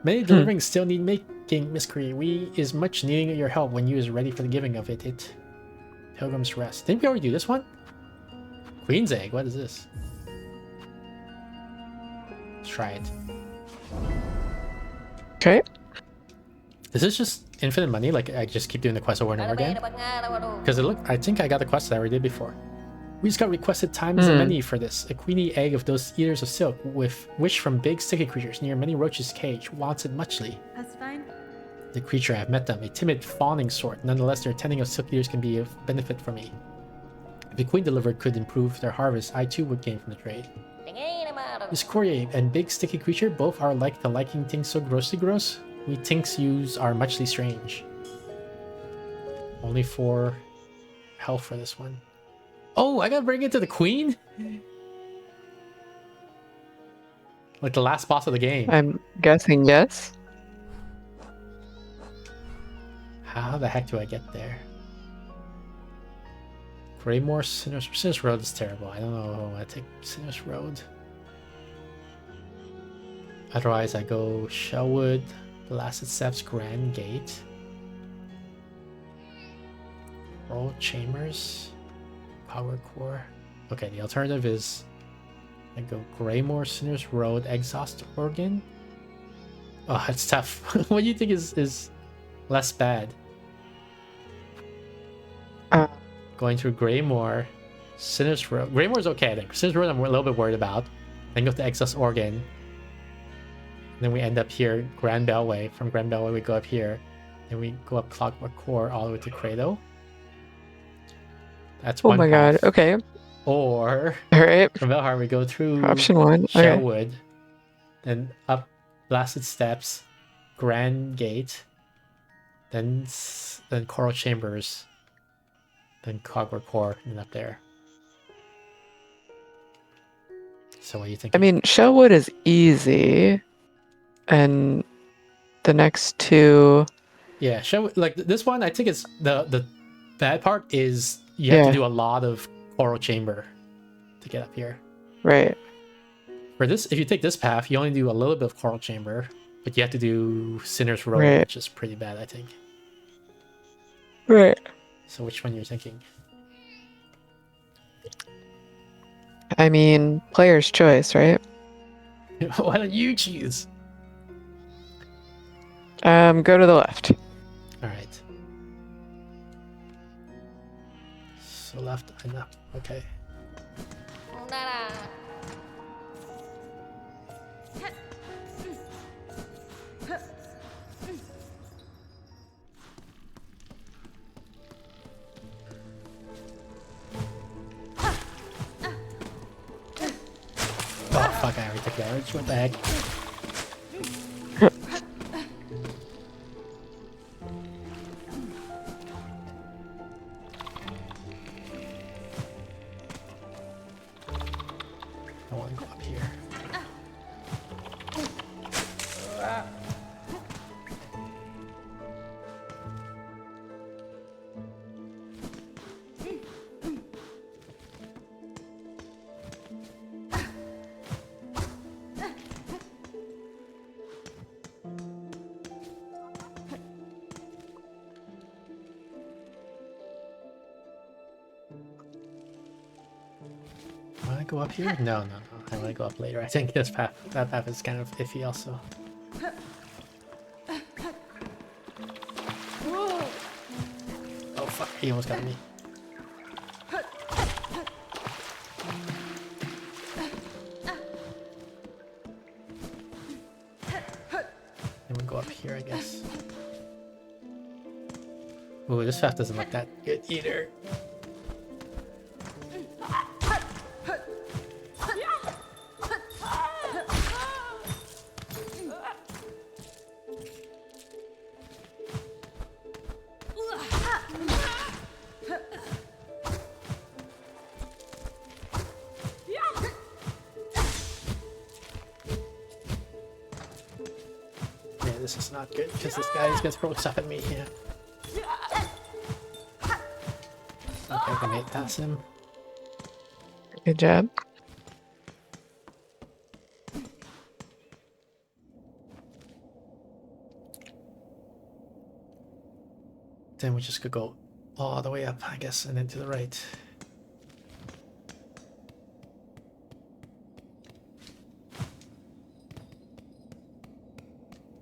Many deliverings still need making, Miss Cree. We is much needing your help when you is ready for the giving of it. Pilgrim's Rest. Didn't we already do this one? Queen's Egg, what is this? Let's try it. Okay. Is this just infinite money? Like I just keep doing the quest over and over again? Because I think I got the quest that I already did before. We just got requested times and many for this. A queenie egg of those eaters of silk with wish from big sticky creatures near many roaches' cage. Wants it muchly. That's fine. The creature, I have met them. A timid, fawning sort. Nonetheless, their tending of silk eaters can be of benefit for me. If a queen delivered could improve their harvest, I too would gain from the trade. This courier and big sticky creature both are like the liking things so grossly gross. We tinks use are muchly strange. Only 4 health for this one. Oh, I gotta bring it to the queen? Like the last boss of the game. I'm guessing yes. How the heck do I get there? Greymore, Sinner's Road is terrible. I don't know if I want to take Sinner's Road. Otherwise, I go Shellwood, Blasted Steps, Grand Gate. Roll Chambers. Power Core. Okay, the alternative is I go Greymore, Sinner's Road, Exhaust Organ. Oh, it's tough. What do you think is less bad? Going through Greymore, Sinner's Road. Greymore's okay, I think. Sinner's Road I'm a little bit worried about. Then go to Exhaust Organ. And then we end up here, Grand Bellway. From Grand Bellway we go up here. Then we go up Clockwork Core all the way to Credo. That's one. Oh my god, okay. Or Alright. from Bellheart we go through Option 1. Shellwood, Okay. then up Blasted Steps, Grand Gate, then Coral Chambers, then Clockwork Core, and up there. So what do you think? I mean, Shellwood is easy, and the next 2. Yeah, Shellwood, like this one, I think it's the bad part is you have to do a lot of Coral Chamber to get up here. Right. For this, if you take this path, you only do a little bit of Coral Chamber, but you have to do Sinner's Road, Right. which is pretty bad, I think. Right. So which one you're thinking? I mean, player's choice, right? Why don't you choose? Go to the left. All right. So left and up. Okay. Oh fuck! I already took damage. What the heck? I want to go up here. Want to go up here? No. I want to go up later. I think that path is kind of iffy also. Oh fuck, he almost got me. go up here, I guess. Ooh, this path doesn't look that good either. Yeah, this is not good because this guy is gonna throw stuff at me. Yeah. Okay, I can make past him. Good job. Then we just could go all the way up, I guess, and then to the right.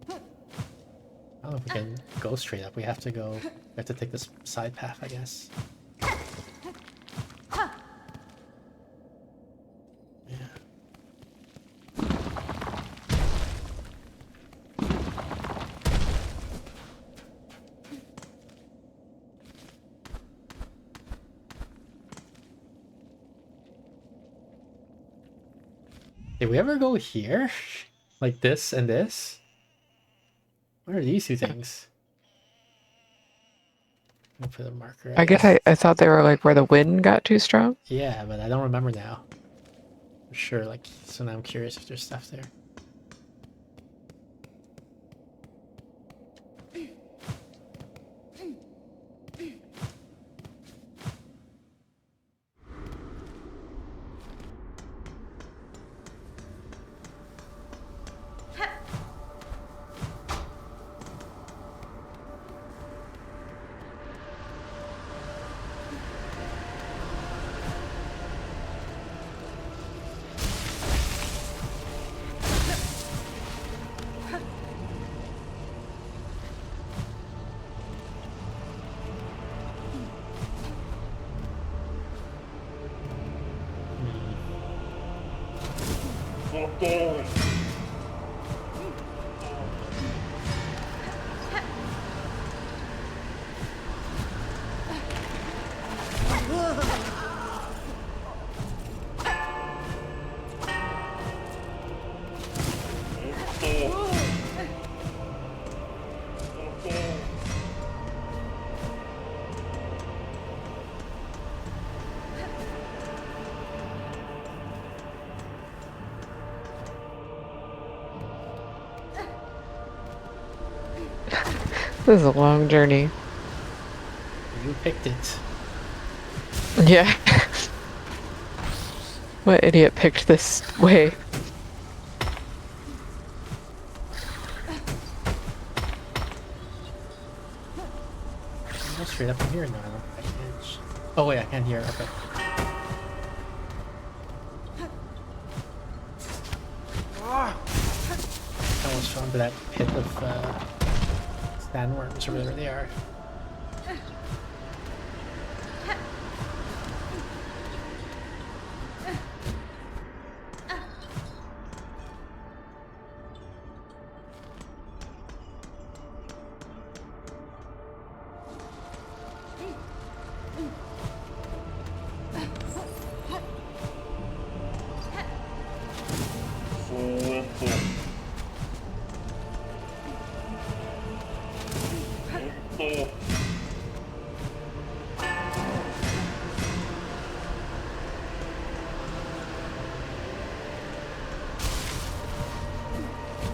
I don't know if we can go straight up. We have to go. We have to take this side path, I guess. Yeah. Did we ever go here? Like this and this? What are these two things? I'll put a marker. I guess I thought they were like where the wind got too strong. Yeah, but I don't remember now. For sure, like, so now I'm curious if there's stuff there. This is a long journey. You picked it. Yeah. What idiot picked this way? Go straight up from here. No, I don't. I can't. Oh wait, I can't hear. Okay. I almost fell into that pit of sandworms or whatever they are.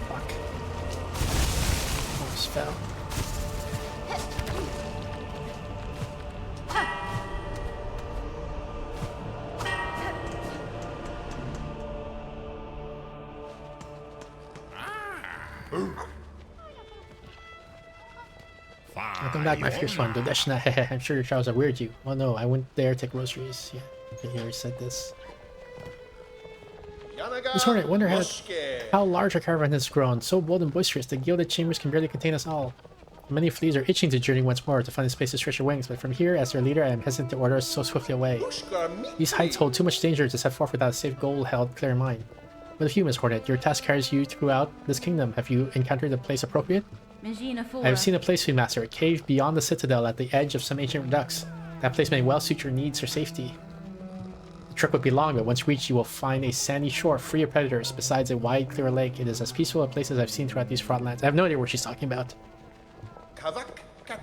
Fuck. Almost fell. Welcome back, my fierce one. Dodeshna. I'm sure your travels are weird to you. Oh no, I went there to take groceries. Yeah, okay, you already said this. This Hornet, wonder how large our caravan has grown. So bold and boisterous, the gilded chambers can barely contain us all. Many fleas are itching to journey once more to find a space to stretch their wings, but from here, as their leader, I am hesitant to order us so swiftly away. These heights hold too much danger to set forth without a safe goal held clear in mind. What of you, Miss Hornet? Your task carries you throughout this kingdom. Have you encountered a place appropriate? I have seen a place, Field Master, a cave beyond the citadel at the edge of some ancient redux. That place may well suit your needs or safety. The trip would be long, but once reached, you will find a sandy shore free of predators. Besides a wide, clear lake, it is as peaceful a place as I've seen throughout these fraudlands. I have no idea what she's talking about.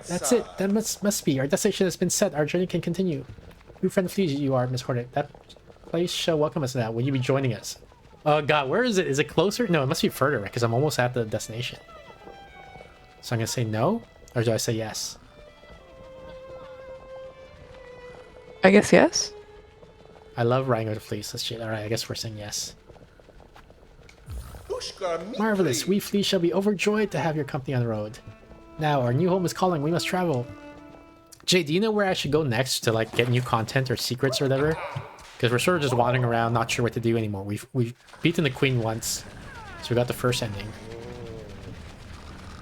That's it. That must be. Our destination has been set. Our journey can continue. Who friendly you are, Miss Hornet. That place shall welcome us now. Will you be joining us? Oh god, where is it? Is it closer? No, it must be further, right? Because I'm almost at the destination. So I'm gonna say no? Or do I say yes? I guess yes. I love riding with the fleece. That's shit. Alright, I guess we're saying yes. Marvelous. We fleas shall be overjoyed to have your company on the road. Now, our new home is calling. We must travel. Jay, do you know where I should go next to like get new content or secrets or whatever? Because we're sort of just wandering around, not sure what to do anymore. We've beaten the queen once, so we got the first ending.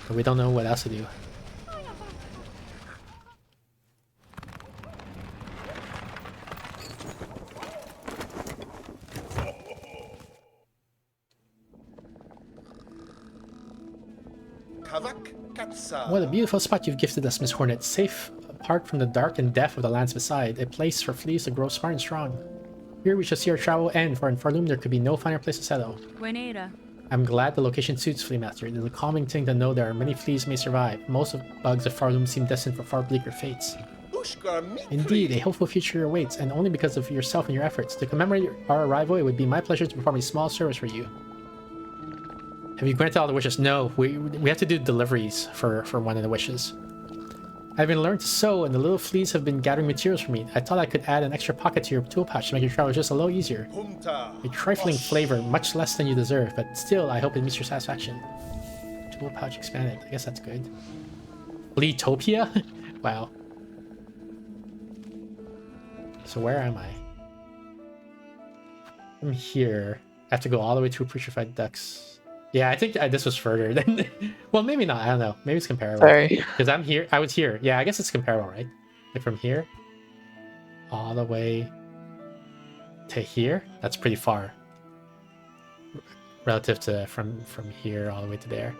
But we don't know what else to do. What a beautiful spot you've gifted us, Miss Hornet. Safe apart from the dark and death of the lands beside. A place for fleas to grow smart and strong. Here we shall see our travel end, for in Farloom there could be no finer place to settle. I'm glad the location suits, Flea Master. It is a calming thing to know there are many fleas may survive. Most of the bugs of Farloom seem destined for far bleaker fates. Indeed, a hopeful future awaits, and only because of yourself and your efforts. To commemorate our arrival, it would be my pleasure to perform a small service for you. Have you granted all the wishes? No, we have to do deliveries for one of the wishes. I've been learning to sew, and the little fleas have been gathering materials for me. I thought I could add an extra pocket to your tool pouch to make your travel just a little easier. A trifling flavor, much less than you deserve, but still, I hope it meets your satisfaction. Tool pouch expanded. I guess that's good. Fleatopia? Wow. So where am I? I'm here. I have to go all the way to putrefied ducks. Yeah, I think this was further than... Well, maybe not. I don't know. Maybe it's comparable. Sorry. Because I'm here. I was here. Yeah, I guess it's comparable, right? Like from here all the way to here. That's pretty far. Relative to from here all the way to there.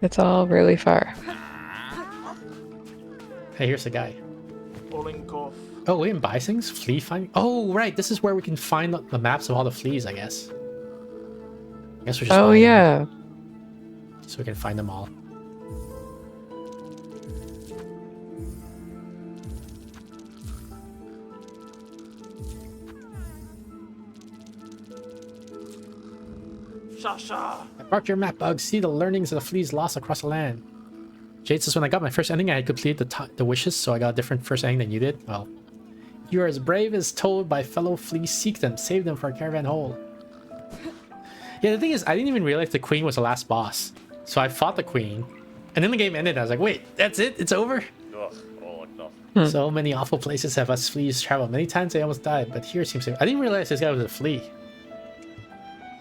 It's all really far. Hey, here's the guy. Oh, we can buy things? Flea finding? Oh, right. This is where we can find the maps of all the fleas, I guess. I guess we're just Oh, yeah. so we can find them all. I marked your map, Bug. See the learnings of the fleas lost across the land. Jade says, when I got my first ending, I had completed the wishes, so I got a different first ending than you did. Well, you are as brave as told by fellow fleas. Seek them, save them for a caravan hole. Yeah, the thing is, I didn't even realize the queen was the last boss. So I fought the queen, and then the game ended. I was like, wait, that's it? It's over? So many awful places have us fleas traveled. Many times I almost died, but here seems to... I didn't realize this guy was a flea.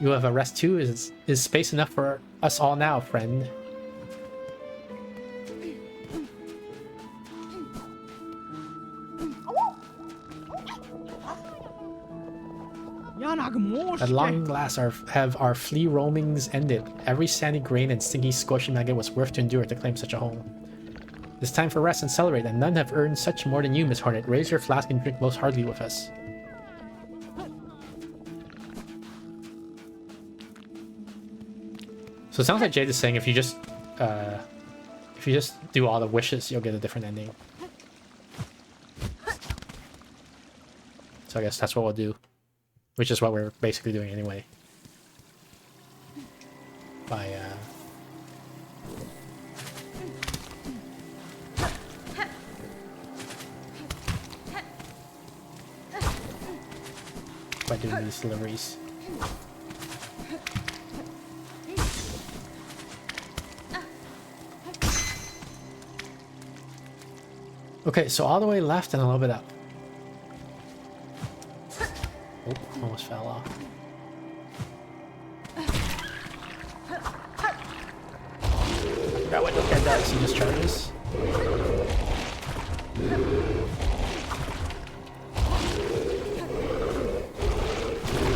You have a rest too? Is space enough for us all now, friend? At long last have our flea roamings ended. Every sandy grain and stinky squishy nugget was worth to endure to claim such a home. It's time for rest and celebrate, and none have earned such more than you, Miss Hornet. Raise your flask and drink most heartily with us. So it sounds like Jade is saying if you just do all the wishes, you'll get a different ending. So I guess that's what we'll do. Which is what we're basically doing anyway. By doing these deliveries. Okay, so all the way left and a little bit up. Oh, almost fell off. I forgot what this guy does. He just charges.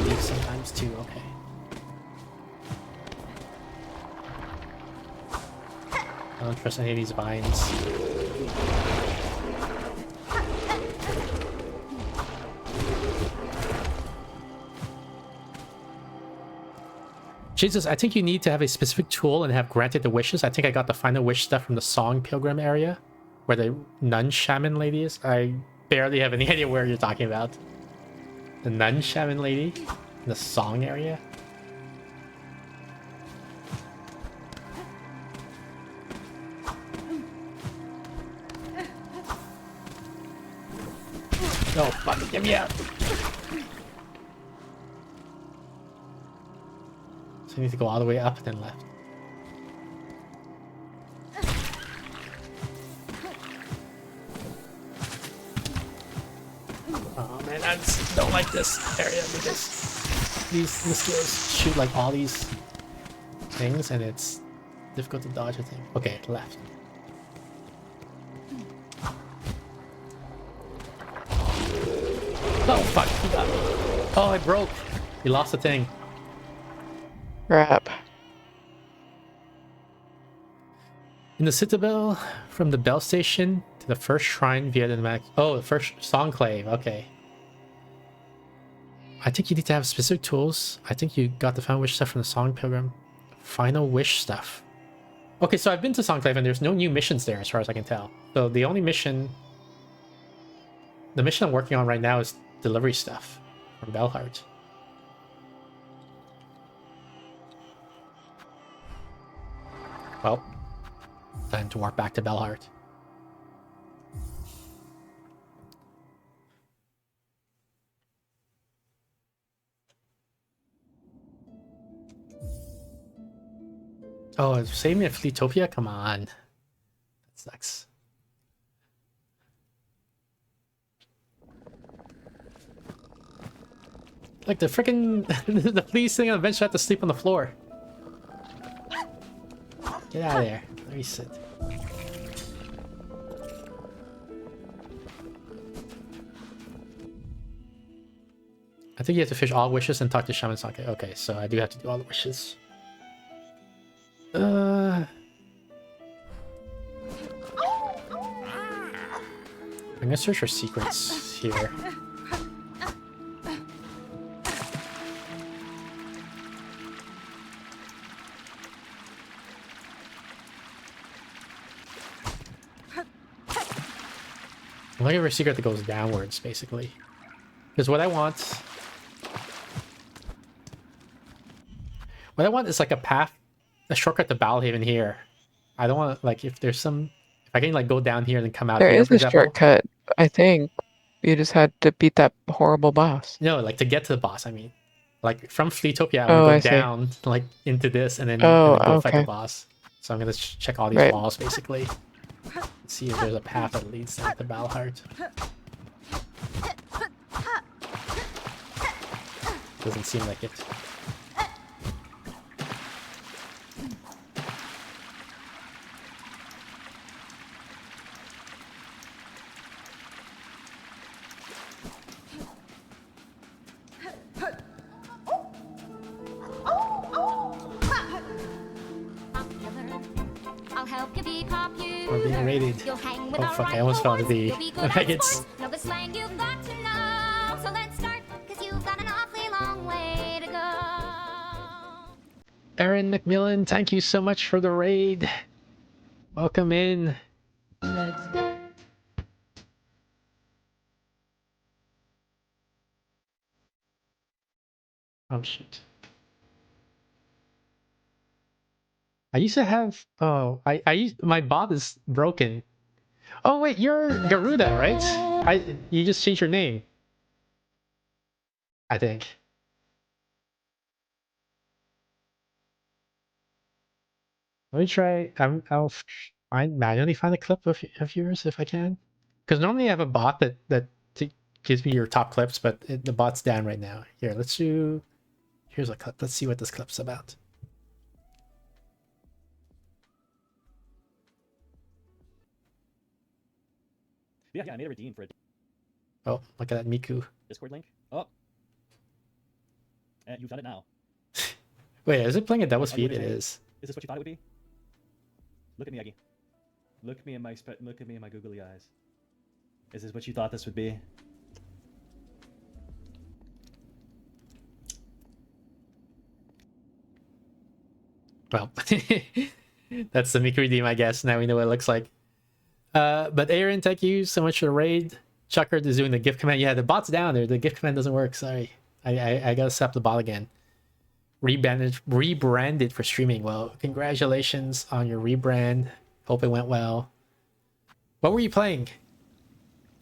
Leave sometimes. I don't trust any of these vines. Jesus, I think you need to have a specific tool and have granted the wishes. I think I got the final wish stuff from the Song Pilgrim area, where the nun shaman lady is. I barely have any idea where you're talking about. The nun shaman lady in the Song area. No, fuck, get me out. So I need to go all the way up and then left. Oh man, I just don't like this area because these mosquitoes shoot like all these things and it's difficult to dodge a thing. Okay, left. Oh fuck, he got me. Oh, it broke. He lost the thing. Crap. In the Citadel, from the bell station to the first shrine via the map. Oh, the first Songclave. Okay. I think you need to have specific tools. I think you got the Final Wish stuff from the Song Pilgrim. Final Wish stuff. Okay, so I've been to Songclave and there's no new missions there as far as I can tell. So the only mission... The mission I'm working on right now is delivery stuff from Belheart. Well, time to warp back to Belheart. Oh, save me at Fleetopia? Come on. That sucks. Like the freaking the police thing, I eventually have to sleep on the floor. Get out of there. Let me sit. I think you have to fish all wishes and talk to Shaman Sake. Okay, so I do have to do all the wishes. I'm gonna search for secrets here. I'm looking for a secret that goes downwards, basically. Because what I want is like a path, a shortcut to Balhaven here. I don't want to, like, if there's some... If I can, like, go down here and then come out There here, is for a example. shortcut. I think you just had to beat that horrible boss. No, like, to get to the boss, I mean. Like, from Fleetopia, I Oh, want I to go see. down, like, into this, and then Oh, go fight the okay. boss. So I'm going to check all these Right. walls, basically. See if there's a path that leads down to Balheart. Doesn't seem like it. I'll help you be popular. We're being raided. You'll hang with Oh our fuck, I almost fell into the You'll be good at maggots. sports. Know the slang you've got to know. So let's start, cause you've got an awfully long way to go. Aaron McMillan, thank you so much for the raid. Welcome in. Let's go. Oh shit. I used to have... Oh, my bot is broken. Oh wait, you're Garuda, right? You just changed your name. I think. Let me try. I'll manually find a clip of yours if I can. Because normally I have a bot that gives me your top clips, but the bot's down right now. Here, let's do... Here's a clip. Let's see what this clip's about. Yeah, I made a redeem for a Oh, look at that Miku. Discord link. Oh. And you found it now. Wait, is it playing a double Oh, you speed? It wanna say- is. Is this what you thought it would be? Look at me, Aggie. Look at me in my googly eyes. Is this what you thought this would be? Well, that's the Miku redeem, I guess. Now we know what it looks like. But Aaron, thank you so much for the raid. Chucker is doing the gift command. Yeah, the bot's down there. The gift command doesn't work. Sorry. I gotta set up the bot again. Rebranded for streaming. Well, congratulations on your rebrand. Hope it went well. What were you playing?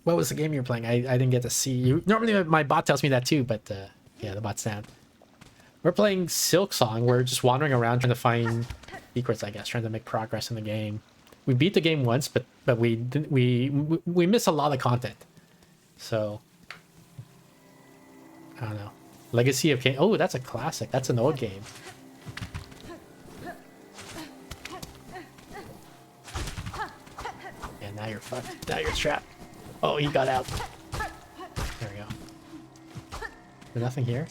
What was the game you were playing? I didn't get to see you. Normally my bot tells me that too, but yeah, the bot's down. We're playing Silksong. We're just wandering around trying to find secrets, I guess, trying to make progress in the game. We beat the game once, but we miss a lot of content. So I don't know. Legacy of Kain. Oh, that's a classic. That's an old game. Yeah, now you're fucked. Now you're trapped. Oh, he got out. There we go. There's nothing here.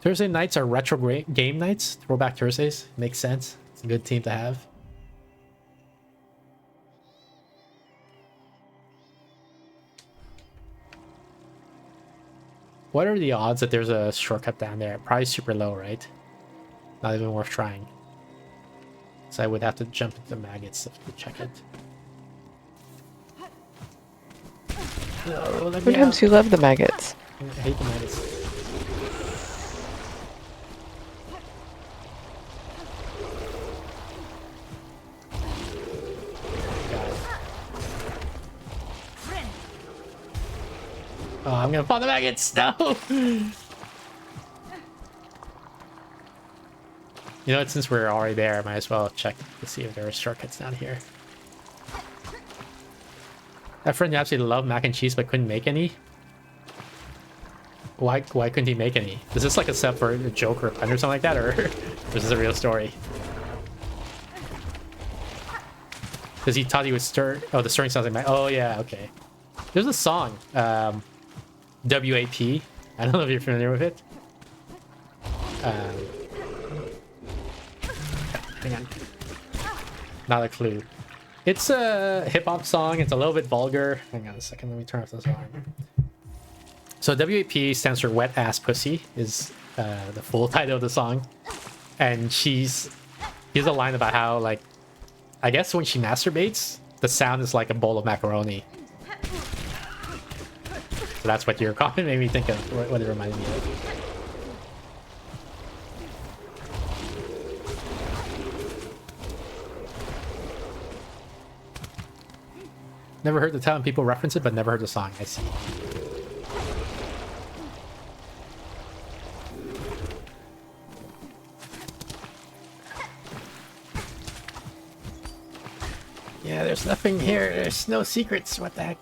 Thursday nights are retro game nights. Throwback Thursdays. Makes sense. It's a good team to have. What are the odds that there's a shortcut down there? Probably super low, right? Not even worth trying. So I would have to jump into the maggots to check it. No, let me Sometimes out. you love the maggots. I hate the maggots. Oh, I'm gonna fall the maggots! No! You know what, since we're already there, I might as well check to see if there are shortcuts down here. That friend absolutely loved mac and cheese but couldn't make any? Why couldn't he make any? Is this like a set for a joke or a pun or something like that, or is this a real story? Because he thought he would stir... Oh, the stirring sounds like my... Oh, yeah, okay. There's a song. WAP. I don't know if you're familiar with it. Hang on. Not a clue. It's a hip-hop song. It's a little bit vulgar. Hang on a second. Let me turn off this alarm. So WAP stands for Wet Ass Pussy, is the full title of the song. And here's a line about how, like, I guess when she masturbates, the sound is like a bowl of macaroni. So that's what your comment made me think of, what it reminded me of. Never heard the title and people reference it, but never heard the song. I see. Yeah, there's nothing here. There's no secrets. What the heck?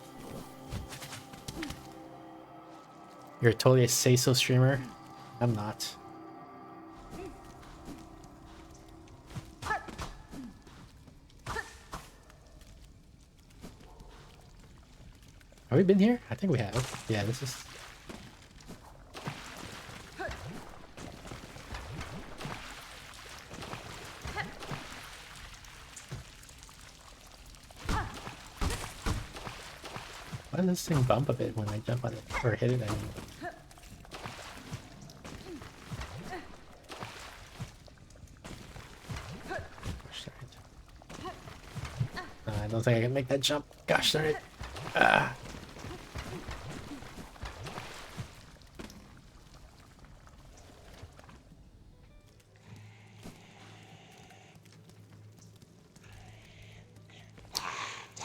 You're totally a say-so streamer. I'm not. Have we been here? I think we have. Yeah, this is... Why does this thing bump a bit when I jump on it? Or hit it, I mean. Gosh darn it. I don't think I can make that jump. Gosh darn it. Ah.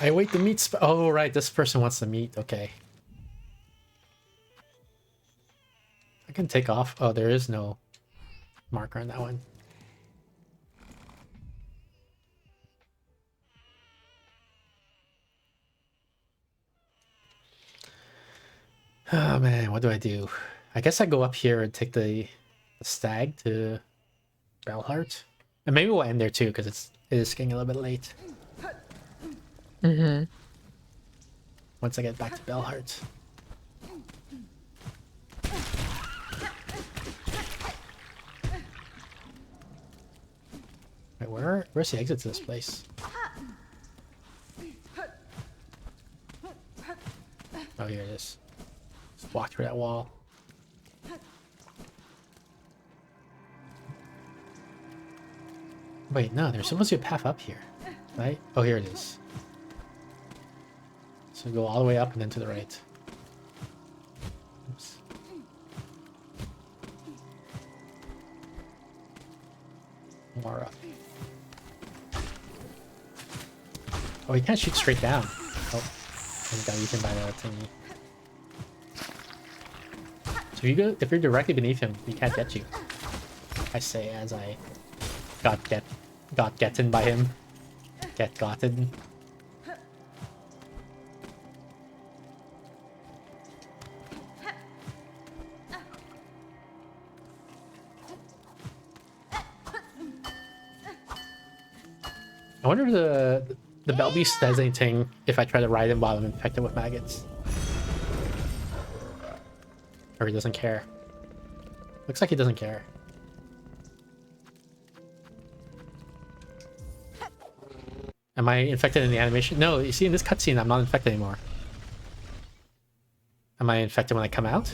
I wait the meat oh, right, this person wants the meat. Okay. I can take off. Oh, there is no marker on that one. Oh, man, what do I do? I guess I go up here and take the stag to Bellheart. And maybe we'll end there too, because it is getting a little bit late. Mm-hmm. Once I get back to Bellheart. Wait, where's the exit to this place? here it is. Just walk through that wall. Wait, no, there's supposed to be a path up here, right? Oh, here it is. So go all the way up and then to the right. Oops. More up. Oh, you can't shoot straight down. Oh, I got eaten by that thingy. So if you're directly beneath him, he can't get you. I say as I got gotten by him. Get gotten. I wonder if the bell beast does anything if I try to ride him while I'm infected with maggots. Or he doesn't care. Looks like he doesn't care. Am I infected in the animation? No, you see in this cutscene I'm not infected anymore. Am I infected when I come out?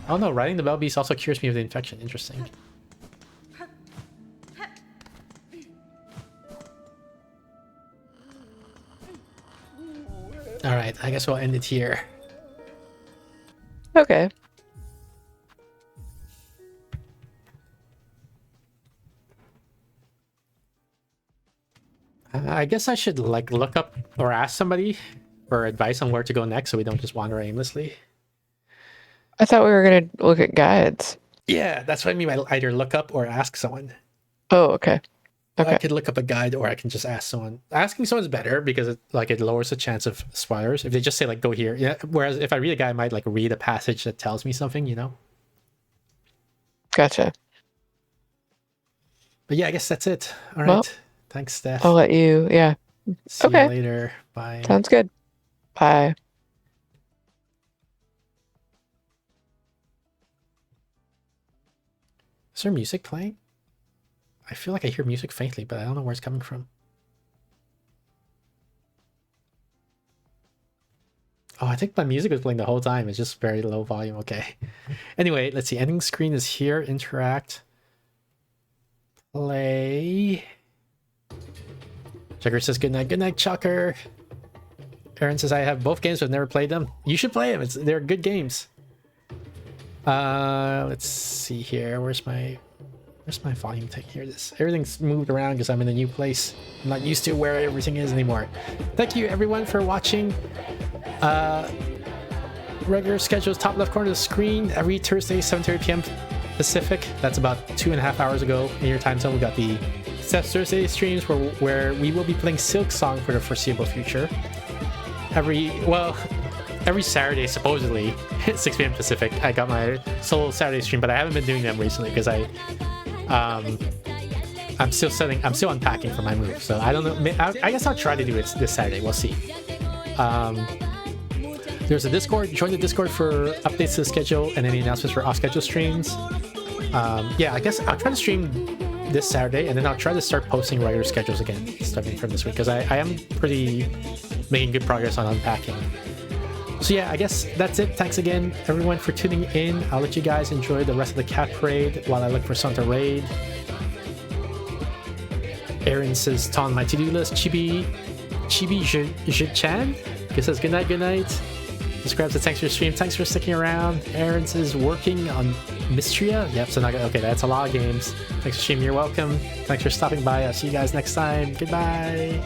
Oh no, riding the bell beast also cures me of the infection. Interesting. Alright, I guess we'll end it here. Okay. I guess I should like look up or ask somebody for advice on where to go next so we don't just wander aimlessly. I thought we were gonna look at guides. Yeah, that's what I mean by either look up or ask someone. Oh, okay. Okay. I could look up a guide or I can just ask someone. Asking someone's better because it lowers the chance of spoilers. If they just say like go here. Yeah. Whereas if I read a guide, I might like read a passage that tells me something, you know? Gotcha. But yeah, I guess that's it. All right. Well, Thanks, Steph. I'll let you, yeah. See Okay. you later. Bye. Sounds good. Bye. Is there music playing? I feel like I hear music faintly, but I don't know where it's coming from. Oh, I think my music was playing the whole time. It's just very low volume. Okay. Anyway, let's see. Ending screen is here. Interact. Play. Chucker says good night. Good night, Chucker. Aaron says I have both games but never played them. You should play them. They're good games. Let's see here. Where's my volume thing? Here it is. Everything's moved around because I'm in a new place. I'm not used to where everything is anymore. Thank you everyone for watching. Regular schedule is top left corner of the screen every Thursday, 7:30 p.m. Pacific. That's about 2.5 hours ago in your time zone. We got the Steph's Thursday streams where we will be playing Silksong for the foreseeable future. Every Saturday, supposedly, 6 p.m. Pacific, I got my solo Saturday stream, but I haven't been doing them recently because I'm still unpacking for my move. So I don't know. I guess I'll try to do it this Saturday. We'll see. There's a Discord. Join the Discord for updates to the schedule and any announcements for off-schedule streams. Yeah, I guess I'll try to stream this Saturday, and then I'll try to start posting regular schedules again starting from this week because I am pretty making good progress on unpacking. So yeah, I guess that's it. Thanks again, everyone, for tuning in. I'll let you guys enjoy the rest of the cat parade while I look for Santa Raid. Aaron says, "It's on my to-do list." Chibi Chan says, "Good night, good night." Describes the thanks for your stream. Thanks for sticking around. Aaron says, "Working on Mystria." Yep, so not okay. That's a lot of games. Thanks for streaming. You're welcome. Thanks for stopping by. I'll see you guys next time. Goodbye.